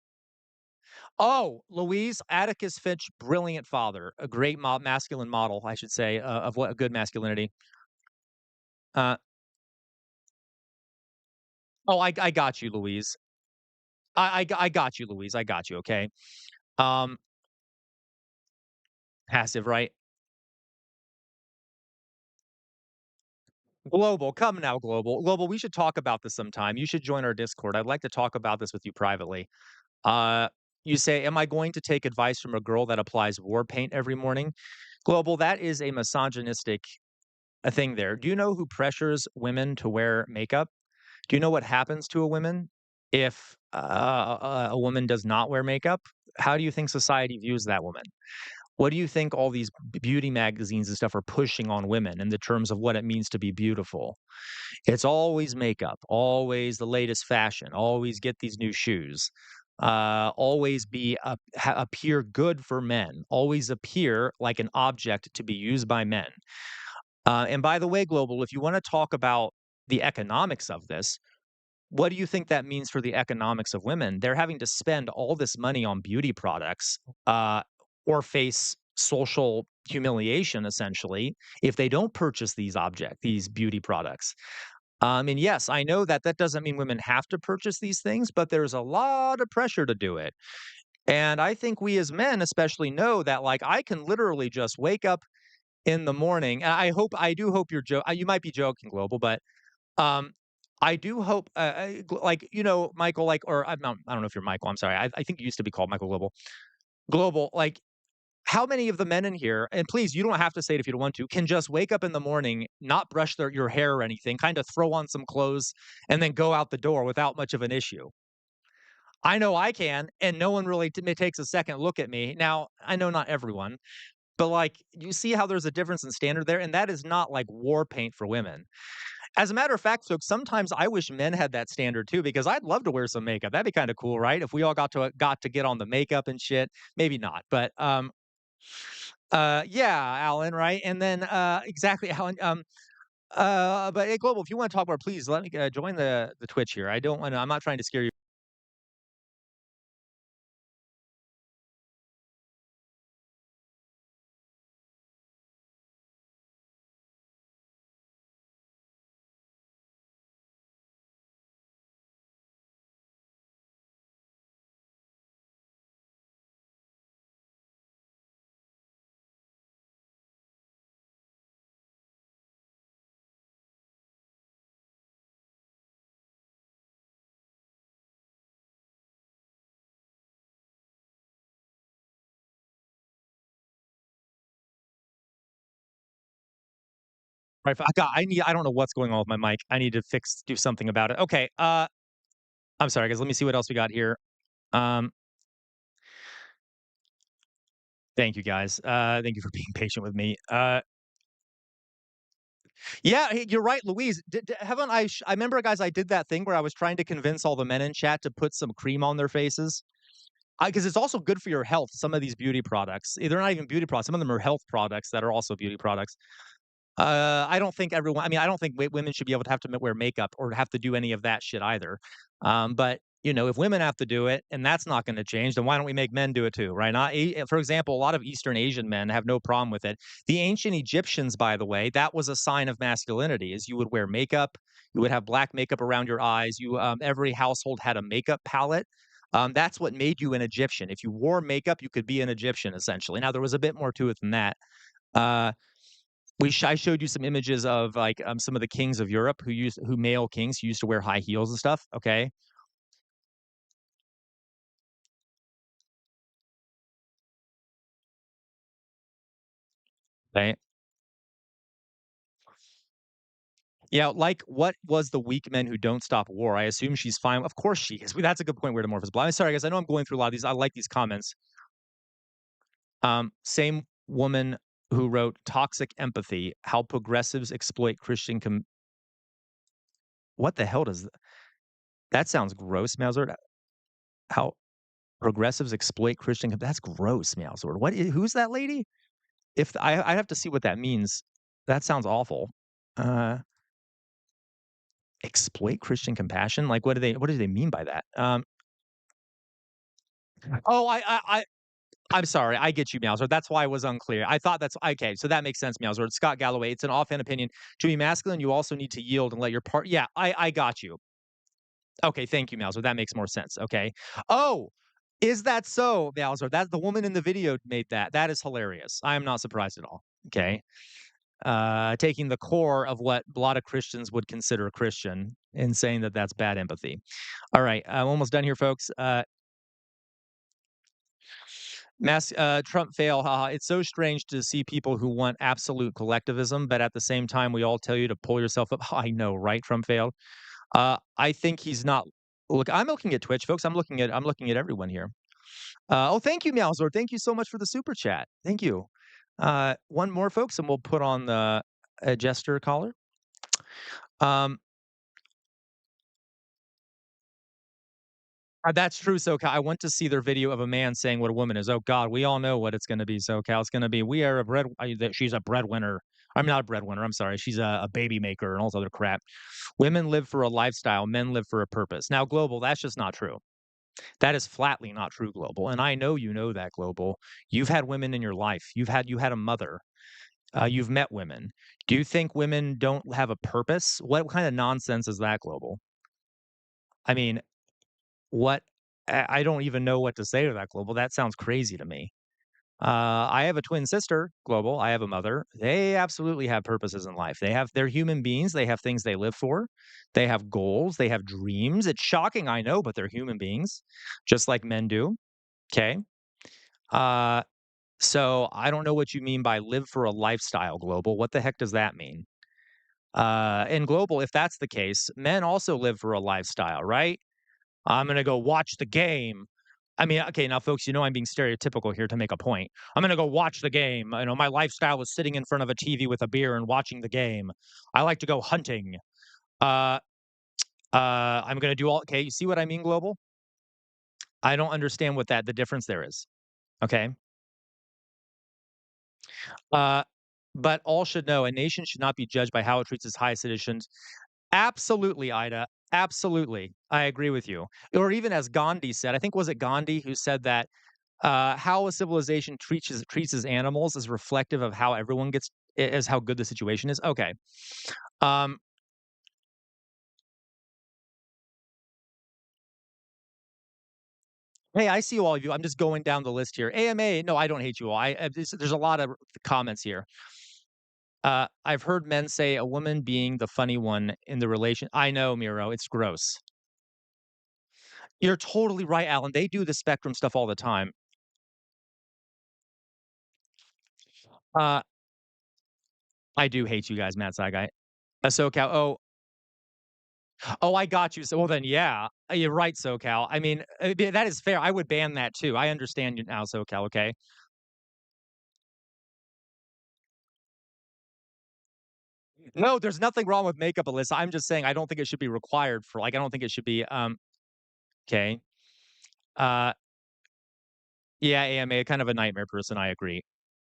Oh, Louise, Atticus Finch, brilliant father, a great masculine model, I should say, of what a good masculinity. Uh, oh, I got you, Louise. I got you, Louise. I got you. Okay. Um, passive, right? Global, come now, Global. Global, we should talk about this sometime. You should join our Discord. I'd like to talk about this with you privately. Uh, you say, "Am I going to take advice from a girl that applies war paint every morning?" Global, that is a misogynistic thing there. Do you know who pressures women to wear makeup? Do you know what happens to a woman if a woman does not wear makeup? How do you think society views that woman? What do you think all these beauty magazines and stuff are pushing on women in the terms of what it means to be beautiful? It's always makeup, always the latest fashion, always get these new shoes, always appear good for men, always appear like an object to be used by men. And by the way, Global, if you want to talk about the economics of this, what do you think that means for the economics of women? They're having to spend all this money on beauty products, or face social humiliation essentially if they don't purchase these beauty products. And yes, I know that that doesn't mean women have to purchase these things, but there's a lot of pressure to do it. And I think we as men especially know that, like, I can literally just wake up in the morning. And I do hope you might be joking, Global, but um, I do hope, like, Michael, like, or I don't know if you're Michael. I'm sorry. I think you used to be called Michael Global. Global, like, how many of the men in here, and please, you don't have to say it if you don't want to, can just wake up in the morning, not brush your hair or anything, kind of throw on some clothes, and then go out the door without much of an issue? I know I can, and no one really takes a second look at me. Now, I know not everyone, but like, you see how there's a difference in standard there, and that is not like war paint for women. As a matter of fact, folks, sometimes I wish men had that standard too, because I'd love to wear some makeup. That'd be kind of cool, right? If we all got to get on the makeup and shit. Maybe not, but yeah, Alan, right? And then exactly, Alan. But hey, Global, if you want to talk more, please let me join the Twitch here. I don't want to. I'm not trying to scare you. Right, I don't know what's going on with my mic. I need to do something about it. Okay. I'm sorry, guys. Let me see what else we got here. Um, thank you, guys. Thank you for being patient with me. Yeah, hey, you're right, Louise. Haven't I remember, guys, I did that thing where I was trying to convince all the men in chat to put some cream on their faces. Because it's also good for your health. Some of these beauty products, they're not even beauty products. Some of them are health products that are also beauty products. I don't think everyone. I mean, I don't think women should be able to have to wear makeup or have to do any of that shit either. But if women have to do it and that's not going to change, then why don't we make men do it too, right? For example, a lot of Eastern Asian men have no problem with it. The ancient Egyptians, by the way, that was a sign of masculinity. Is you would wear makeup, you would have black makeup around your eyes. Every household had a makeup palette. That's what made you an Egyptian. If you wore makeup, you could be an Egyptian essentially. Now there was a bit more to it than that. Uh, I showed you some images of like some of the kings of Europe who male kings who used to wear high heels and stuff. Okay, right. Yeah, like, what was the weak men who don't stop war? I assume she's fine. Of course she is. That's a good point where Metamorphosis blind. Sorry, guys. I know I'm going through a lot of these. I like these comments. Same woman who wrote Toxic Empathy, How Progressives Exploit Christian What the hell does that sounds gross, Mauser. How progressives exploit that's gross, Mauser. Who's that lady? If I have to see what that means. That sounds awful. Uh Exploit Christian compassion? Like, what do they mean by that? Oh, I'm sorry. I get you, Mauser. That's why I was unclear. I thought that's okay. So that makes sense, Mauser. It's Scott Galloway. It's an offhand opinion. To be masculine, you also need to yield and let your part. Yeah, I got you. Okay, thank you, Mauser. That makes more sense. Okay. Oh, is that so, Mauser? That's the woman in the video made that. That is hilarious. I am not surprised at all. Okay. Taking the core of what a lot of Christians would consider Christian and saying that that's bad empathy. All right, I'm almost done here, folks. Trump fail. Haha. It's so strange to see people who want absolute collectivism, but at the same time, we all tell you to pull yourself up. I know, right? Trump failed. I think he's not. Look, I'm looking at Twitch, folks. I'm looking at everyone here. Oh, thank you, Meowsor. Thank you so much for the super chat. Thank you. One more, folks, and we'll put on the jester collar. Um, that's true, SoCal. I went to see their video of a man saying what a woman is. Oh God, we all know what it's going to be, SoCal. It's going to be we are a bread. She's a breadwinner. I'm not a breadwinner. I'm sorry. She's a baby maker and all this other crap. Women live for a lifestyle. Men live for a purpose. Now, global, that's just not true. That is flatly not true, global. And I know you know that, global. You've had women in your life. You had a mother. You've met women. Do you think women don't have a purpose? What kind of nonsense is that, global? I mean, what I don't even know what to say to that, global. That sounds crazy to me. I have a twin sister, global. I have a mother. They absolutely have purposes in life. They're human beings. They have things they live for. They have goals. They have dreams. It's shocking, I know, but they're human beings, just like men do. Okay. Uh, so I don't know what you mean by live for a lifestyle, global. What the heck does that mean? In global, if that's the case, men also live for a lifestyle, right? I'm gonna go watch the game. I mean, okay, now, folks, you know I'm being stereotypical here to make a point. I'm gonna go watch the game. You know, my lifestyle is sitting in front of a TV with a beer and watching the game. I like to go hunting. Uh, I'm gonna do all. Okay, you see what I mean, global? I don't understand what the difference there is. Okay. Uh, but all should know a nation should not be judged by how it treats its highest citizens. Absolutely, Ida. Absolutely. I agree with you. Or even as Gandhi said, I think was it Gandhi who said that how a civilization treats its animals is reflective of how everyone gets is how good the situation is. Okay. Um, hey, I see all of you. I'm just going down the list here. AMA, no, I don't hate you all. There's a lot of comments here. I've heard men say a woman being the funny one in the relation. I know, Miro, it's gross. You're totally right, Alan. They do the spectrum stuff all the time. Uh, I do hate you guys, Matt Saigai. SoCal. Oh, I got you. So, well, then, yeah, you're right, SoCal. I mean, that is fair. I would ban that too. I understand you now, SoCal. Okay. No, there's nothing wrong with makeup, Alyssa. I'm just saying I don't think it should be required for like I don't think it should be okay. Uh yeah, AMA kind of a nightmare person, I agree.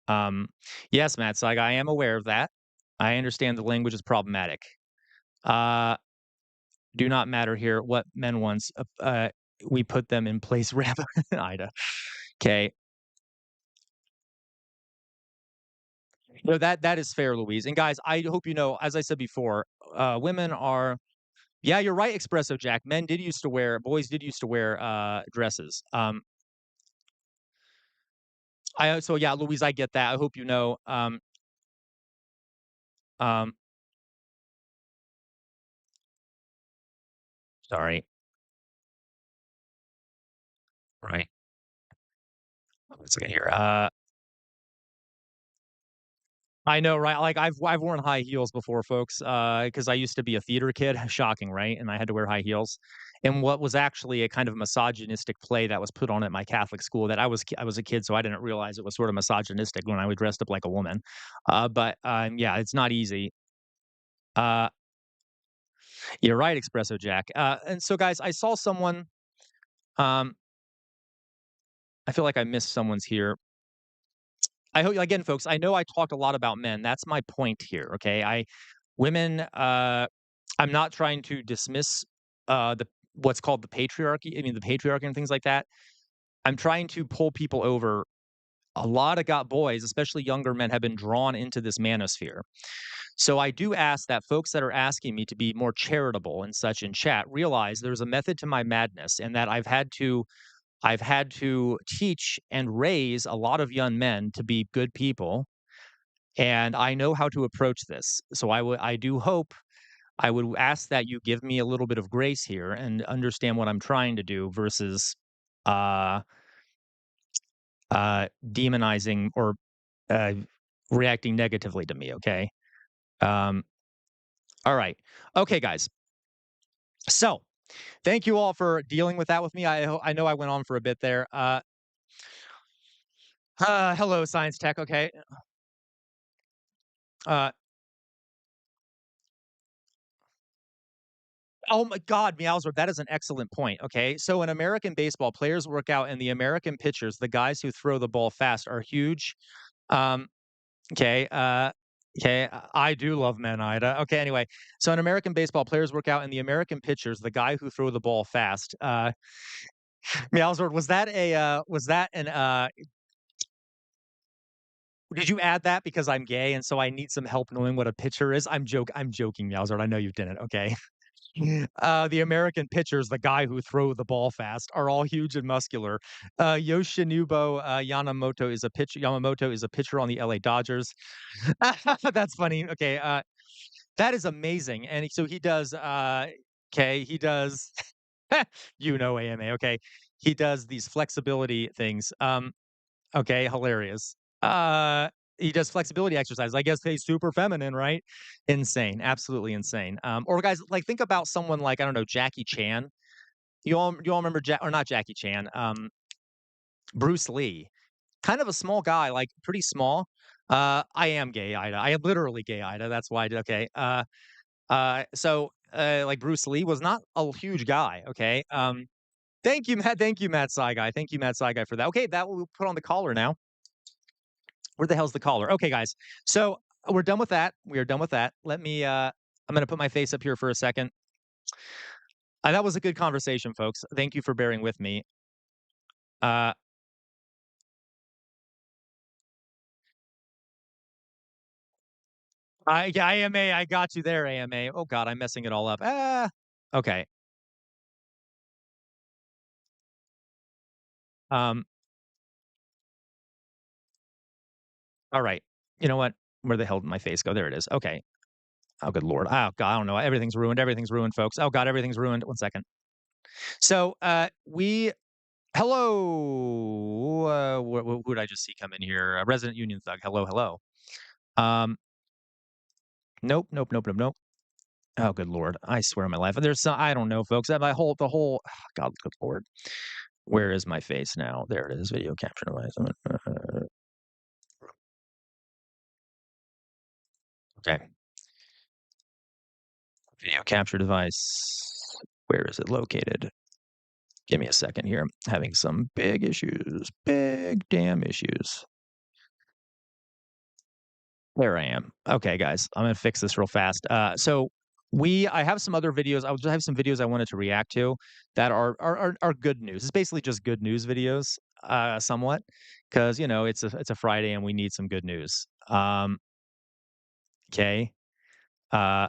Um yes, Matt Saiga, I am aware of that. I understand the language is problematic. Uh do not matter here what men wants. We put them in place rather Ida. Okay. No, that is fair, Louise. And guys, I hope you know, as I said before, women are yeah, you're right, Espresso Jack. Boys did used to wear dresses. So yeah, Louise, I get that. I hope you know. Um, sorry. Right. One second here. I know, right? Like I've worn high heels before, folks, because I used to be a theater kid. Shocking, right? And I had to wear high heels. And what was actually a kind of misogynistic play that was put on at my Catholic school that I was a kid, so I didn't realize it was sort of misogynistic when I was dressed up like a woman. But yeah, it's not easy. Uh, you're right, Espresso Jack. And so, guys, I saw someone. Um, I feel like I missed someone's here. I hope again, folks. I know I talked a lot about men. That's my point here. Okay, women. I'm not trying to dismiss the what's called the patriarchy. I mean, the patriarchy and things like that. I'm trying to pull people over. A lot of got boys, especially younger men, have been drawn into this manosphere. So I do ask that folks that are asking me to be more charitable and such in chat realize there's a method to my madness, and that I've had to teach and raise a lot of young men to be good people, and I know how to approach this. So I do hope I would ask that you give me a little bit of grace here and understand what I'm trying to do versus uh demonizing or uh reacting negatively to me, okay? Um all right. Okay, guys. So, thank you all for dealing with that with me. I know I went on for a bit there. Hello science tech, okay? Uh Oh my God, Meowser, that is an excellent point. Okay. So in American baseball, players work out, and the American pitchers, the guys who throw the ball fast, are huge. Um, okay. Okay. I do love men, Ida. Okay. Anyway, so in American baseball, players work out, and the American pitchers, the guy who throw the ball fast. Meowser, was that an did you add that because I'm gay and so I need some help knowing what a pitcher is? I'm joking, Meowser. I know you didn't. Okay. The American pitchers, the guy who throw the ball fast, are all huge and muscular. Yoshinobu Yamamoto is a pitcher on the LA Dodgers. That's funny. Okay, that is amazing. And so he does. Okay, he does. AMA. Okay, he does these flexibility things. Okay, hilarious. He does flexibility exercises. I guess he's super feminine, right? Insane, absolutely insane. Or guys, like think about someone like I don't know Jackie Chan. You all remember or not Jackie Chan? Bruce Lee, kind of a small guy, like pretty small. I am gay, Ida. I am literally gay, Ida. That's why. Okay. Like Bruce Lee was not a huge guy. Okay. Thank you, Matt. Thank you, Matt Saigai. Thank you, Matt Saigai, for that. Okay, that will put on the collar now. Where the hell's the caller? Okay, guys. So we're done with that. We are done with that. Let me I'm gonna put my face up here for a second. That was a good conversation, folks. Thank you for bearing with me. Uh AMA, I got you there, AMA. Oh god, I'm messing it all up. Okay. Um, all right. You know what? Where the hell did my face go? There it is. Okay. Oh good lord. Oh god, I don't know. Everything's ruined. Everything's ruined, folks. Oh god, everything's ruined. One second. So we hello. Who did I just see come in here? Resident Union Thug. Hello, hello. Um, nope, nope, nope, nope, nope. Oh, good lord! I swear on my life, there's some. I don't know, folks. The whole. God, good lord. Where is my face now? There it is. Video capture device. Okay. Video capture device. Where is it located? Give me a second here. I'm having some big issues. Big damn issues. There I am. Okay, guys, I'm gonna fix this real fast. I have some other videos. I have some videos I wanted to react to that are good news. It's basically just good news videos, somewhat, because it's a Friday and we need some good news. Okay. Uh,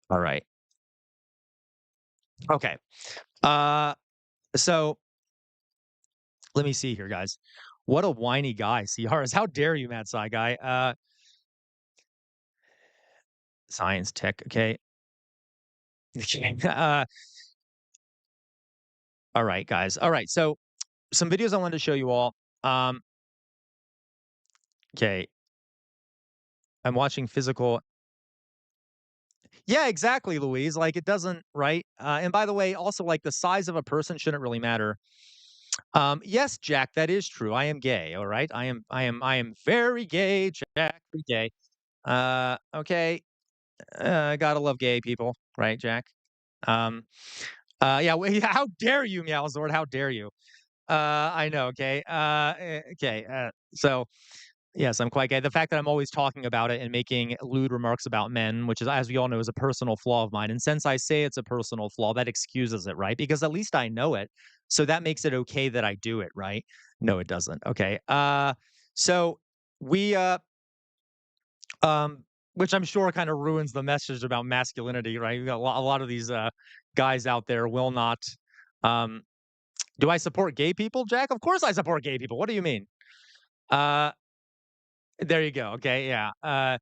all right. Okay. Uh, so let me see here, guys. What a whiny guy, CRs. How dare you, Mad Sci guy? Science tech. Okay. All right, guys. All right. So some videos I wanted to show you all. Um, Okay. I'm watching physical. Yeah, exactly, Louise. Like it doesn't, right? And by the way, also like the size of a person shouldn't really matter. Yes, Jack, that is true. I am gay. All right. I am very gay, Jack. Very gay. Okay. Gotta love gay people, right, Jack? Um, yeah. How dare you, Meowzord? How dare you? I know. Okay. Okay. So yes, I'm quite gay. The fact that I'm always talking about it and making lewd remarks about men, which is, as we all know, is a personal flaw of mine. And since I say it's a personal flaw, that excuses it, right? Because at least I know it. So that makes it okay that I do it, right? No, it doesn't. Okay. So we um which I'm sure kind of ruins the message about masculinity, right? You got a lot of these guys out there will not um do I support gay people, Jack? Of course I support gay people. What do you mean? Uh there you go. Okay, yeah. Why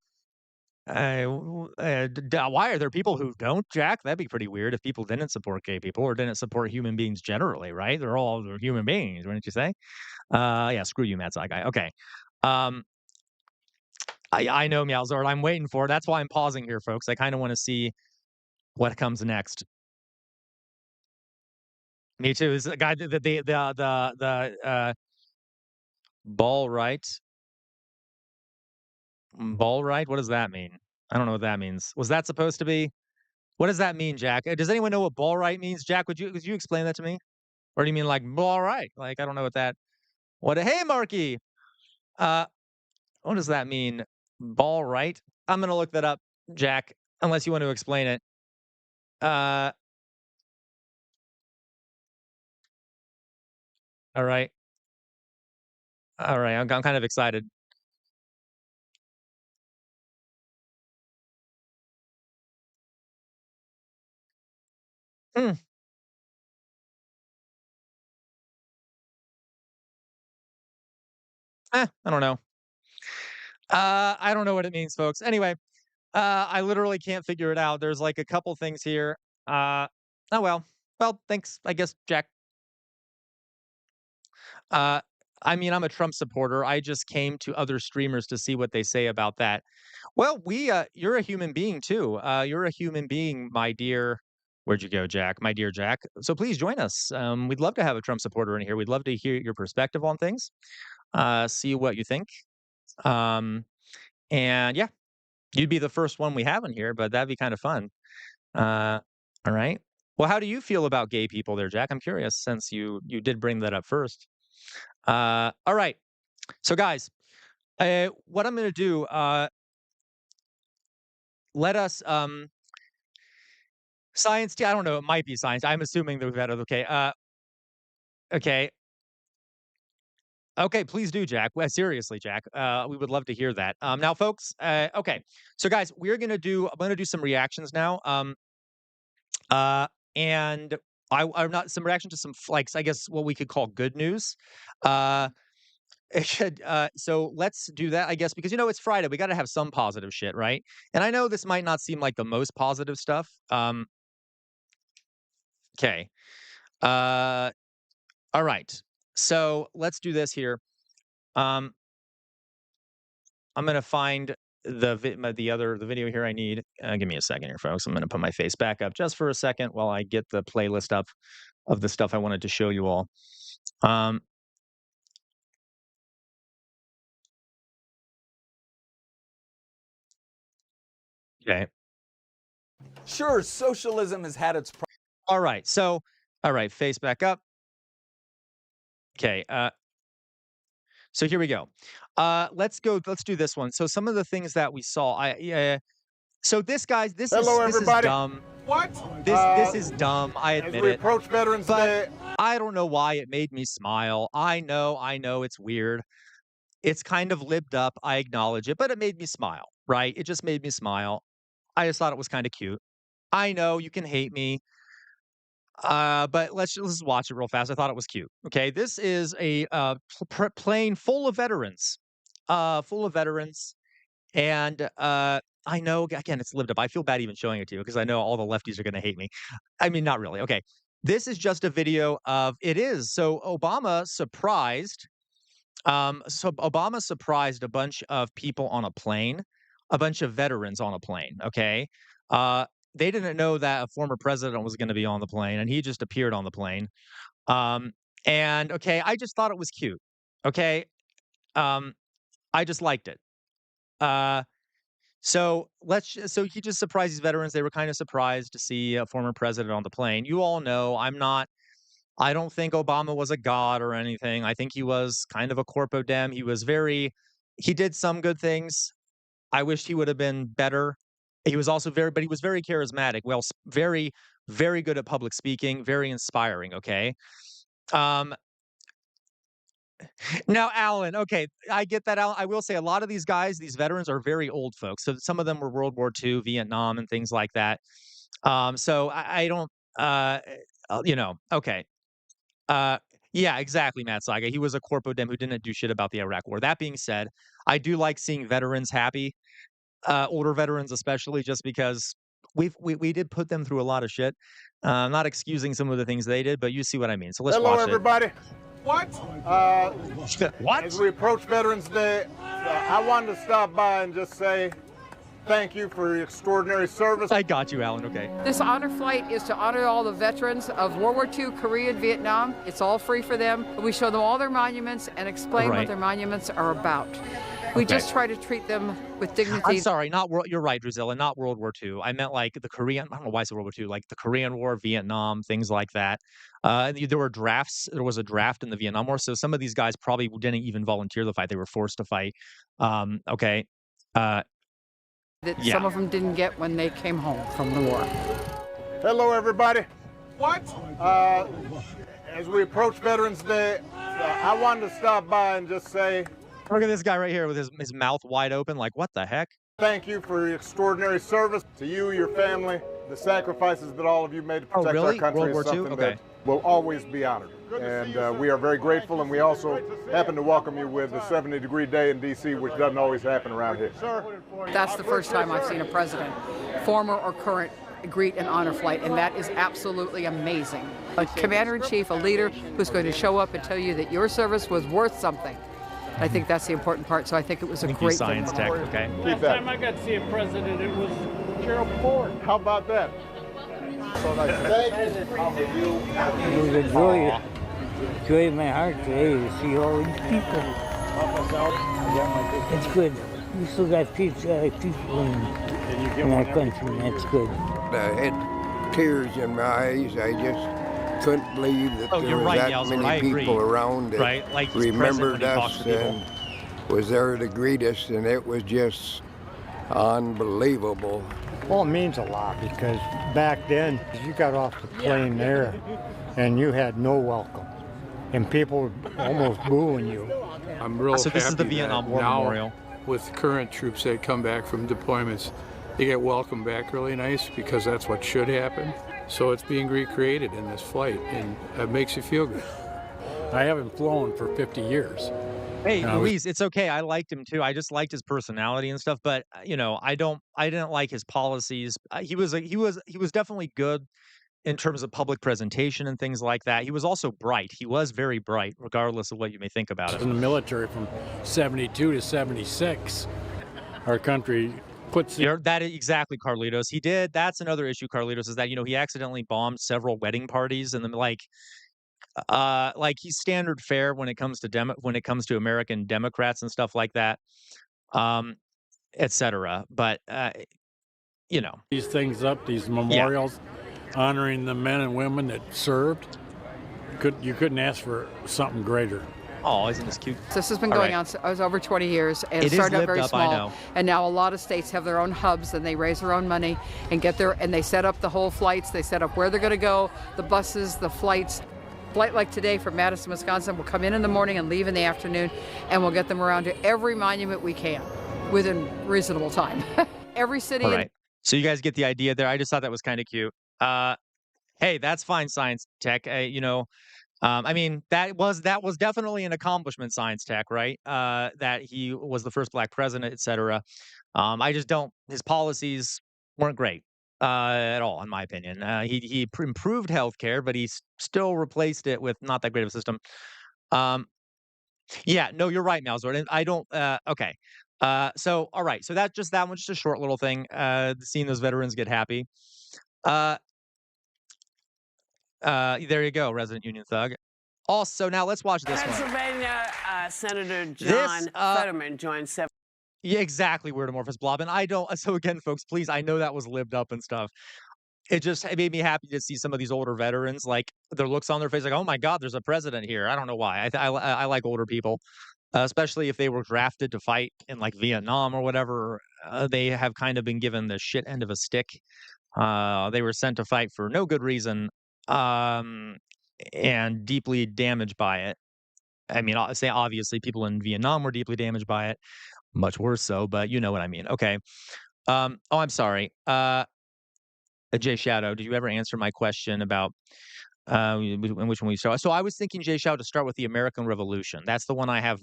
are there people who don't, Jack? That'd be pretty weird if people didn't support gay people or didn't support human beings generally, right? They're human beings, wouldn't you say? Yeah, screw you, Matt Side Guy. Okay. Um, I know, Meowzord. I'm waiting for it. That's why I'm pausing here, folks. I kind of want to see what comes next. Me too. Is the guy the ball right? Ball right? What does that mean? I don't know what that means. Was that supposed to be? What does that mean, Jack? Does anyone know what ball right means? Jack, could you explain that to me? Or do you mean like ball right? Like I don't know what that. What? Hey, Marky. Uh, what does that mean? Ball right? I'm gonna look that up, Jack. Unless you want to explain it. Uh, all right, all right. I'm kind of excited. Hmm. I don't know. I don't know what it means, folks. Anyway, I literally can't figure it out. There's like a couple things here. Oh well. Well, thanks, I guess, Jack. Uh, I mean, I'm a Trump supporter. I just came to other streamers to see what they say about that. Well, you're a human being too. You're a human being, my dear. Where'd you go, Jack? My dear Jack. So please join us. We'd love to have a Trump supporter in here. We'd love to hear your perspective on things. See what you think. Um, and yeah, you'd be the first one we have in here, but that'd be kind of fun. All right. Well, how do you feel about gay people there, Jack? I'm curious since you did bring that up first. All right. So guys, what I'm going to do, let us science. I don't know. It might be science. I'm assuming that. Okay. Okay. Okay. Please do, Jack. Well, seriously, Jack. We would love to hear that. Now, folks. Okay. So, guys, I'm going to do some reactions now. Uh, and I'm not some reaction to some like I guess what we could call good news. Uh, It should, so let's do that, I guess, because it's Friday. We got to have some positive shit, right? And I know this might not seem like the most positive stuff. Okay. Uh, all right. So let's do this here. Um, I'm gonna find the video here I need. Give me a second here, folks. I'm gonna put my face back up just for a second while I get the playlist up of the stuff I wanted to show you all. Um, okay. Sure, socialism has had its All right. So, all right, face back up. Okay. So here we go. Let's go. Let's do this one. So some of the things that we saw. So this, guys, this Hello, is everybody. dumb. What? This is dumb. I As admit we it. approach Veterans But Day, I don't know why it made me smile. I know it's weird. It's kind of libbed up. I acknowledge it, but it made me smile. Right? It just made me smile. I just thought it was kind of cute. I know you can hate me. But let's just watch it real fast. I thought it was cute. Okay, this is a plane full of veterans, and I know again it's lived up. I feel bad even showing it to you because I know all the lefties are going to hate me. I mean, not really. Okay, this is just a video of it is so Obama surprised So Obama surprised a bunch of people on a plane, a bunch of veterans on a plane. Okay. Uh, they didn't know that a former president was going to be on the plane, and he just appeared on the plane. Um, and okay, I just thought it was cute. Okay. Um, I just liked it. Uh, so he just surprised these veterans. They were kind of surprised to see a former president on the plane. You all know I don't think Obama was a god or anything. I think he was kind of a corpo dem. He did some good things. I wish he would have been better. He was also but he was very charismatic. Well, very, very good at public speaking, very inspiring. Okay. Um, Now, Alan, okay, I get that, Alan. I will say a lot of these guys, these veterans, are very old folks. So some of them were World War II, Vietnam, and things like that. So I don't, okay. Uh, yeah, exactly, Matt Saiga. He was a corpo dem who didn't do shit about the Iraq War. That being said, I do like seeing veterans happy, older veterans especially, just because we did put them through a lot of shit. I'm not excusing some of the things they did, but you see what I mean. So let's Hello, watch everybody. What? it. What? As we approach Veterans Day, I wanted to stop by and just say thank you for your extraordinary service. I got you, Alan. Okay. This honor flight is to honor all the veterans of World War II, Korea, and Vietnam. It's all free for them. We show them all their monuments and explain what their monuments are about. We just try to treat them with dignity. I'm sorry, not world. You're right, Drusilla, not World War II. I meant like the Korean. I don't know why I said World War II. Like the Korean War, Vietnam, things like that. There were drafts. There was a draft in the Vietnam War, so some of these guys probably didn't even volunteer the fight. They were forced to fight. Okay. That some of them didn't get when they came home from the war. Hello, everybody. What? As we approach Veterans Day, I wanted to stop by and just say Look at this guy right here with his mouth wide open, like, what the heck? thank you for your extraordinary service to you, your family, the sacrifices that all of you made to protect really? our country World is War II? something Okay. that will always be honored. And we are very grateful, and we also happen to welcome you with the 70-degree day in D.C., which doesn't always happen around here. That's the first time I've seen a president, former or current, greet an honor flight, and that is absolutely amazing. A commander-in-chief, a leader who's going to show up and tell you that your service was worth something. I think that's the important part, so I think it was a Thank you, great Science thing. Tech. Okay. Keep that. Time I got to see a president, it was Gerald Ford. How about that? So nice. It was a joy in my heart today to see all these people. It's good. We still got people in our country, and that's good. I had tears in my eyes. I just couldn't believe that there you're was right, that Yelzer, I many agree. people around that Right, like he's present when remembered he talks us to people. and was there to greet us, and it was just unbelievable. Well, it means a lot because back then you got off the plane there and you had no welcome and people were almost booing you. I'm real So this is the happy Vietnam that War now, Memorial. with current troops that come back from deployments, they get welcomed back really nice because that's what should happen. So it's being recreated in this flight, and it makes you feel good. I haven't flown for 50 years. Hey, No, Louise, it's okay. I liked him too. I just liked his personality and stuff. But I didn't like his policies. He was definitely good in terms of public presentation and things like that. He was also bright. He was very bright, regardless of what you may think about In it. the military from 72 to 76, our country puts That is exactly, Carlitos. He did. That's another issue, Carlitos, is that he accidentally bombed several wedding parties, and then like he's standard fare when it comes to American Democrats and stuff like that, etc. But these things up, these memorials, honoring the men and women that served. You couldn't ask for something greater. oh, isn't this cute? This has been All going right. on over 20 years, and It it is started out lived very up, I small. know. And now a lot of states have their own hubs, and they raise their own money and they set up the whole flights. They set up where they're going to go, the buses, the flights. Flight like today from Madison, Wisconsin will come in the morning and leave in the afternoon, and we'll get them around to every monument we can within reasonable time. Every city. All right. So you guys get the idea there. I just thought that was kind of cute. Hey, that's fine, Science Tech. I mean, that was definitely an accomplishment, Science Tech, right? That he was the first black president, etc. I just don't. His policies weren't great at all, in my opinion. He improved healthcare, but he still replaced it with not that great of a system. Yeah, no, you're right, Malzord. And I don't. Okay. So all right. So that one's just a short little thing. Seeing those veterans get happy. Uh, there you go, resident union thug. Also, now let's watch this one. Pennsylvania Senator This, John Fetterman joined 7. Yeah, exactly, Weirdomorphous Blob. And I don't. So again, folks, please, I know that was lived up and stuff. It made me happy to see some of these older veterans, like their looks on their face, like, oh my God, there's a president here. I don't know why. I like older people, especially if they were drafted to fight in like Vietnam or whatever. They have kind of been given the shit end of a stick. They were sent to fight for no good reason, and deeply damaged by it. I mean, I'll say obviously people in Vietnam were deeply damaged by it, much worse so, but you know what I mean. Okay. Oh, I'm sorry. Jay Shadow, did you ever answer my question about in which one we start? So I was thinking, Jay Shadow, to start with the American Revolution. That's the one I have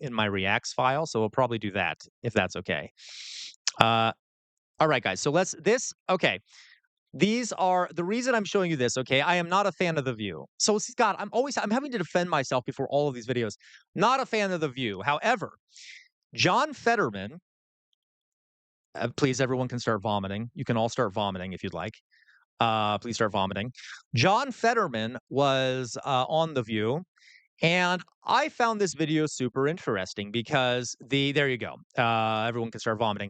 in my Reacts file, so we'll probably do that if that's okay. All right, guys. So okay. These are the reason I'm showing you this. Okay, I am not a fan of The View. So Scott, I'm having to defend myself before all of these videos. Not a fan of The View. However, John Fetterman. Please, everyone can start vomiting. You can all start vomiting if you'd like. Please start vomiting. John Fetterman was on The View, and I found this video super interesting because there you go. Everyone can start vomiting.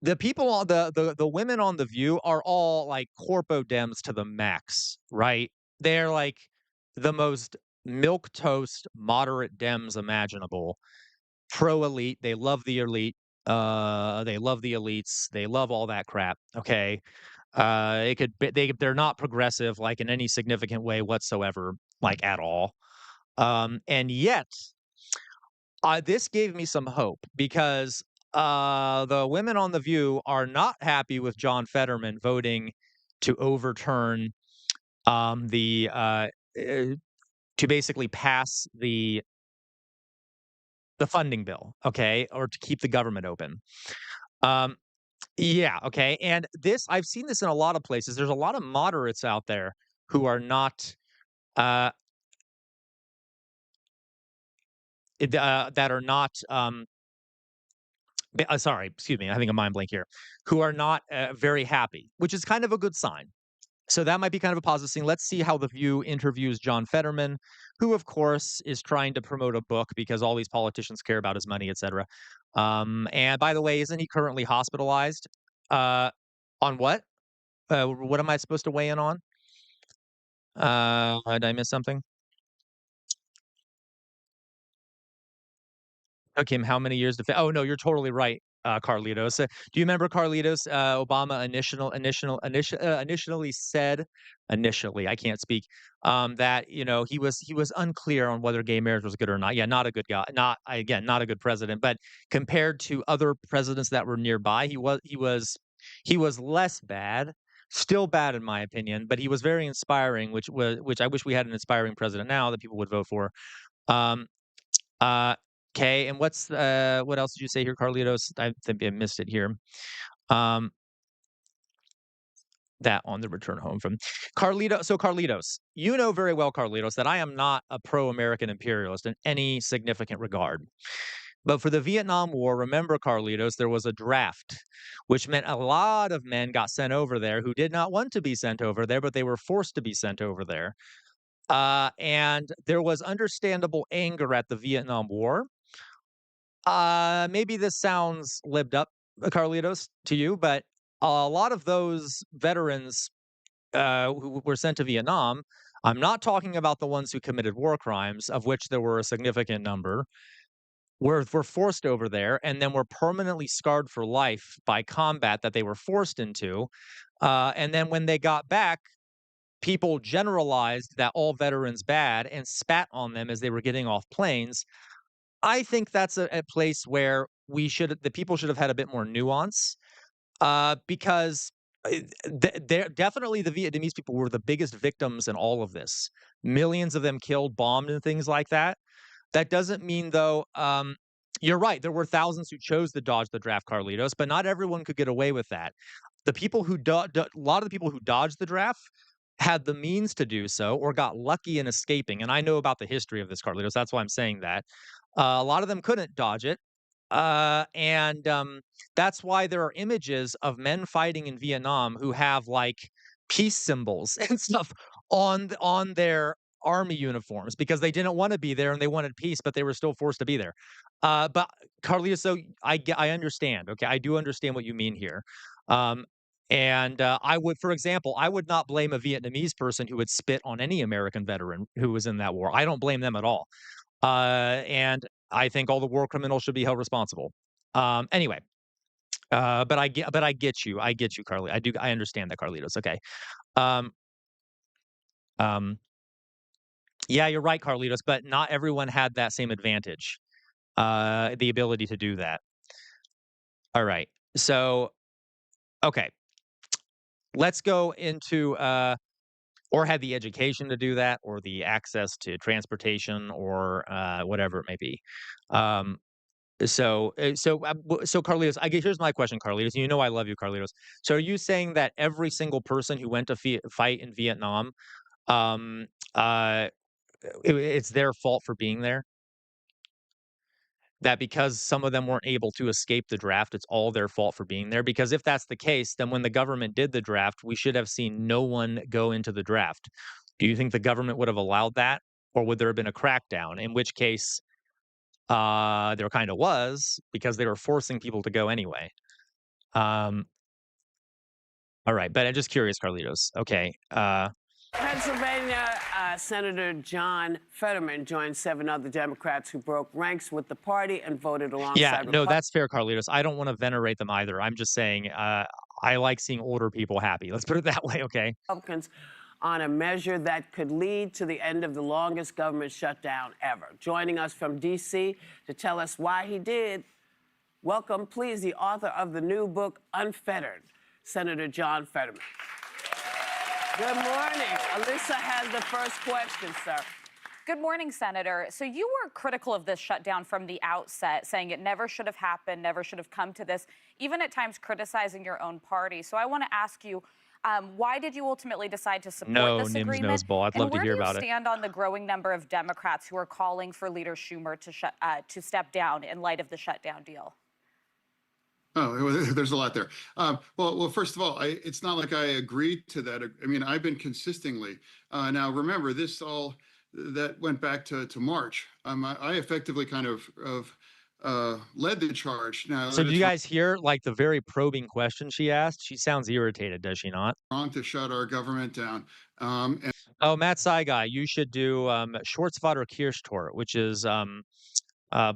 The people on the women on The View are all like corpo dems to the max, right? They're like the most milquetoast moderate dems imaginable. Pro elite. They love the elite. They love the elites. They love all that crap. Okay. They're not progressive like in any significant way whatsoever, like at all. And yet, this gave me some hope because the women on The View are not happy with John Fetterman voting to overturn to basically pass the funding bill, okay, or to keep the government open. Yeah, okay. And I've seen this in a lot of places. There's a lot of moderates out there who are not that are not sorry, excuse me, I'm having a mind blank here, who are not very happy, which is kind of a good sign. So that might be kind of a positive thing. Let's see how The View interviews John Fetterman, who, of course, is trying to promote a book because all these politicians care about his money, etc. And by the way, isn't he currently hospitalized? On what? What am I supposed to weigh in on? Did I miss something? Took him how many years to? Oh no, you're totally right, Carlitos. Do you remember Carlitos? Obama initially said, I can't speak, that he was unclear on whether gay marriage was good or not. Yeah, not a good guy. Not a good president. But compared to other presidents that were nearby, he was less bad. Still bad in my opinion, but he was very inspiring, which I wish we had an inspiring president now that people would vote for. Okay, and what else did you say here, Carlitos? I think I missed it here. That on the return home from Carlitos. So Carlitos, you know very well, Carlitos, that I am not a pro-American imperialist in any significant regard. But for the Vietnam War, remember, Carlitos, there was a draft, which meant a lot of men got sent over there who did not want to be sent over there, but they were forced to be sent over there. And there was understandable anger at the Vietnam War. Maybe this sounds lived up, Carlitos, to you, but a lot of those veterans who were sent to Vietnam, I'm not talking about the ones who committed war crimes, of which there were a significant number, were forced over there and then were permanently scarred for life by combat that they were forced into. And then when they got back, people generalized that all veterans bad and spat on them as they were getting off planes. I think that's a place where the people should have had a bit more nuance, because definitely the Vietnamese people were the biggest victims in all of this. Millions of them killed, bombed, and things like that. That doesn't mean, though, you're right. There were thousands who chose to dodge the draft, Carlitos, but not everyone could get away with that. The people who a lot of the people who dodged the draft had the means to do so or got lucky in escaping, and I know about the history of this, Carlitos, that's why I'm saying that. A lot of them couldn't dodge it. And that's why there are images of men fighting in Vietnam who have like peace symbols and stuff on their army uniforms because they didn't want to be there and they wanted peace, but they were still forced to be there. But Carlitos, so I understand. Okay, I do understand what you mean here. Um, and I would, for example, I would not blame a Vietnamese person who would spit on any American veteran who was in that war. I don't blame them at all. And I think all the war criminals should be held responsible. Anyway, but I get you. I get you, Carly. I understand that, Carlitos. Okay. Um, um, yeah, you're right, Carlitos, but not everyone had that same advantage, the ability to do that. All right. So, okay, let's go into, or had the education to do that, or the access to transportation, or whatever it may be. So Carlitos, I guess here's my question, Carlitos. You know I love you, Carlitos. So are you saying that every single person who went to fight in Vietnam, um, uh, it's their fault for being there? That because some of them weren't able to escape the draft, it's all their fault for being there? Because if that's the case, then when the government did the draft, we should have seen no one go into the draft. Do you think the government would have allowed that, or would there have been a crackdown? In which case, there kind of was, because they were forcing people to go anyway. All right, but I'm just curious, Carlitos. Okay. Pennsylvania Senator John Fetterman joined 7 other Democrats who broke ranks with the party and voted alongside Yeah, no, that's fair, Carlitos. I don't want to venerate them either. I'm just saying I like seeing older people happy. Let's put it that way, okay? Republicans on a measure that could lead to the end of the longest government shutdown ever. Joining us from D.C. to tell us why he did, welcome, please, the author of the new book, Unfettered, Senator John Fetterman. Good morning. Alyssa has the first question, sir. Good morning, Senator. So you were critical of this shutdown from the outset, saying it never should have happened, never should have come to this, even at times criticizing your own party. So I want to ask you, why did you ultimately decide to support this agreement? I'd love to hear about it. Where do you stand on the growing number of Democrats who are calling for Leader Schumer to step down in light of the shutdown deal? Oh, there's a lot there. Well, first of all, it's not like I agreed to that. I mean, I've been consistently. Now, remember, this all that went back to March. I effectively kind of led the charge. Now, so did you guys hear like the very probing question she asked? She sounds irritated, does she not? Wrong to shut our government down. Oh, Matt Saigai, you should do Schwarzwälder Kirschtorte, which is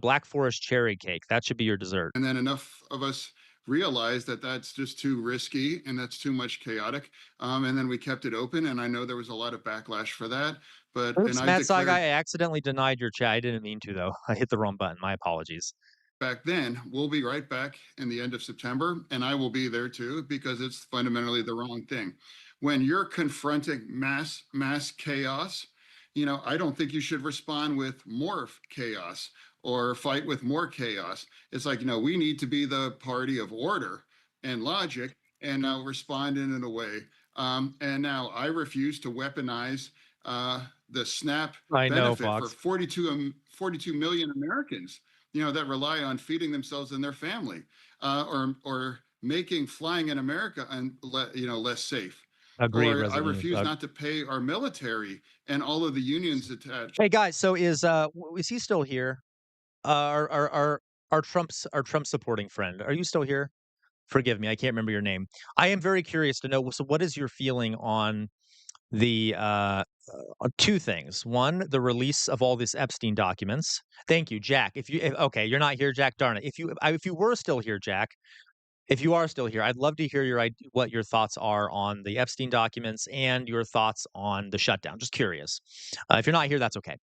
Black Forest cherry cake. That should be your dessert. And then enough of us realized that that's just too risky and that's too much chaotic. And then we kept it open. And I know there was a lot of backlash for that. But oops, Matt Saigai, I accidentally denied your chat. I didn't mean to, though. I hit the wrong button. My apologies. Back then, we'll be right back in the end of September. And I will be there, too, because it's fundamentally the wrong thing. When you're confronting mass chaos, I don't think you should respond with more chaos or fight with more chaos. It's like, we need to be the party of order and logic and now respond in a way. And now I refuse to weaponize the SNAP benefit for 42 million Americans, that rely on feeding themselves and their family, or making flying in America less safe. Agreed. Or I refuse not to pay our military and all of the unions attached. Hey guys, so is he still here? Our Trump supporting friend, are you still here? Forgive me, I can't remember your name. I am very curious to know. So, what is your feeling on the two things? One, the release of all these Epstein documents. Thank you, Jack. Okay, you're not here, Jack. Darn it. If you were still here, Jack. If you are still here, I'd love to hear what your thoughts are on the Epstein documents and your thoughts on the shutdown. Just curious. If you're not here, that's okay.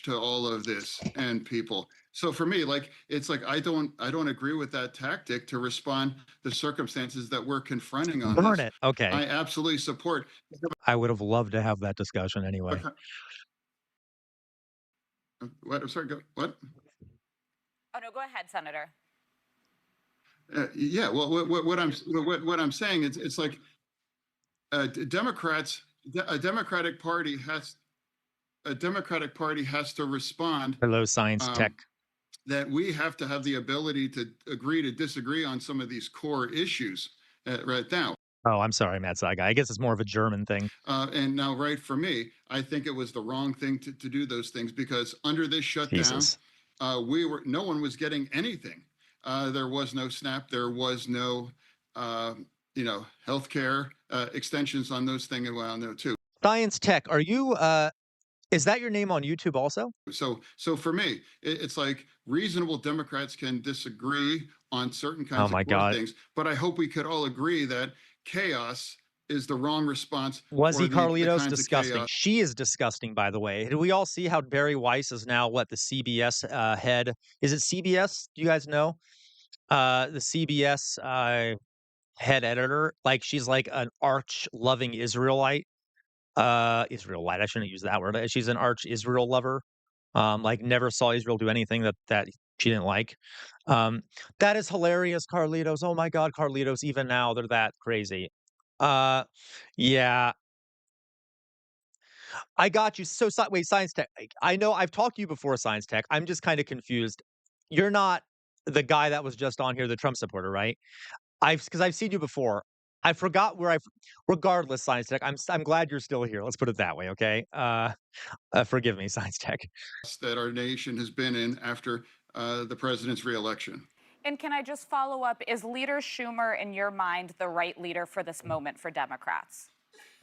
To all of this and people. So for me, it's like I don't agree with that tactic to respond to circumstances that we're confronting on Darn this. it. Okay. I absolutely support. I would have loved to have that discussion anyway. What? I'm sorry. What? Oh no, go ahead, Senator. Yeah. Well, what I'm saying is, it's like Democrats a Democratic Party has to respond. Hello, science tech. That we have to have the ability to agree to disagree on some of these core issues right now. Oh, I'm sorry, Matt Saiga. I guess it's more of a German thing. And now, right, for me, I think it was the wrong thing to do those things, because under this shutdown, no one was getting anything. There was no SNAP. There was no, healthcare extensions on those things. Well, no, too. Science tech. Are you? Is that your name on YouTube also? So for me, it's like reasonable Democrats can disagree on certain kinds of core things, but I hope we could all agree that chaos is the wrong response. Was he Carlitos disgusting? She is disgusting, by the way. Do we all see how Barry Weiss is now the CBS head? Is it CBS? Do you guys know? The CBS head editor. Like, she's like an arch loving Israelite. Israelite. I shouldn't use that word. She's an arch Israel lover. Like, never saw Israel do anything that she didn't like. That is hilarious, Carlitos. Oh my God, Carlitos. Even now, they're that crazy. Yeah. I got you. So, wait, science tech. I know I've talked to you before, science tech. I'm just kind of confused. You're not the guy that was just on here, the Trump supporter, right? Because I've seen you before. I forgot where regardless, science tech. I'm glad you're still here. Let's put it that way, okay? Forgive me, science tech. That our nation has been in after the president's reelection. And can I just follow up? Is Leader Schumer, in your mind, the right leader for this moment for Democrats?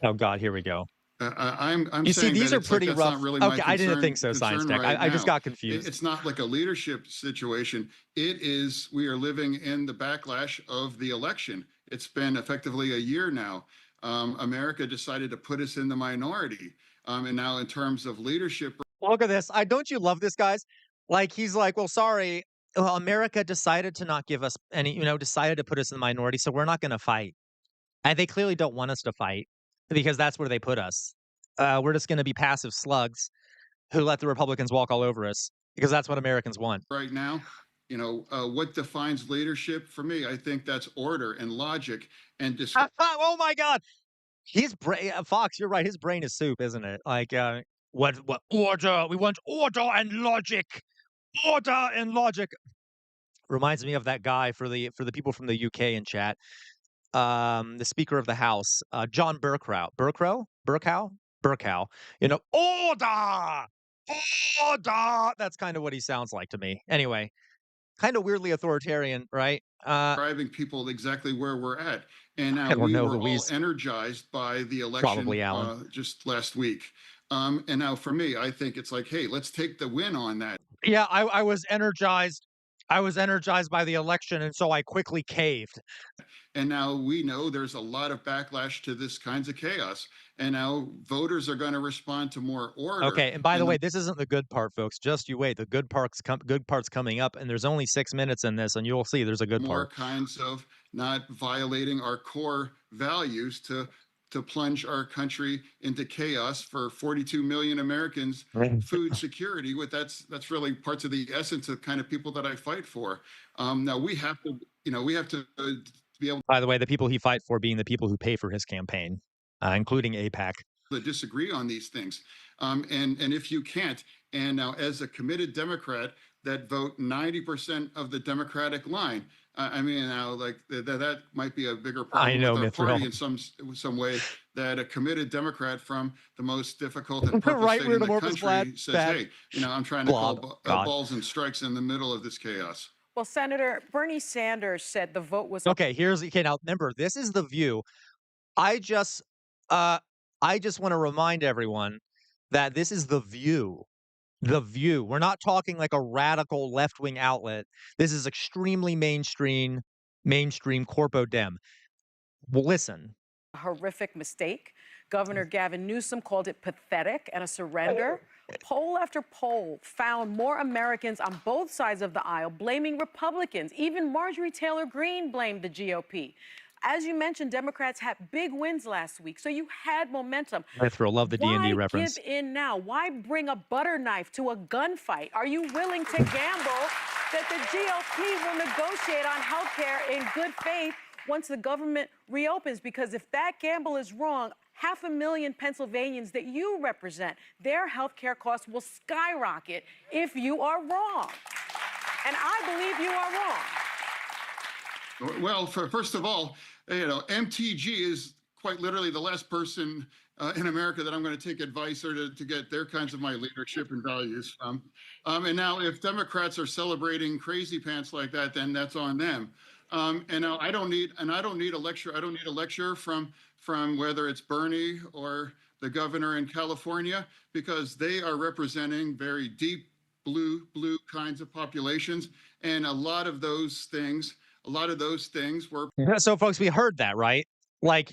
Oh God, here we go. I'm you see, saying these that are pretty rough. Not really okay, I didn't think so, science tech. Right I just got confused. It's not like a leadership situation. It is, we are living in the backlash of the election. It's been effectively a year now. America decided to put us in the minority. And now in terms of leadership. Look at this. Don't you love this, guys? Like, he's like, well, sorry. Well, America decided to not give us any, decided to put us in the minority. So we're not going to fight. And they clearly don't want us to fight because that's where they put us. We're just going to be passive slugs who let the Republicans walk all over us because that's what Americans want. Right now, what defines leadership for me? I think that's order and logic and oh my God. His brain, Fox, you're right. His brain is soup, isn't it? Like, what order? We want order and logic. Order and logic. Reminds me of that guy for the people from the UK in chat. The Speaker of the House, John Burkow. Order! Order! That's kind of what he sounds like to me. Anyway, kind of weirdly authoritarian, right? Driving people exactly where we're at. And now we were all energized by the election just last week. And now for me, I think it's like, hey, let's take the win on that. Yeah, I was energized. I was energized by the election, and so I quickly caved. And now we know there's a lot of backlash to this kinds of chaos. And now voters are going to respond to more order. Okay, and by the way, this isn't the good part, folks. Just you wait. The good part's coming up, and there's only 6 minutes in this, and you'll see there's a good part. More kinds of not violating our core values to plunge our country into chaos for 42 million Americans. Food security, that's really parts of the essence of kind of people that I fight for. Now we have to, be able. By the way, the people he fight for being the people who pay for his campaign, including AIPAC. To disagree on these things, and if you can't, and now as a committed Democrat that vote 90% of the Democratic line. I mean, now like that might be a bigger problem with our party in some way. That a committed Democrat from the most difficult and purple state in the country says, "Hey, I'm trying to call balls and strikes in the middle of this chaos." Well, Senator Bernie Sanders said the vote was okay. Now remember, this is The View. I just want to remind everyone that this is The View. The View. We're not talking like a radical left-wing outlet. This is extremely mainstream corpo dem. Well, listen. A horrific mistake. Governor Gavin Newsom called it pathetic and a surrender. Poll after poll found more Americans on both sides of the aisle blaming Republicans. Even Marjorie Taylor Greene blamed the GOP. As you mentioned, Democrats had big wins last week, so you had momentum. I love the D&D reference. Why give in now? Why bring a butter knife to a gunfight? Are you willing to gamble that the GOP will negotiate on health care in good faith once the government reopens? Because if that gamble is wrong, 500,000 Pennsylvanians that you represent, their health care costs will skyrocket if you are wrong. And I believe you are wrong. Well, first of all, MTG is quite literally the last person in America that I'm going to take advice or to get their kinds of my leadership and values from. And now if Democrats are celebrating crazy pants like that, then that's on them. And now I don't need a lecture. I don't need a lecture from whether it's Bernie or the governor in California, because they are representing very deep blue kinds of populations. And a lot of those things were. So, folks, we heard that, right? Like,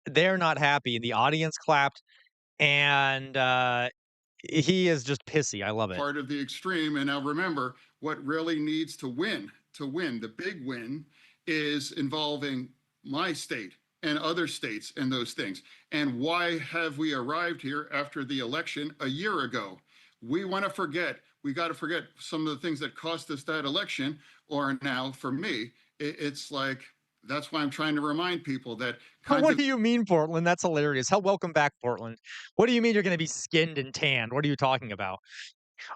they're not happy, and the audience clapped, and he is just pissy. I love it. Part of the extreme. And now remember, what really needs to win, the big win, is involving my state and other states and those things. And why have we arrived here after the election a year ago? We got to forget some of the things that cost us that election. Or now, for me, it's like, that's why I'm trying to remind people that. What do you mean, Portland? That's hilarious. Welcome back, Portland. What do you mean you're going to be skinned and tanned? What are you talking about?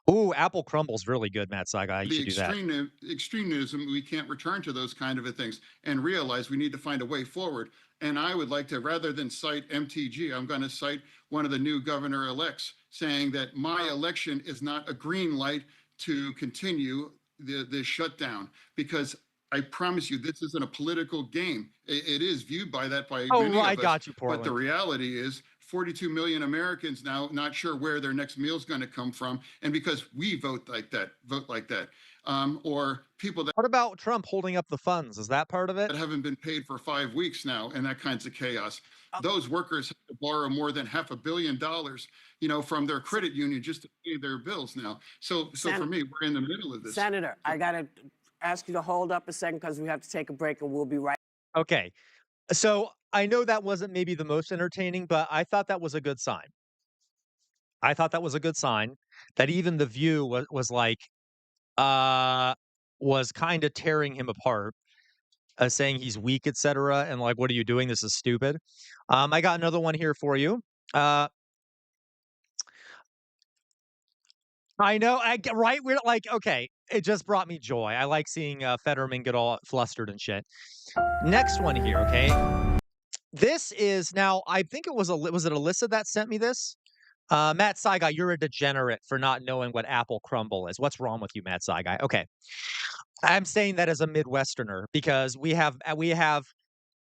Ooh, apple crumbles really good, Matt Saigai. You should do that. Extremism, we can't return to those kind of things and realize we need to find a way forward. And I would like to, rather than cite MTG, I'm going to cite one of the new governor-elects saying that my election is not a green light to continue the shutdown, because I promise you, this isn't a political game. It is viewed by many of us. I got you, Portland. But the reality is 42 million Americans now not sure where their next meal is going to come from. And because we vote like that. Or people that. What about Trump holding up the funds? Is that part of it? That haven't been paid for 5 weeks now, and that kinds of chaos. Those workers have to borrow more than $500 million, from their credit union just to pay their bills now. So for me, we're in the middle of this. Senator, I got to ask you to hold up a second because we have to take a break, and we'll be right. Okay. So I know that wasn't maybe the most entertaining, but I thought that was a good sign. I thought that was a good sign that even The View was kind of tearing him apart, saying he's weak, etc. And like, what are you doing? This is stupid. I got another one here for you. I know, right? We're like, okay, it just brought me joy. I like seeing Fetterman get all flustered and shit. Next one here, okay? This is now, I think was it Alyssa that sent me this? Matt Saigai, you're a degenerate for not knowing what apple crumble is. What's wrong with you, Matt Saigai? Okay. I'm saying that as a Midwesterner because we have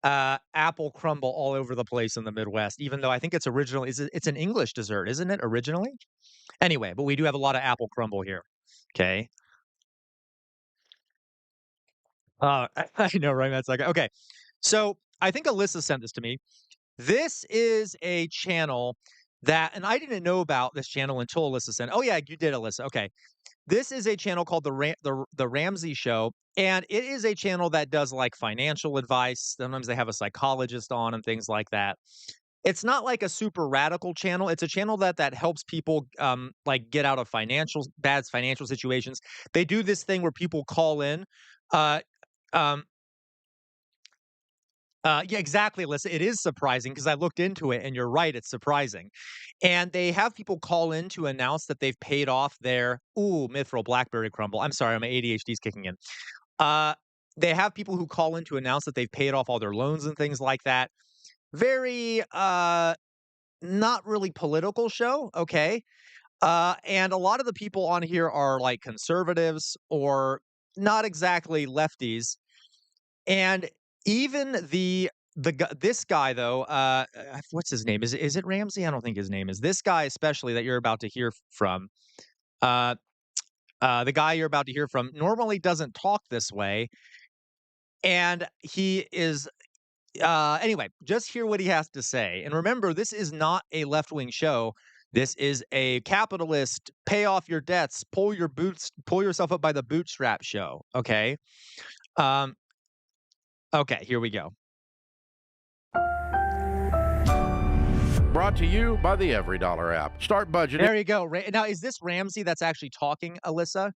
apple crumble all over the place in the Midwest, even though I think it's original. It's an English dessert, isn't it, originally? Anyway, but we do have a lot of apple crumble here. Okay. I know, right, Matt Saigai? Okay. So I think Alyssa sent this to me. This is a channel that, and I didn't know about this channel until Alyssa sent. Oh yeah, you did, Alyssa. Okay. This is a channel called the Ramsey Show, and it is a channel that does like financial advice. Sometimes they have a psychologist on and things like that. It's not like a super radical channel. It's a channel that helps people like get out of bad financial situations. They do this thing where people call in. Yeah, exactly, Alyssa. It is surprising because I looked into it, and you're right, it's surprising. And they have people call in to announce that they've paid off their Mithril Blackberry Crumble. I'm sorry, my ADHD's kicking in. They have people who call in to announce that they've paid off all their loans and things like that. Very not really political show, okay? And a lot of the people on here are like conservatives or not exactly lefties. And even this guy though, what's his name? Is it Ramsey? I don't think his name is. This guy especially that you're about to hear from. The guy you're about to hear from normally doesn't talk this way, and he is. Anyway, just hear what he has to say. And remember, this is not a left-wing show. This is a capitalist, pay off your debts, pull yourself up by the bootstrap show. Okay. Okay, here we go. Brought to you by the EveryDollar app. Start budgeting. There you go. Now, is this Ramsey that's actually talking, Alyssa?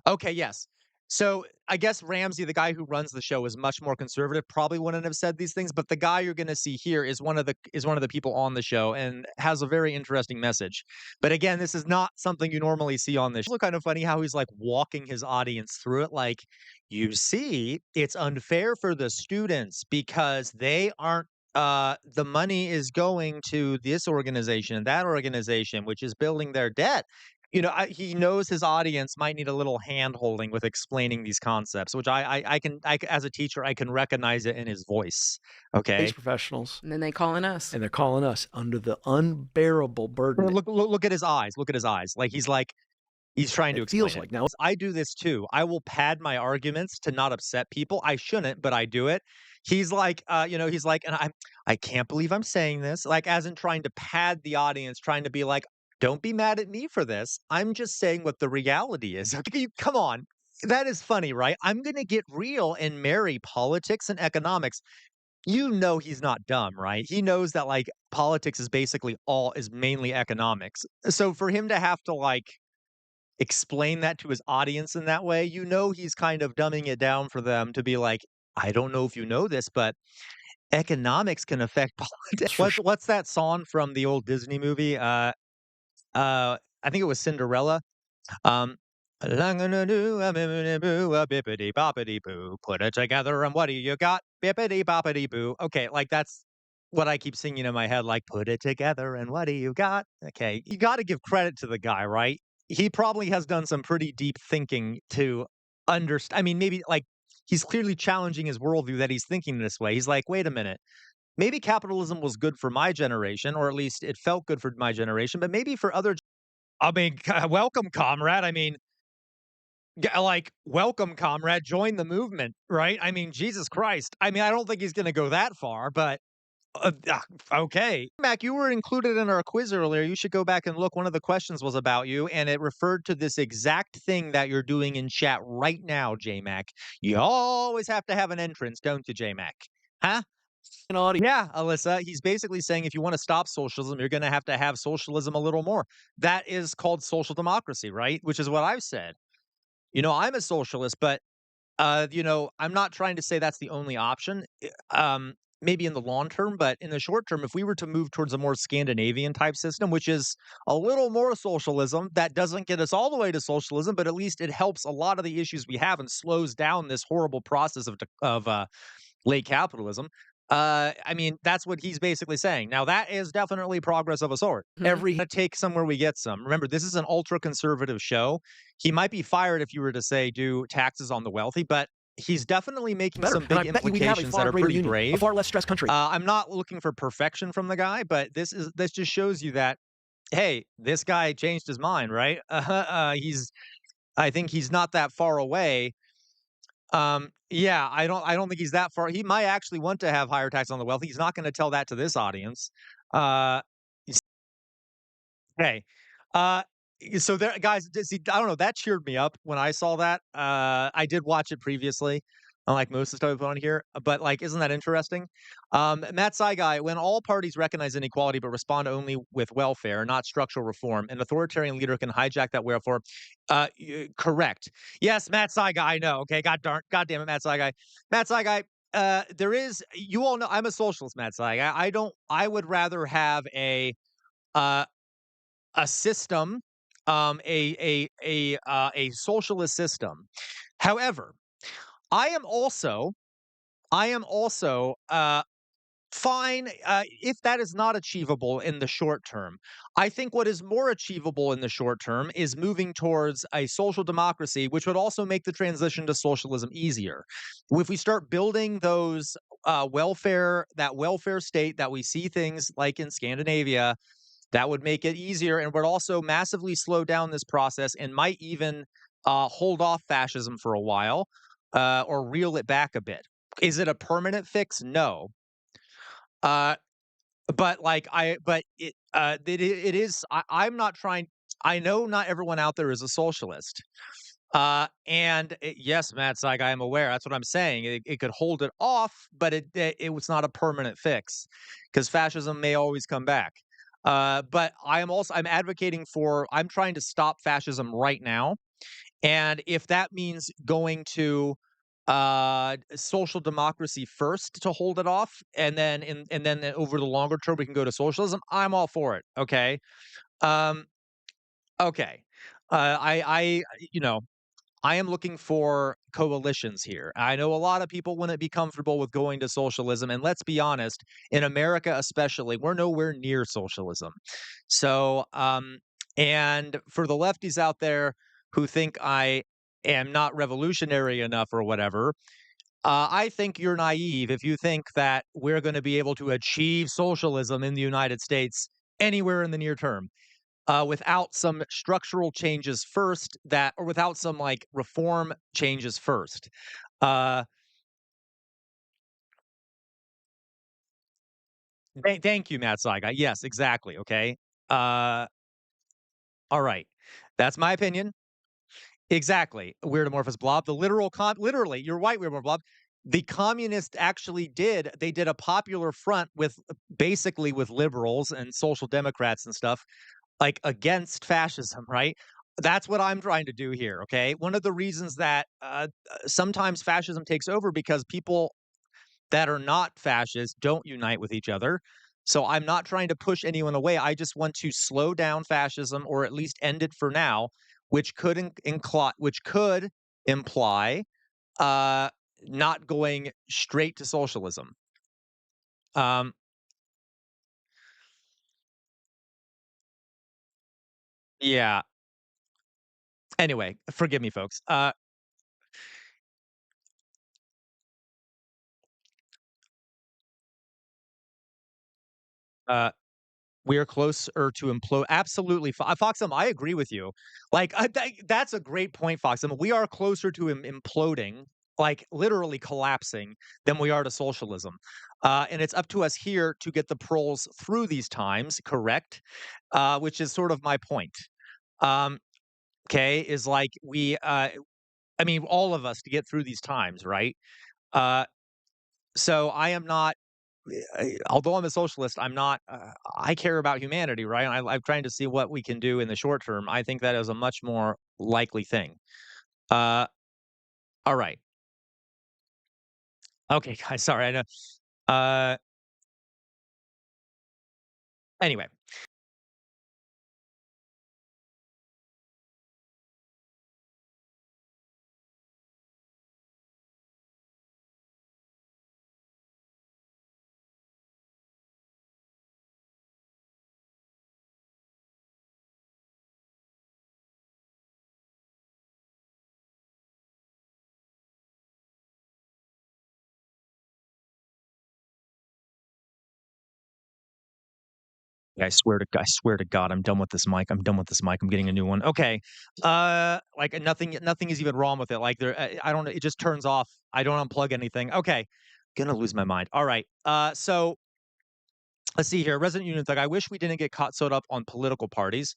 Okay, yes. So I guess Ramsey, the guy who runs the show, is much more conservative. Probably wouldn't have said these things, but the guy you're going to see here is one of the people on the show and has a very interesting message. But again, this is not something you normally see on this show. It's kind of funny how he's like walking his audience through it. Like, you see, it's unfair for the students because they aren't. The money is going to this organization and that organization, which is building their debt. He knows his audience might need a little hand-holding with explaining these concepts, which I can as a teacher, I can recognize it in his voice, okay? These professionals. And then they calling us. And they're calling us under the unbearable burden. Look at his eyes. Look at his eyes. Like, he's trying to explain feels it. like now. I do this too. I will pad my arguments to not upset people. I shouldn't, but I do it. He's like, and I can't believe I'm saying this, like, as in trying to pad the audience, trying to be like, don't be mad at me for this. I'm just saying what the reality is. Okay, come on. That is funny, right? I'm going to get real and marry politics and economics. He's not dumb, right? He knows that, like, politics is mainly economics. So for him to have to, like, explain that to his audience in that way, he's kind of dumbing it down for them to be like, I don't know if you know this, but economics can affect politics. What's that song from the old Disney movie? I think it was Cinderella. Put it together and what do you got? Bippity boppity boo. Okay, like, that's what I keep singing in my head, like, put it together and what do you got? Okay, you got to give credit to the guy, right? He probably has done some pretty deep thinking to understand. I mean, maybe, like, he's clearly challenging his worldview that he's thinking this way. He's like, wait a minute. Maybe capitalism was good for my generation, or at least it felt good for my generation, but maybe for other. I mean, welcome, comrade. I mean, welcome, comrade. Join the movement, right? I mean, Jesus Christ. I mean, I don't think he's going to go that far, but okay. Mac, you were included in our quiz earlier. You should go back and look. One of the questions was about you, and it referred to this exact thing that you're doing in chat right now, J-Mac. You always have to have an entrance, don't you, J-Mac? Huh? Yeah, Alyssa, he's basically saying if you want to stop socialism, you're going to have socialism a little more. That is called social democracy, right? Which is what I've said. I'm a socialist, but, I'm not trying to say that's the only option. Maybe in the long term, but in the short term, if we were to move towards a more Scandinavian type system, which is a little more socialism, that doesn't get us all the way to socialism, but at least it helps a lot of the issues we have and slows down this horrible process of late capitalism. I mean, that's what he's basically saying. Now, that is definitely progress of a sort. Take somewhere we get some. Remember, this is an ultra conservative show. He might be fired if you were to say do taxes on the wealthy, but he's definitely making some big implications that are pretty brave. A far less stressed country. I'm not looking for perfection from the guy, but this just shows you that, hey, this guy changed his mind, right? I think he's not that far away. Yeah, I don't think he's that far. He might actually want to have higher tax on the wealthy. He's not going to tell that to this audience. Hey, so there, guys, see, I don't know. That cheered me up when I saw that. I did watch it previously, unlike most of the stuff we put on here. But, like, isn't that interesting? Matt Saigai, when all parties recognize inequality but respond only with welfare, not structural reform, an authoritarian leader can hijack that welfare. Correct. Yes, Matt Saigai, I know. Okay, God damn it, Matt Saigai. Matt Saigai, there is. You all know I'm a socialist, Matt Saigai. I would rather have a system, a socialist system. However, I am also fine if that is not achievable in the short term. I think what is more achievable in the short term is moving towards a social democracy, which would also make the transition to socialism easier. If we start building those welfare state that we see things like in Scandinavia, that would make it easier and would also massively slow down this process and might even hold off fascism for a while or reel it back a bit. Is it a permanent fix? No. But it is. I'm not trying. I know not everyone out there is a socialist. Yes, Matt Saigai, I'm aware. That's what I'm saying. It could hold it off, but it was not a permanent fix because fascism may always come back. But I'm advocating for. I'm trying to stop fascism right now. And if that means going to social democracy first to hold it off, and then over the longer term we can go to socialism, I'm all for it. Okay. Um, okay. I you know, I am looking for coalitions here. I know a lot of people wouldn't be comfortable with going to socialism, and let's be honest, in America especially, we're nowhere near socialism. So, and for the lefties out there who think I am not revolutionary enough or whatever, I think you're naive if you think that we're going to be able to achieve socialism in the United States anywhere in the near term without some structural changes first, or without some like reform changes first. Uh, Thank you, Matt Saiga. Yes, exactly. Okay. Uh, all right. That's my opinion. Exactly. Weird amorphous blob. The literally, you're right, weird amorphous blob. The communists actually they did a popular front with basically with liberals and social democrats and stuff like against fascism, right? That's what I'm trying to do here, okay? One of the reasons that sometimes fascism takes over because people that are not fascists don't unite with each other. So I'm not trying to push anyone away. I just want to slow down fascism or at least end it for now, which could imply uh, not going straight to socialism. Um, yeah. Anyway, forgive me, folks. Uh, we are closer to implode. Absolutely, Foxum. I agree with you. Like that's a great point, Foxum. We are closer to imploding, like literally collapsing, than we are to socialism. And it's up to us here to get the proles through these times. Correct, which is sort of my point. Okay, is like I mean, all of us to get through these times, right? So I am not although I'm a socialist, I'm not. I care about humanity, right? I'm trying to see what we can do in the short term. I think that is a much more likely thing. Uh, all right. Okay, guys. Sorry. I know. Uh, anyway. I swear to God, I'm done with this mic. I'm done with this mic. I'm getting a new one. Okay. Like nothing is even wrong with it. Like I don't know. It just turns off. I don't unplug anything. Okay. Gonna lose my mind. All right. So let's see here. Resident Union Thug. I wish we didn't get caught sewed up on political parties.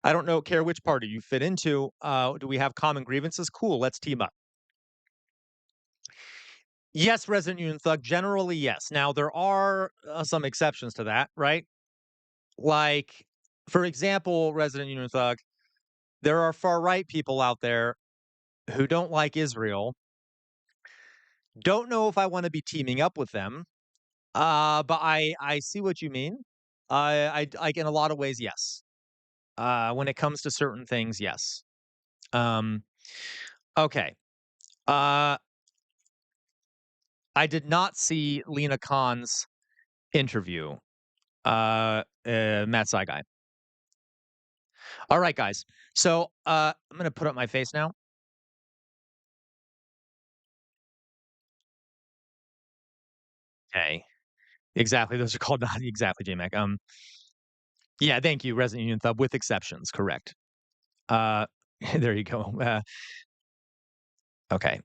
I don't care which party you fit into. Do we have common grievances? Cool. Let's team up. Yes, Resident Union Thug. Generally, yes. Now there are some exceptions to that, right? Like, for example, Resident Union Thug, there are far right people out there who don't like Israel. Don't know if I want to be teaming up with them. But I see what you mean. I like in a lot of ways, yes. When it comes to certain things, yes. Okay. I did not see Lena Khan's interview. Matt Saigai. All right, guys. So I'm gonna put up my face now. Okay. Exactly. Those are called not exactly, JMac. Yeah, thank you, Resident Union Thub, with exceptions, correct. There you go. Okay.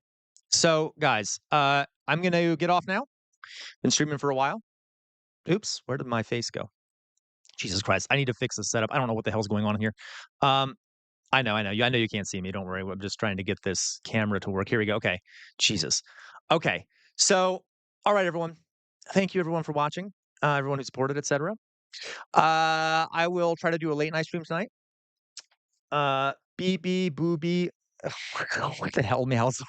So, guys, I'm gonna get off now. Been streaming for a while. Oops, where did my face go? Jesus Christ, I need to fix the setup. I don't know what the hell's going on here. I know. I know you can't see me. Don't worry. I'm just trying to get this camera to work. Here we go. Okay. Jesus. Okay. So, all right, everyone. Thank you, everyone, for watching. Everyone who supported, etc. I will try to do a late night stream tonight. BB Booby what the hell, Meows?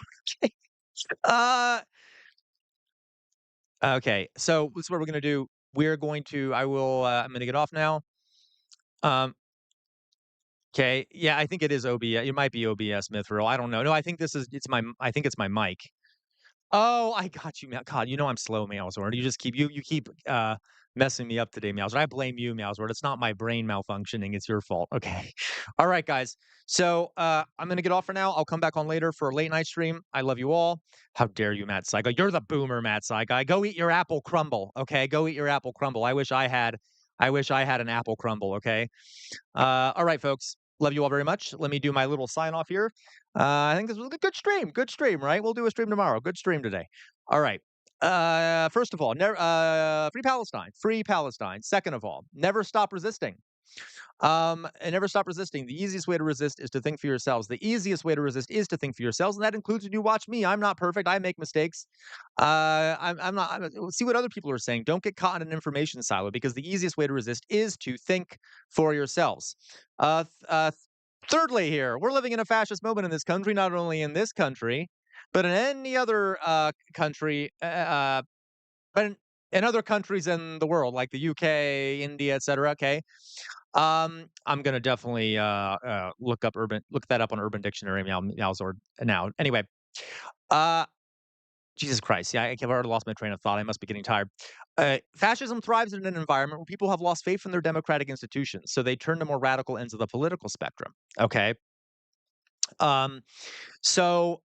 uh, okay, so this is what we're gonna do. We're going to. I'm gonna get off now. Okay, yeah, I think it is OBS. It might be OBS Mithril. I don't know. No, I think I think it's my mic. Oh, I got you, God, you know I'm slow, Meowsword. You keep messing me up today, Meowsword. I blame you, Meowsword. It's not my brain malfunctioning. It's your fault. Okay. All right, guys. So I'm gonna get off for now. I'll come back on later for a late night stream. I love you all. How dare you, Matt Saiga? You're the boomer, Matt Saiga. Go eat your apple crumble. Okay, go eat your apple crumble. I wish I had an apple crumble. Okay. All right, folks. Love you all very much. Let me do my little sign off here. I think this was a good stream. Good stream, right? We'll do a stream tomorrow. Good stream today. All right. First of all, free Palestine. Free Palestine. Second of all, never stop resisting. And never stop resisting. The easiest way to resist is to think for yourselves. The easiest way to resist is to think for yourselves, and that includes when you watch me. I'm not perfect. I make mistakes. I'm not. See what other people are saying. Don't get caught in an information silo, because the easiest way to resist is to think for yourselves. Thirdly, here we're living in a fascist moment in this country. Not only in this country, but in any other country. But in other countries in the world, like the UK, India, etc. Okay. I'm gonna definitely look that up on Urban Dictionary, Meowsword now. Anyway, Jesus Christ, yeah, I've already lost my train of thought. I must be getting tired. Fascism thrives in an environment where people have lost faith in their democratic institutions, so they turn to more radical ends of the political spectrum. Okay. So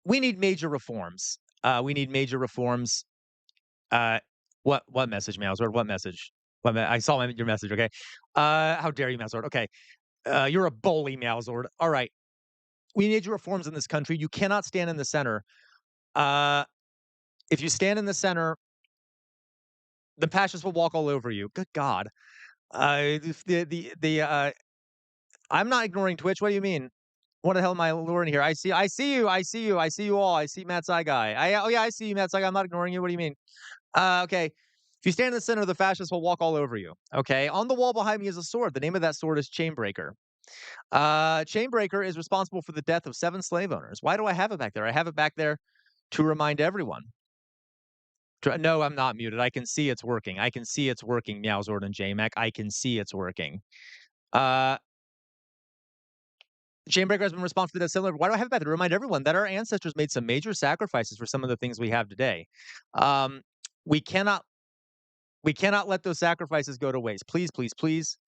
we need major reforms. We need major reforms. What message, Meowsword? What message? I saw your message. Okay. How dare you, Meowsword? Okay. You're a bully, Meowsword. All right. We need reforms in this country. You cannot stand in the center. If you stand in the center, the fascists will walk all over you. Good God. I'm not ignoring Twitch. What do you mean? What the hell am I luring here? I see you all. I see Matt Sai guy. I see you, Matt Sai guy. I'm not ignoring you. What do you mean? Okay. If you stand in the center, the fascists will walk all over you. Okay. On the wall behind me is a sword. The name of that sword is Chainbreaker. Chainbreaker is responsible for the death of 7 slave owners. Why do I have it back there? I have it back there to remind everyone. No, I'm not muted. I can see it's working. I can see it's working, Meowsword and JMac. I can see it's working. Chainbreaker has been responsible for that similar. Why do I have it back there? To remind everyone that our ancestors made some major sacrifices for some of the things we have today. We cannot let those sacrifices go to waste. Please, please, please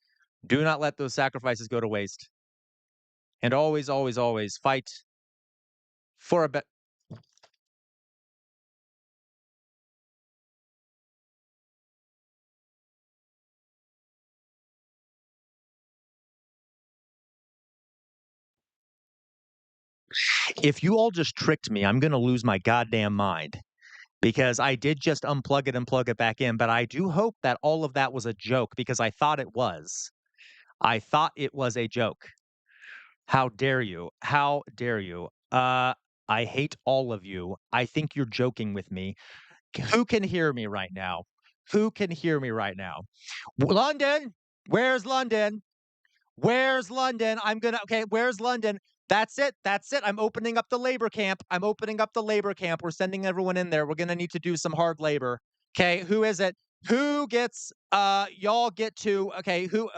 do not let those sacrifices go to waste. And always, always, always fight for a better. If you all just tricked me, I'm going to lose my goddamn mind, because I did just unplug it and plug it back in. But I do hope that all of that was a joke, because I thought it was. I thought it was a joke. How dare you? How dare you? I hate all of you. I think you're joking with me. Who can hear me right now? Who can hear me right now? London? Where's London? Where's London? Okay, where's London? That's it. That's it. I'm opening up the labor camp. I'm opening up the labor camp. We're sending everyone in there. We're going to need to do some hard labor. Okay, who is it? Who gets y'all get to okay, who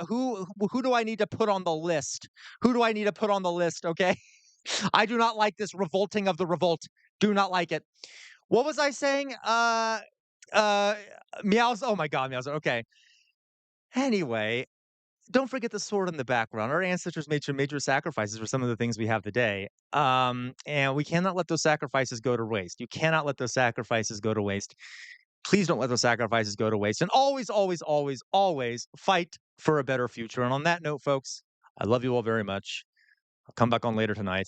do I need to put on the list? Who do I need to put on the list, okay? I do not like this revolting of the revolt. Do not like it. What was I saying? Meows. Oh my god, Meows. Okay. Anyway, don't forget the sword in the background. Our ancestors made some major sacrifices for some of the things we have today. And we cannot let those sacrifices go to waste. You cannot let those sacrifices go to waste. Please don't let those sacrifices go to waste. And always, always, always, always fight for a better future. And on that note, folks, I love you all very much. I'll come back on later tonight.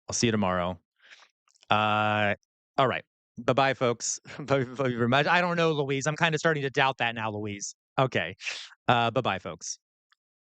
I'll see you tomorrow. All right. Bye-bye, folks. Love you very much. I don't know, Louise. I'm kind of starting to doubt that now, Louise. Okay. Bye-bye, folks.